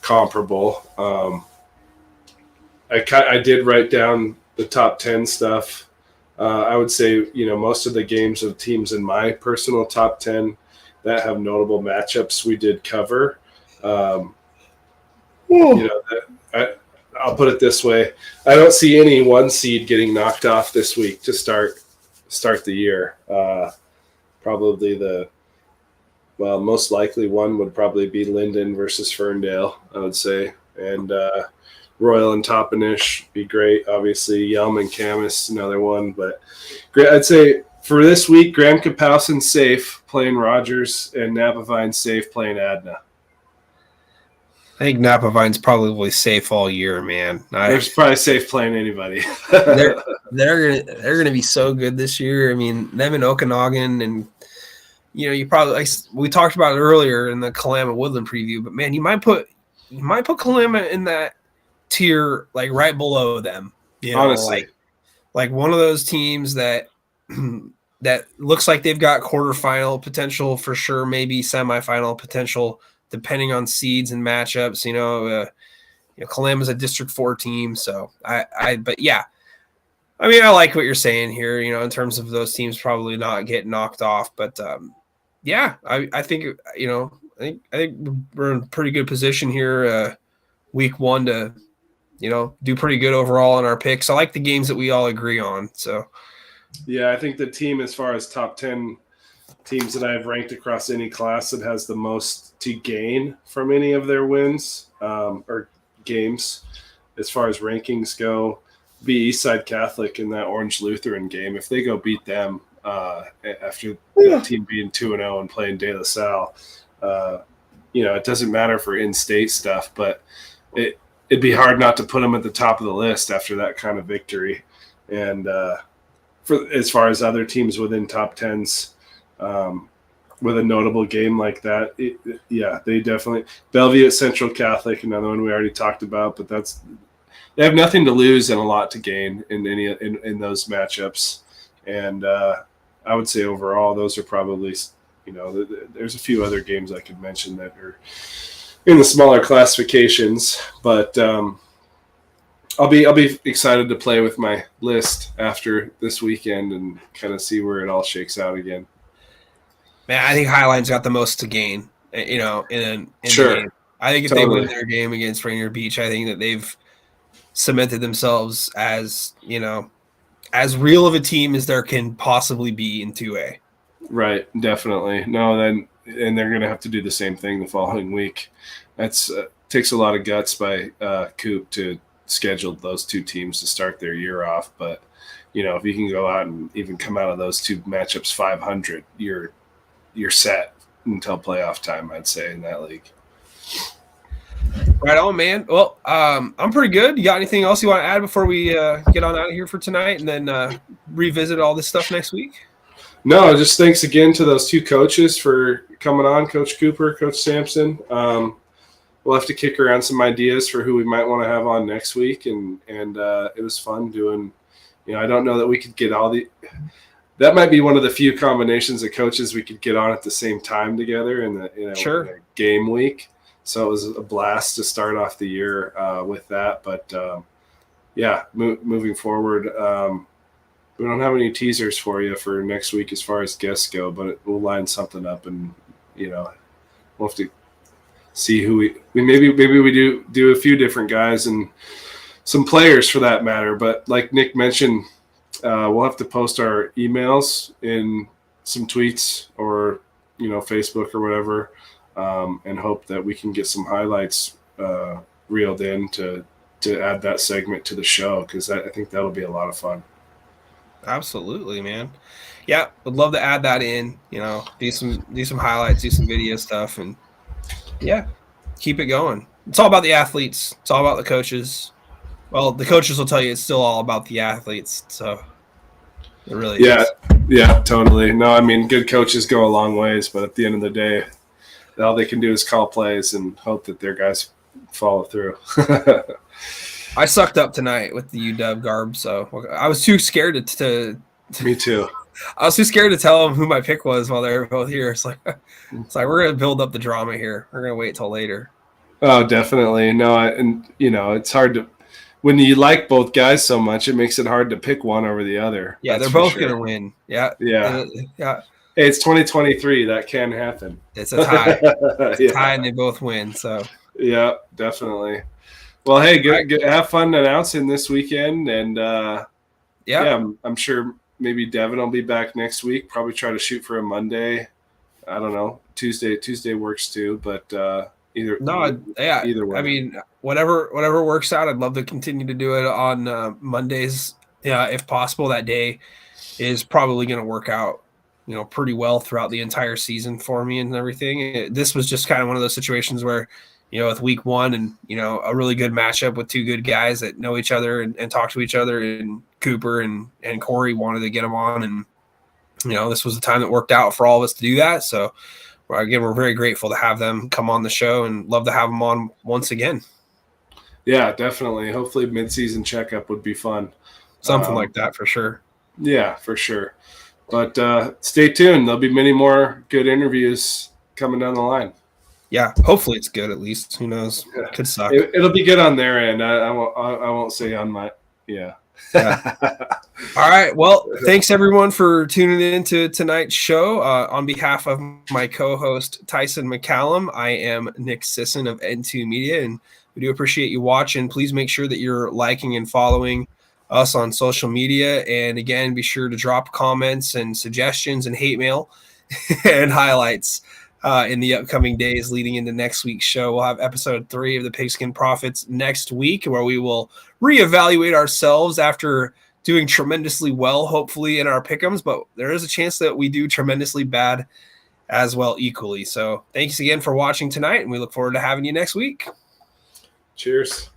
comparable. I did write down the top 10 stuff. I would say most of the games of teams in my personal top 10 that have notable matchups we did cover. I'll put it this way: I don't see any one seed getting knocked off this week to start the year. Probably most likely one would probably be Linden versus Ferndale, I would say, and Royal and Toppenish be great. Obviously, Yelm and Camas, another one, but great. I'd say for this week, Graham Kapowson safe playing Rogers and Napavine safe playing Adna. I think Napavine's probably safe all year, man. They're probably safe playing anybody. they're gonna be so good this year. I mean, them and Okanagan, and you probably we talked about it earlier in the Kalama Woodland preview. But man, you might put Kalama in that tier, like right below them. Honestly, like one of those teams that that looks like they've got quarterfinal potential for sure, maybe semifinal potential, depending on seeds and matchups. Kalama's a District 4 team, so but yeah, I mean, I like what you're saying here. In terms of those teams probably not get knocked off, but yeah, I think I think we're in pretty good position here, week 1 to do pretty good overall in our picks. I like the games that we all agree on. So yeah, I think the team as far as top 10 teams that I've ranked across any class that has the most to gain from any of their wins or games as far as rankings go be Eastside Catholic in that Orange Lutheran game. If they go beat them after the team being 2-0 and playing De La Salle, it doesn't matter for in-state stuff, but it'd be hard not to put them at the top of the list after that kind of victory. And for as far as other teams within top 10s, with a notable game like that, they definitely Bellevue at Central Catholic, another one we already talked about, but they have nothing to lose and a lot to gain in those matchups. And I would say overall, those are probably there's a few other games I could mention that are in the smaller classifications, but I'll be excited to play with my list after this weekend and kind of see where it all shakes out again. Man, I think Highline's got the most to gain, in Sure. the game. I think if they win their game against Rainier Beach, I think that they've cemented themselves as, as real of a team as there can possibly be in 2A. Right, definitely. No, and they're going to have to do the same thing the following week. That's takes a lot of guts by Coop to schedule those two teams to start their year off. But, if you can go out and even come out of those two matchups 500, you're set until playoff time, I'd say, in that league. Right on, man. Well, I'm pretty good. You got anything else you want to add before we get on out of here for tonight and then revisit all this stuff next week? No, just thanks again to those two coaches for coming on, Coach Cooper, Coach Sampson. We'll have to kick around some ideas for who we might want to have on next week, and it was fun doing. I don't know that we could get all the. That might be one of the few combinations of coaches we could get on at the same time together in the Sure. in a game week. So it was a blast to start off the year with that. But moving forward, we don't have any teasers for you for next week as far as guests go, but we'll line something up, and we'll have to see who we maybe we do a few different guys and some players for that matter. But like Nick mentioned, we'll have to post our emails in some tweets or Facebook or whatever, and hope that we can get some highlights reeled in to add that segment to the show, because I think that'll be a lot of fun. Absolutely, man. Yeah, would love to add that in. Do some highlights, do some video stuff, and keep it going. It's all about the athletes. It's all about the coaches. Well, the coaches will tell you it's still all about the athletes. So it really is. Yeah, totally. No, I mean, good coaches go a long ways, but at the end of the day, all they can do is call plays and hope that their guys follow through. I sucked up tonight with the UW garb, so I was too scared to Me too. I was too scared to tell them who my pick was while they were both here. It's like we're gonna build up the drama here. We're gonna wait till later. Oh, definitely. No, it's hard to when you like both guys so much, it makes it hard to pick one over the other. Yeah, they're both gonna win. Yeah. Yeah. Hey, it's 2023. That can happen. It's a tie. It's a tie, and they both win. So. Yeah, definitely. Well, hey, good. Have fun announcing this weekend, and I'm sure maybe Devin will be back next week. Probably try to shoot for a Monday. I don't know. Tuesday works too, but either way. I mean, whatever works out. I'd love to continue to do it on Mondays, if possible. That day is probably going to work out, pretty well throughout the entire season for me and everything. This was just kind of one of those situations where, with week one and, a really good matchup with two good guys that know each other and talk to each other, and Cooper and Corey wanted to get them on. And, this was the time that worked out for all of us to do that. So, again, we're very grateful to have them come on the show and love to have them on once again. Yeah, definitely. Hopefully mid-season checkup would be fun. Something like that for sure. Yeah, for sure. But stay tuned. There'll be many more good interviews coming down the line. Yeah, hopefully it's good at least. Who knows? Yeah. Could suck. It'll be good on their end. I won't say on my – yeah. All right. Well, thanks everyone for tuning in to tonight's show. On behalf of my co-host Tyson McCallum, I am Nick Sisson of N2 Media, and we do appreciate you watching. Please make sure that you're liking and following us on social media. And again, be sure to drop comments and suggestions and hate mail and highlights in the upcoming days leading into next week's show. We'll have episode 3 of the Pigskin Prophets next week, where we will reevaluate ourselves after doing tremendously well, hopefully, in our pick'ems, but there is a chance that we do tremendously bad as well equally. So thanks again for watching tonight, and we look forward to having you next week. Cheers.